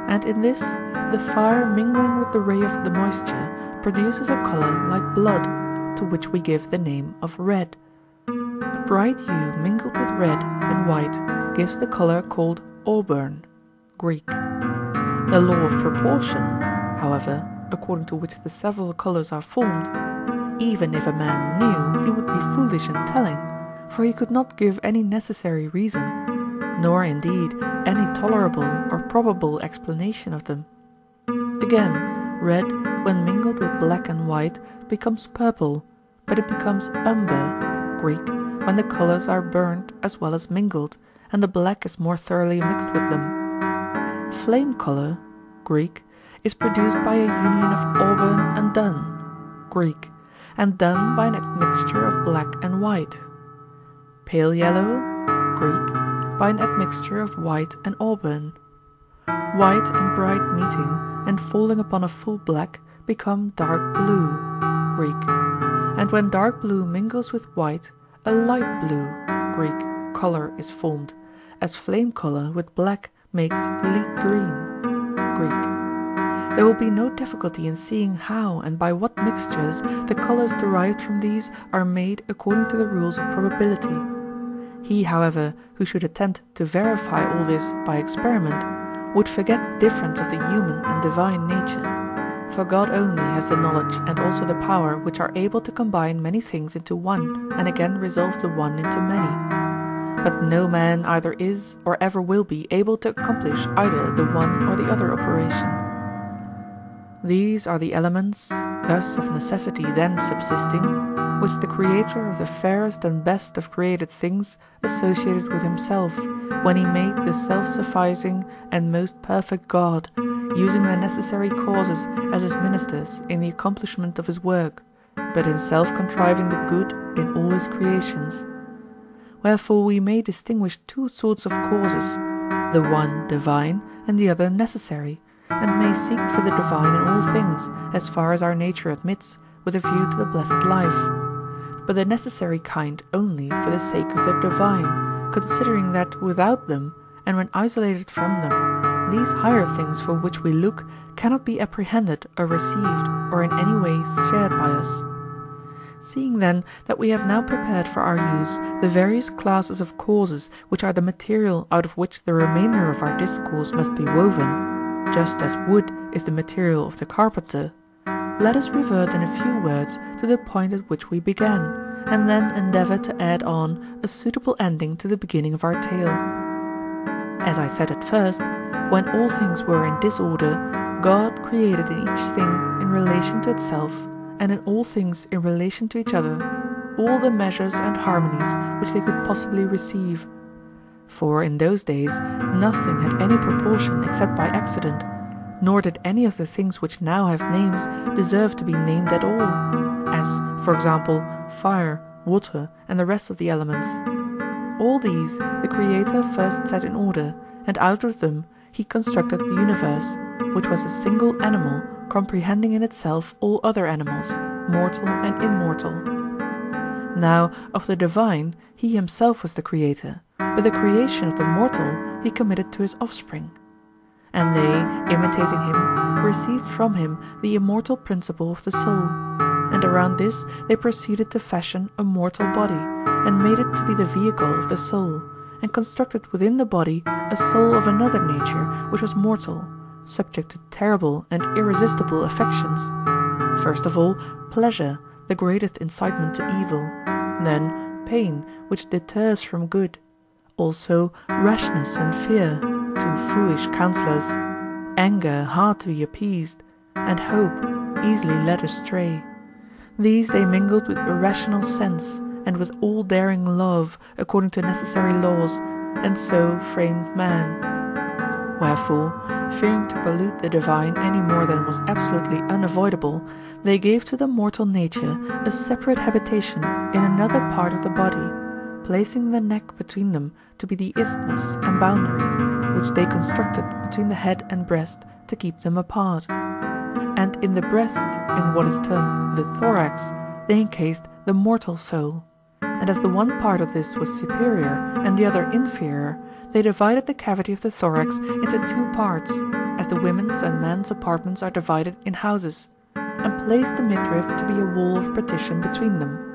and in this the fire mingling with the ray of the moisture produces a colour like blood, to which we give the name of red. A bright hue mingled with red and white gives the colour called auburn, Greek. The law of proportion, however, according to which the several colours are formed, even if a man knew, he would be foolish in telling, for he could not give any necessary reason, nor indeed any tolerable or probable explanation of them. Again, red, when mingled with black and white, becomes purple, but it becomes umber, Greek, when the colours are burnt as well as mingled, and the black is more thoroughly mixed with them. Flame colour, Greek, is produced by a union of auburn and dun, Greek, and dun by an admixture of black and white. Pale yellow, Greek, by an admixture of white and auburn. White and bright meeting and falling upon a full black become dark blue, Greek, and when dark blue mingles with white, a light blue, Greek, colour is formed, as flame colour with black makes leek green, Greek. There will be no difficulty in seeing how and by what mixtures the colours derived from these are made according to the rules of probability. He, however, who should attempt to verify all this by experiment, would forget the difference of the human and divine nature. For God only has the knowledge and also the power which are able to combine many things into one, and again resolve the one into many. But no man either is or ever will be able to accomplish either the one or the other operation. These are the elements, thus of necessity then subsisting, which the Creator of the fairest and best of created things associated with himself, when he made the self-sufficing and most perfect God, using the necessary causes as his ministers in the accomplishment of his work, but himself contriving the good in all his creations. Wherefore we may distinguish two sorts of causes, the one divine and the other necessary, and may seek for the divine in all things, as far as our nature admits, with a view to the blessed life, but the necessary kind only for the sake of the divine, considering that without them, and when isolated from them, these higher things for which we look cannot be apprehended or received or in any way shared by us. Seeing then that we have now prepared for our use the various classes of causes which are the material out of which the remainder of our discourse must be woven, just as wood is the material of the carpenter, let us revert in a few words to the point at which we began, and then endeavour to add on a suitable ending to the beginning of our tale. As I said at first, when all things were in disorder, God created in each thing in relation to itself, and in all things in relation to each other, all the measures and harmonies which they could possibly receive. For in those days nothing had any proportion except by accident, nor did any of the things which now have names deserve to be named at all, as, for example, fire, water, and the rest of the elements. All these the Creator first set in order, and out of them he constructed the universe, which was a single animal comprehending in itself all other animals, mortal and immortal. Now of the divine he himself was the Creator, but the creation of the mortal he committed to his offspring. And they, imitating him, received from him the immortal principle of the soul, and around this they proceeded to fashion a mortal body, and made it to be the vehicle of the soul, and constructed within the body a soul of another nature which was mortal, subject to terrible and irresistible affections. First of all, pleasure, the greatest incitement to evil, then pain, which deters from good, also rashness and fear, two foolish counsellors, anger hard to be appeased, and hope easily led astray. These they mingled with irrational sense, and with all daring love, according to necessary laws, and so framed man. Wherefore, fearing to pollute the divine any more than was absolutely unavoidable, they gave to the mortal nature a separate habitation in another part of the body, placing the neck between them to be the isthmus and boundary, which they constructed between the head and breast to keep them apart. And in the breast, in what is termed the thorax, they encased the mortal soul. And as the one part of this was superior and the other inferior, they divided the cavity of the thorax into two parts, as the women's and men's apartments are divided in houses, and placed the midriff to be a wall of partition between them.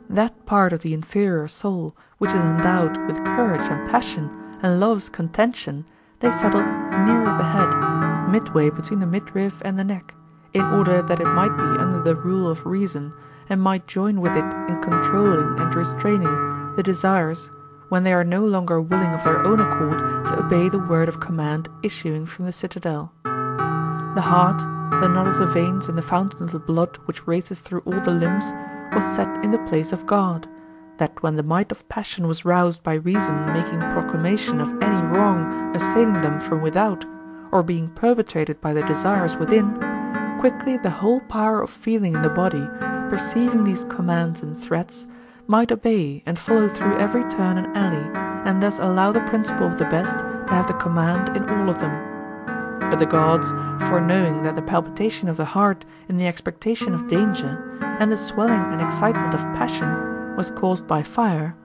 That part of the inferior soul which is endowed with courage and passion and loves contention, they settled nearer the head, midway between the midriff and the neck, in order that it might be under the rule of reason, and might join with it in controlling and restraining the desires when they are no longer willing of their own accord to obey the word of command issuing from the citadel. The heart, the knot of the veins and the fountain of the blood which races through all the limbs, was set in the place of God, that when the might of passion was roused by reason making proclamation of any wrong assailing them from without, or being perpetrated by the desires within, quickly the whole power of feeling in the body, perceiving these commands and threats, might obey and follow through every turn and alley, and thus allow the principle of the best to have the command in all of them. But the gods, foreknowing that the palpitation of the heart in the expectation of danger, and the swelling and excitement of passion, was caused by fire,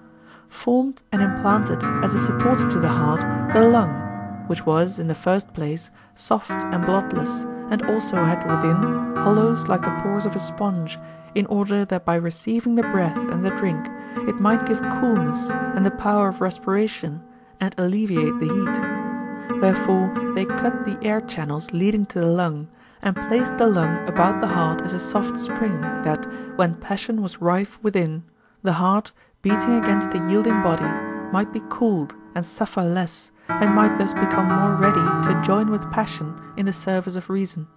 formed and implanted as a support to the heart the lung, which was, in the first place, soft and bloodless, and also had within hollows like the pores of a sponge, in order that by receiving the breath and the drink it might give coolness and the power of respiration, and alleviate the heat. Wherefore they cut the air channels leading to the lung, and placed the lung about the heart as a soft spring, that, when passion was rife within, the heart, beating against the yielding body, might be cooled and suffer less, and might thus become more ready to join with passion in the service of reason.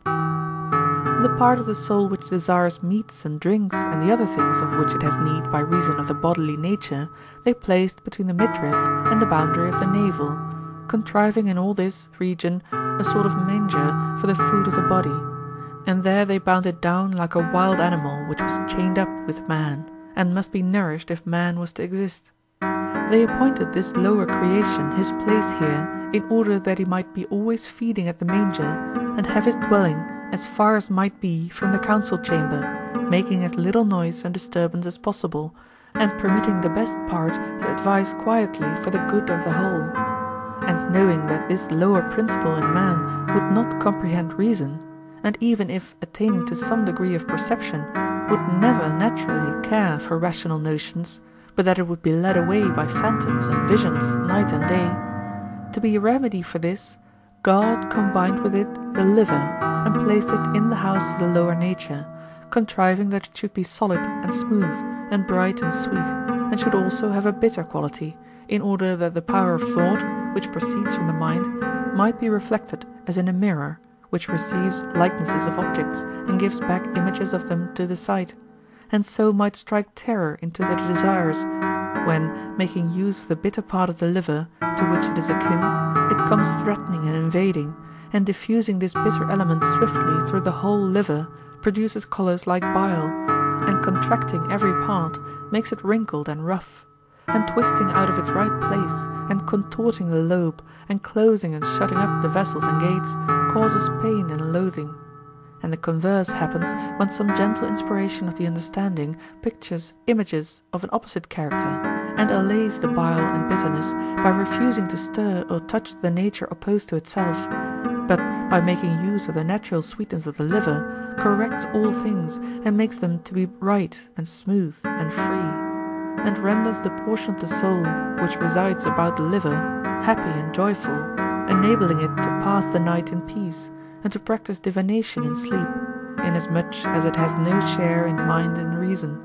The part of the soul which desires meats and drinks and the other things of which it has need by reason of the bodily nature, they placed between the midriff and the boundary of the navel, contriving in all this region a sort of manger for the food of the body, and there they bound it down like a wild animal which was chained up with man, and must be nourished if man was to exist. They appointed this lower creation his place here, in order that he might be always feeding at the manger, and have his dwelling as far as might be from the council chamber, making as little noise and disturbance as possible, and permitting the best part to advise quietly for the good of the whole. And knowing that this lower principle in man would not comprehend reason, and even if attaining to some degree of perception, would never naturally care for rational notions, but that it would be led away by phantoms and visions night and day, to be a remedy for this, God combined with it the liver, and placed it in the house of the lower nature, contriving that it should be solid and smooth, and bright and sweet, and should also have a bitter quality, in order that the power of thought, which proceeds from the mind, might be reflected as in a mirror, which receives likenesses of objects, and gives back images of them to the sight, and so might strike terror into the desires, when, making use of the bitter part of the liver, to which it is akin, it comes threatening and invading, and diffusing this bitter element swiftly through the whole liver, produces colours like bile, and contracting every part, makes it wrinkled and rough, and twisting out of its right place, and contorting the lobe, and closing and shutting up the vessels and gates, causes pain and loathing. And the converse happens when some gentle inspiration of the understanding pictures images of an opposite character, and allays the bile and bitterness by refusing to stir or touch the nature opposed to itself, but by making use of the natural sweetness of the liver, corrects all things, and makes them to be right and smooth and free, and renders the portion of the soul which resides about the liver happy and joyful, enabling it to pass the night in peace, and to practice divination in sleep, inasmuch as it has no share in mind and reason.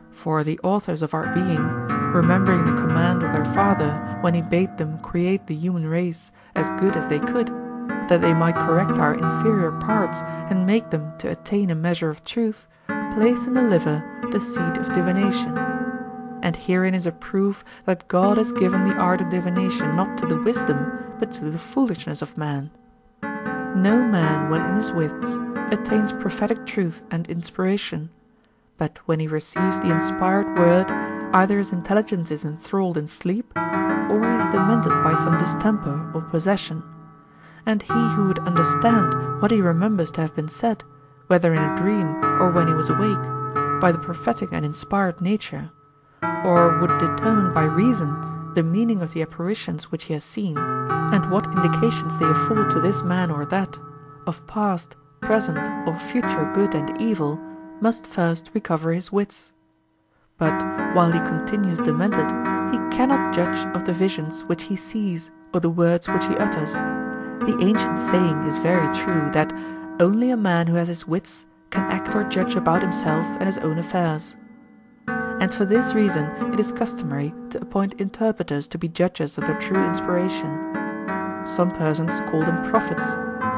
For the authors of our being, remembering the command of their father when he bade them create the human race as good as they could, that they might correct our inferior parts and make them to attain a measure of truth, placed in the liver the seed of divination. And herein is a proof that God has given the art of divination not to the wisdom, but to the foolishness of man. No man, when in his wits, attains prophetic truth and inspiration, but when he receives the inspired word, either his intelligence is enthralled in sleep, or he is demented by some distemper or possession. And he who would understand what he remembers to have been said, whether in a dream or when he was awake, by the prophetic and inspired nature, or would determine by reason the meaning of the apparitions which he has seen, and what indications they afford to this man or that, of past, present, or future good and evil, must first recover his wits. But while he continues demented, he cannot judge of the visions which he sees or the words which he utters. The ancient saying is very true, that only a man who has his wits can act or judge about himself and his own affairs. And for this reason it is customary to appoint interpreters to be judges of their true inspiration. Some persons call them prophets.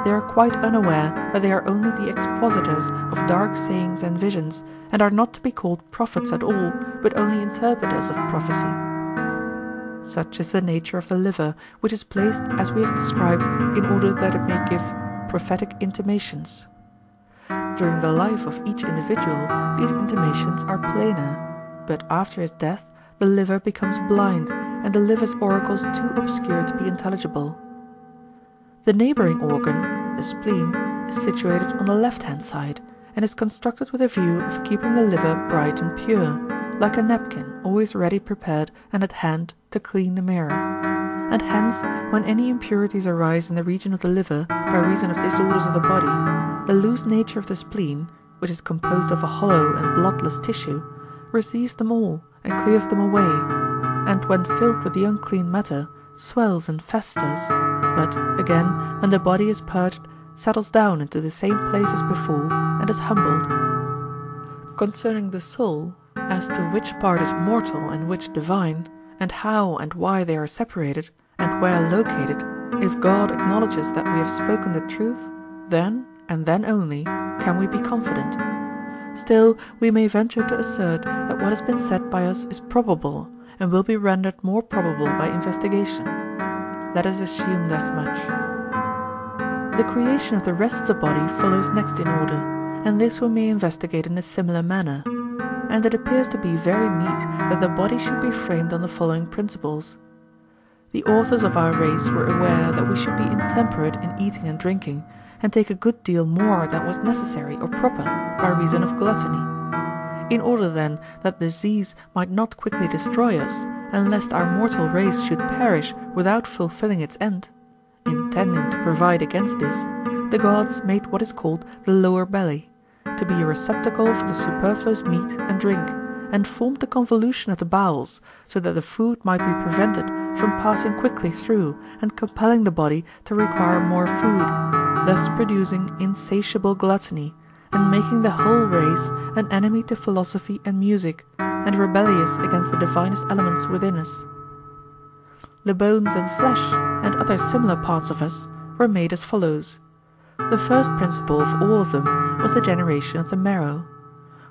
They are quite unaware that they are only the expositors of dark sayings and visions, and are not to be called prophets at all, but only interpreters of prophecy. Such is the nature of the liver, which is placed as we have described in order that it may give prophetic intimations. During the life of each individual these intimations are plainer, but after his death the liver becomes blind, and the liver's oracles too obscure to be intelligible. The neighbouring organ, the spleen, is situated on the left-hand side, and is constructed with a view of keeping the liver bright and pure, like a napkin always ready prepared and at hand to clean the mirror. And hence, when any impurities arise in the region of the liver by reason of disorders of the body, the loose nature of the spleen, which is composed of a hollow and bloodless tissue, receives them all and clears them away, and when filled with the unclean matter, swells and festers, but again, when the body is purged, settles down into the same place as before, and is humbled. Concerning the soul, as to which part is mortal and which divine, and how and why they are separated, and where located, if God acknowledges that we have spoken the truth, then, and then only, can we be confident. Still, we may venture to assert that what has been said by us is probable, and will be rendered more probable by investigation. Let us assume thus much. The creation of the rest of the body follows next in order, and this we may investigate in a similar manner. And it appears to be very meet that the body should be framed on the following principles. The authors of our race were aware that we should be intemperate in eating and drinking, and take a good deal more than was necessary or proper by reason of gluttony. In order then that disease might not quickly destroy us, and lest our mortal race should perish without fulfilling its end, intending to provide against this, the gods made what is called the lower belly, to be a receptacle for the superfluous meat and drink, and formed the convolution of the bowels, so that the food might be prevented from passing quickly through, and compelling the body to require more food, thus producing insatiable gluttony, and making the whole race an enemy to philosophy and music, and rebellious against the divinest elements within us. The bones and flesh, and other similar parts of us, were made as follows. The first principle of all of them was the generation of the marrow.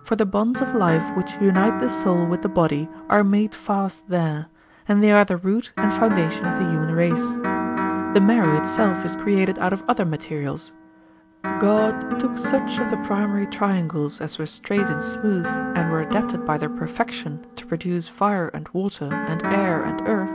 For the bonds of life which unite the soul with the body are made fast there, and they are the root and foundation of the human race. The marrow itself is created out of other materials. God took such of the primary triangles as were straight and smooth, and were adapted by their perfection to produce fire and water and air and earth.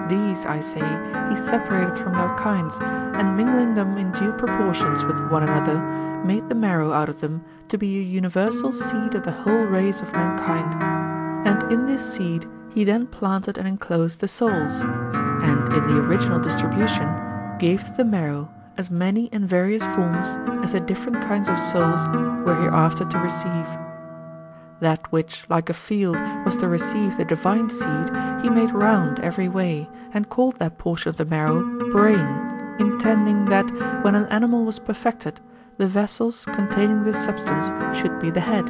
These, I say, he separated from their kinds, and mingling them in due proportions with one another, made the marrow out of them to be a universal seed of the whole race of mankind. And in this seed he then planted and enclosed the souls, and in the original distribution gave to the marrow as many and various forms as the different kinds of souls were hereafter to receive. That which, like a field, was to receive the divine seed, he made round every way, and called that portion of the marrow brain, intending that, when an animal was perfected, the vessels containing this substance should be the head.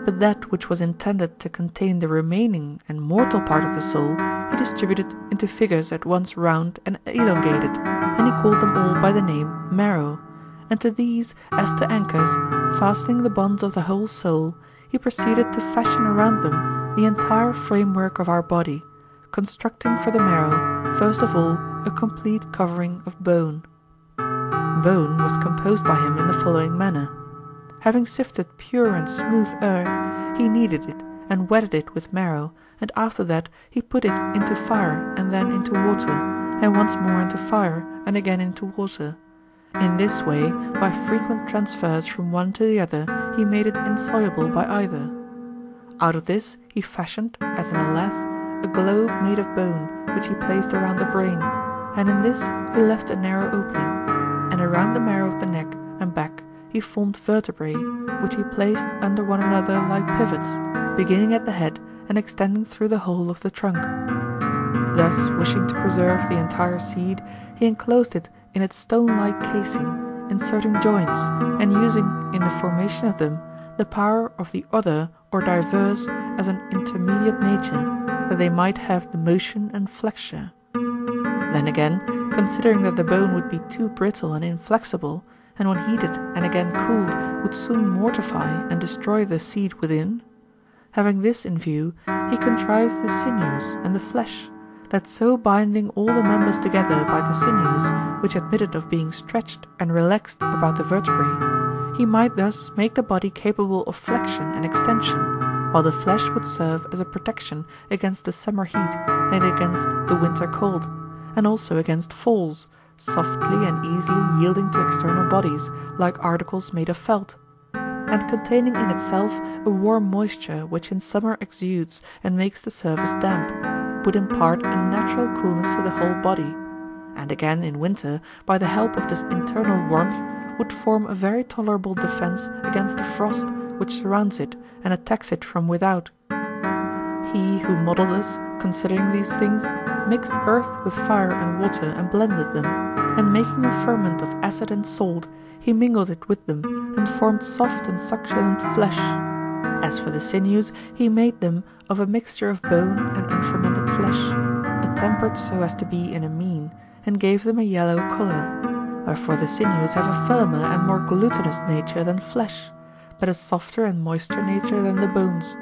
but that which was intended to contain the remaining and mortal part of the soul he distributed into figures at once round and elongated, and he called them all by the name marrow, and to these, as to anchors, fastening the bonds of the whole soul, he proceeded to fashion around them the entire framework of our body, constructing for the marrow, first of all, a complete covering of bone. Bone was composed by him in the following manner. Having sifted pure and smooth earth, he kneaded it and wetted it with marrow, and after that he put it into fire and then into water, and once more into fire and again into water. In this way, by frequent transfers from one to the other, he made it insoluble by either. Out of this he fashioned, as in a lathe, a globe made of bone, which he placed around the brain, and in this he left a narrow opening, and around the marrow of the neck and back he formed vertebrae, which he placed under one another like pivots, beginning at the head and extending through the whole of the trunk. Thus, wishing to preserve the entire seed, he enclosed it in its stone-like casing, inserting joints, and using in the formation of them the power of the other or diverse as an intermediate nature, that they might have the motion and flexure. Then again, considering that the bone would be too brittle and inflexible, and when heated and again cooled would soon mortify and destroy the seed within, having this in view, he contrived the sinews and the flesh, that so binding all the members together by the sinews, which admitted of being stretched and relaxed about the vertebrae, he might thus make the body capable of flexion and extension, while the flesh would serve as a protection against the summer heat and against the winter cold, and also against falls, softly and easily yielding to external bodies, like articles made of felt, and containing in itself a warm moisture which in summer exudes and makes the surface damp, would impart a natural coolness to the whole body, and again in winter, by the help of this internal warmth, would form a very tolerable defence against the frost which surrounds it and attacks it from without. He who modelled us, considering these things, mixed earth with fire and water and blended them, and making a ferment of acid and salt, he mingled it with them, and formed soft and succulent flesh. As for the sinews, he made them of a mixture of bone and unfermented flesh, attempered so as to be in a mean, and gave them a yellow colour, wherefore the sinews have a firmer and more glutinous nature than flesh, but a softer and moister nature than the bones.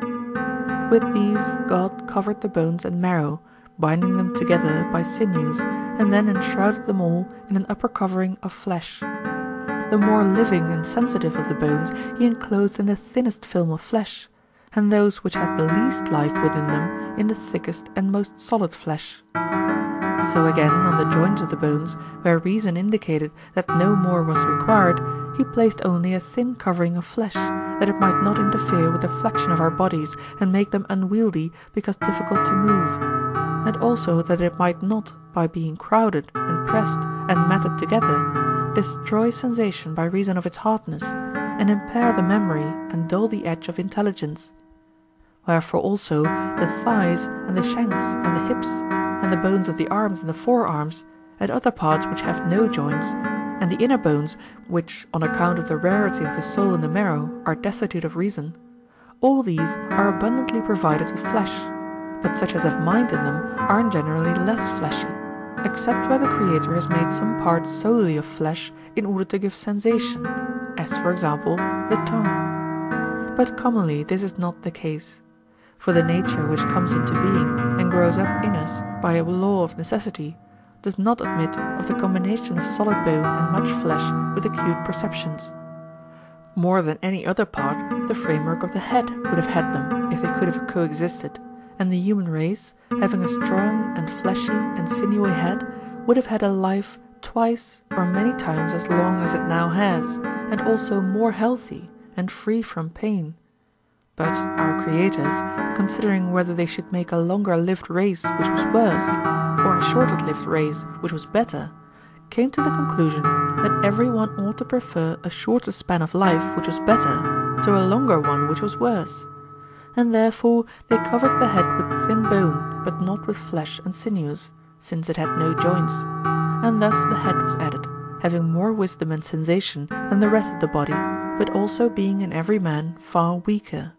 With these God covered the bones and marrow, binding them together by sinews, and then enshrouded them all in an upper covering of flesh. The more living and sensitive of the bones he enclosed in the thinnest film of flesh, and those which had the least life within them in the thickest and most solid flesh. So again on the joints of the bones, where reason indicated that no more was required, he placed only a thin covering of flesh, that it might not interfere with the flexion of our bodies and make them unwieldy because difficult to move, and also that it might not, by being crowded and pressed and matted together, destroy sensation by reason of its hardness, and impair the memory and dull the edge of intelligence. Wherefore also the thighs and the shanks and the hips, and the bones of the arms and the forearms, and other parts which have no joints, and the inner bones, which, on account of the rarity of the soul in the marrow, are destitute of reason, all these are abundantly provided with flesh, but such as have mind in them are generally less fleshy, except where the Creator has made some parts solely of flesh in order to give sensation, as for example the tongue. But commonly this is not the case, for the nature which comes into being and grows up in us by a law of necessity does not admit of the combination of solid bone and much flesh with acute perceptions. More than any other part, the framework of the head would have had them if they could have coexisted, and the human race, having a strong and fleshy and sinewy head, would have had a life twice or many times as long as it now has, and also more healthy and free from pain. But our creators, considering whether they should make a longer-lived race which was worse, or a shorter-lived race which was better, came to the conclusion that every one ought to prefer a shorter span of life which was better to a longer one which was worse, and therefore they covered the head with thin bone, but not with flesh and sinews, since it had no joints, and thus the head was added, having more wisdom and sensation than the rest of the body, but also being in every man far weaker.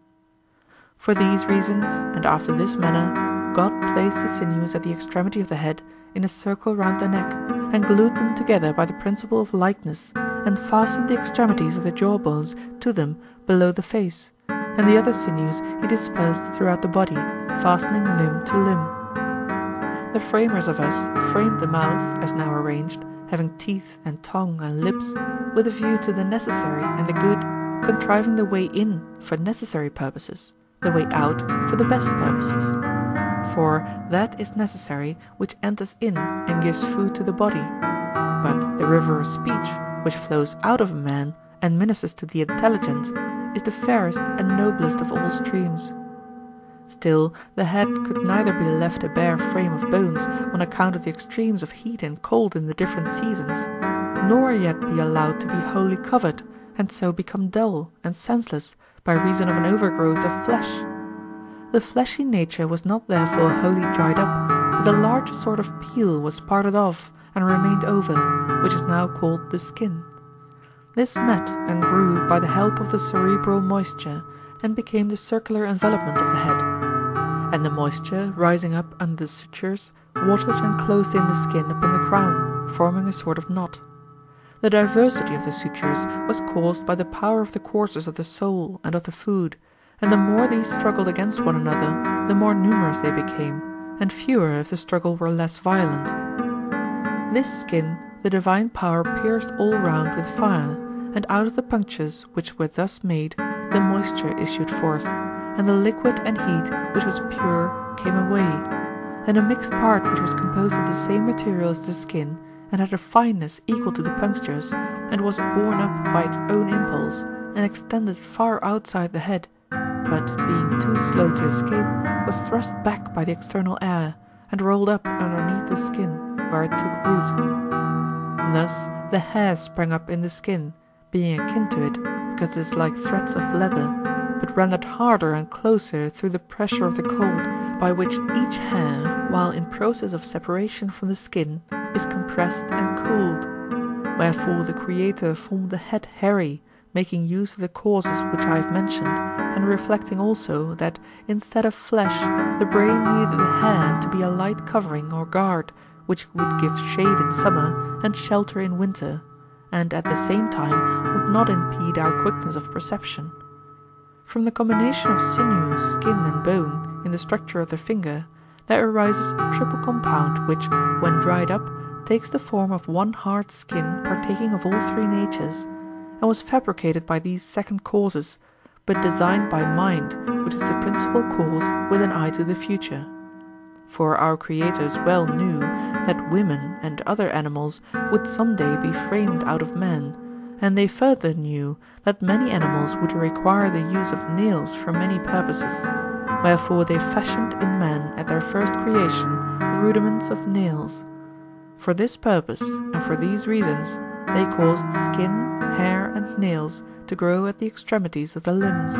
For these reasons, and after this manner, God placed the sinews at the extremity of the head in a circle round the neck, and glued them together by the principle of likeness, and fastened the extremities of the jawbones to them below the face, and the other sinews he dispersed throughout the body, fastening limb to limb. The framers of us framed the mouth, as now arranged, having teeth and tongue and lips, with a view to the necessary and the good, contriving the way in for necessary purposes, the way out for the best purposes. For that is necessary which enters in and gives food to the body. But the river of speech, which flows out of a man and ministers to the intelligence, is the fairest and noblest of all streams. Still, the head could neither be left a bare frame of bones on account of the extremes of heat and cold in the different seasons, nor yet be allowed to be wholly covered, and so become dull and senseless by reason of an overgrowth of flesh. The fleshy nature was not therefore wholly dried up, but a large sort of peel was parted off and remained over, which is now called the skin. This met and grew by the help of the cerebral moisture, and became the circular envelopment of the head. And the moisture, rising up under the sutures, watered and closed in the skin upon the crown, forming a sort of knot. The diversity of the sutures was caused by the power of the courses of the soul and of the food, and the more these struggled against one another, the more numerous they became, and fewer if the struggle were less violent. This skin the divine power pierced all round with fire, and out of the punctures which were thus made the moisture issued forth, and the liquid and heat which was pure came away, and a mixed part which was composed of the same material as the skin, and had a fineness equal to the punctures, and was borne up by its own impulse, and extended far outside the head, but being too slow to escape, was thrust back by the external air, and rolled up underneath the skin, where it took root. Thus the hair sprang up in the skin, being akin to it, because it is like threads of leather, but rendered harder and closer through the pressure of the cold, by which each hair, while in process of separation from the skin, is compressed and cooled. Wherefore the Creator formed the head hairy, making use of the causes which I have mentioned, and reflecting also that, instead of flesh, the brain needed the hair to be a light covering or guard, which would give shade in summer and shelter in winter, and at the same time would not impede our quickness of perception. From the combination of sinew, skin, and bone in the structure of the finger, there arises a triple compound which, when dried up, takes the form of one hard skin partaking of all three natures, and was fabricated by these second causes, but designed by mind, which is the principal cause with an eye to the future. For our creators well knew that women and other animals would some day be framed out of man, and they further knew that many animals would require the use of nails for many purposes, wherefore they fashioned in man at their first creation the rudiments of nails. For this purpose, and for these reasons, they caused skin, hair, and nails to grow at the extremities of the limbs.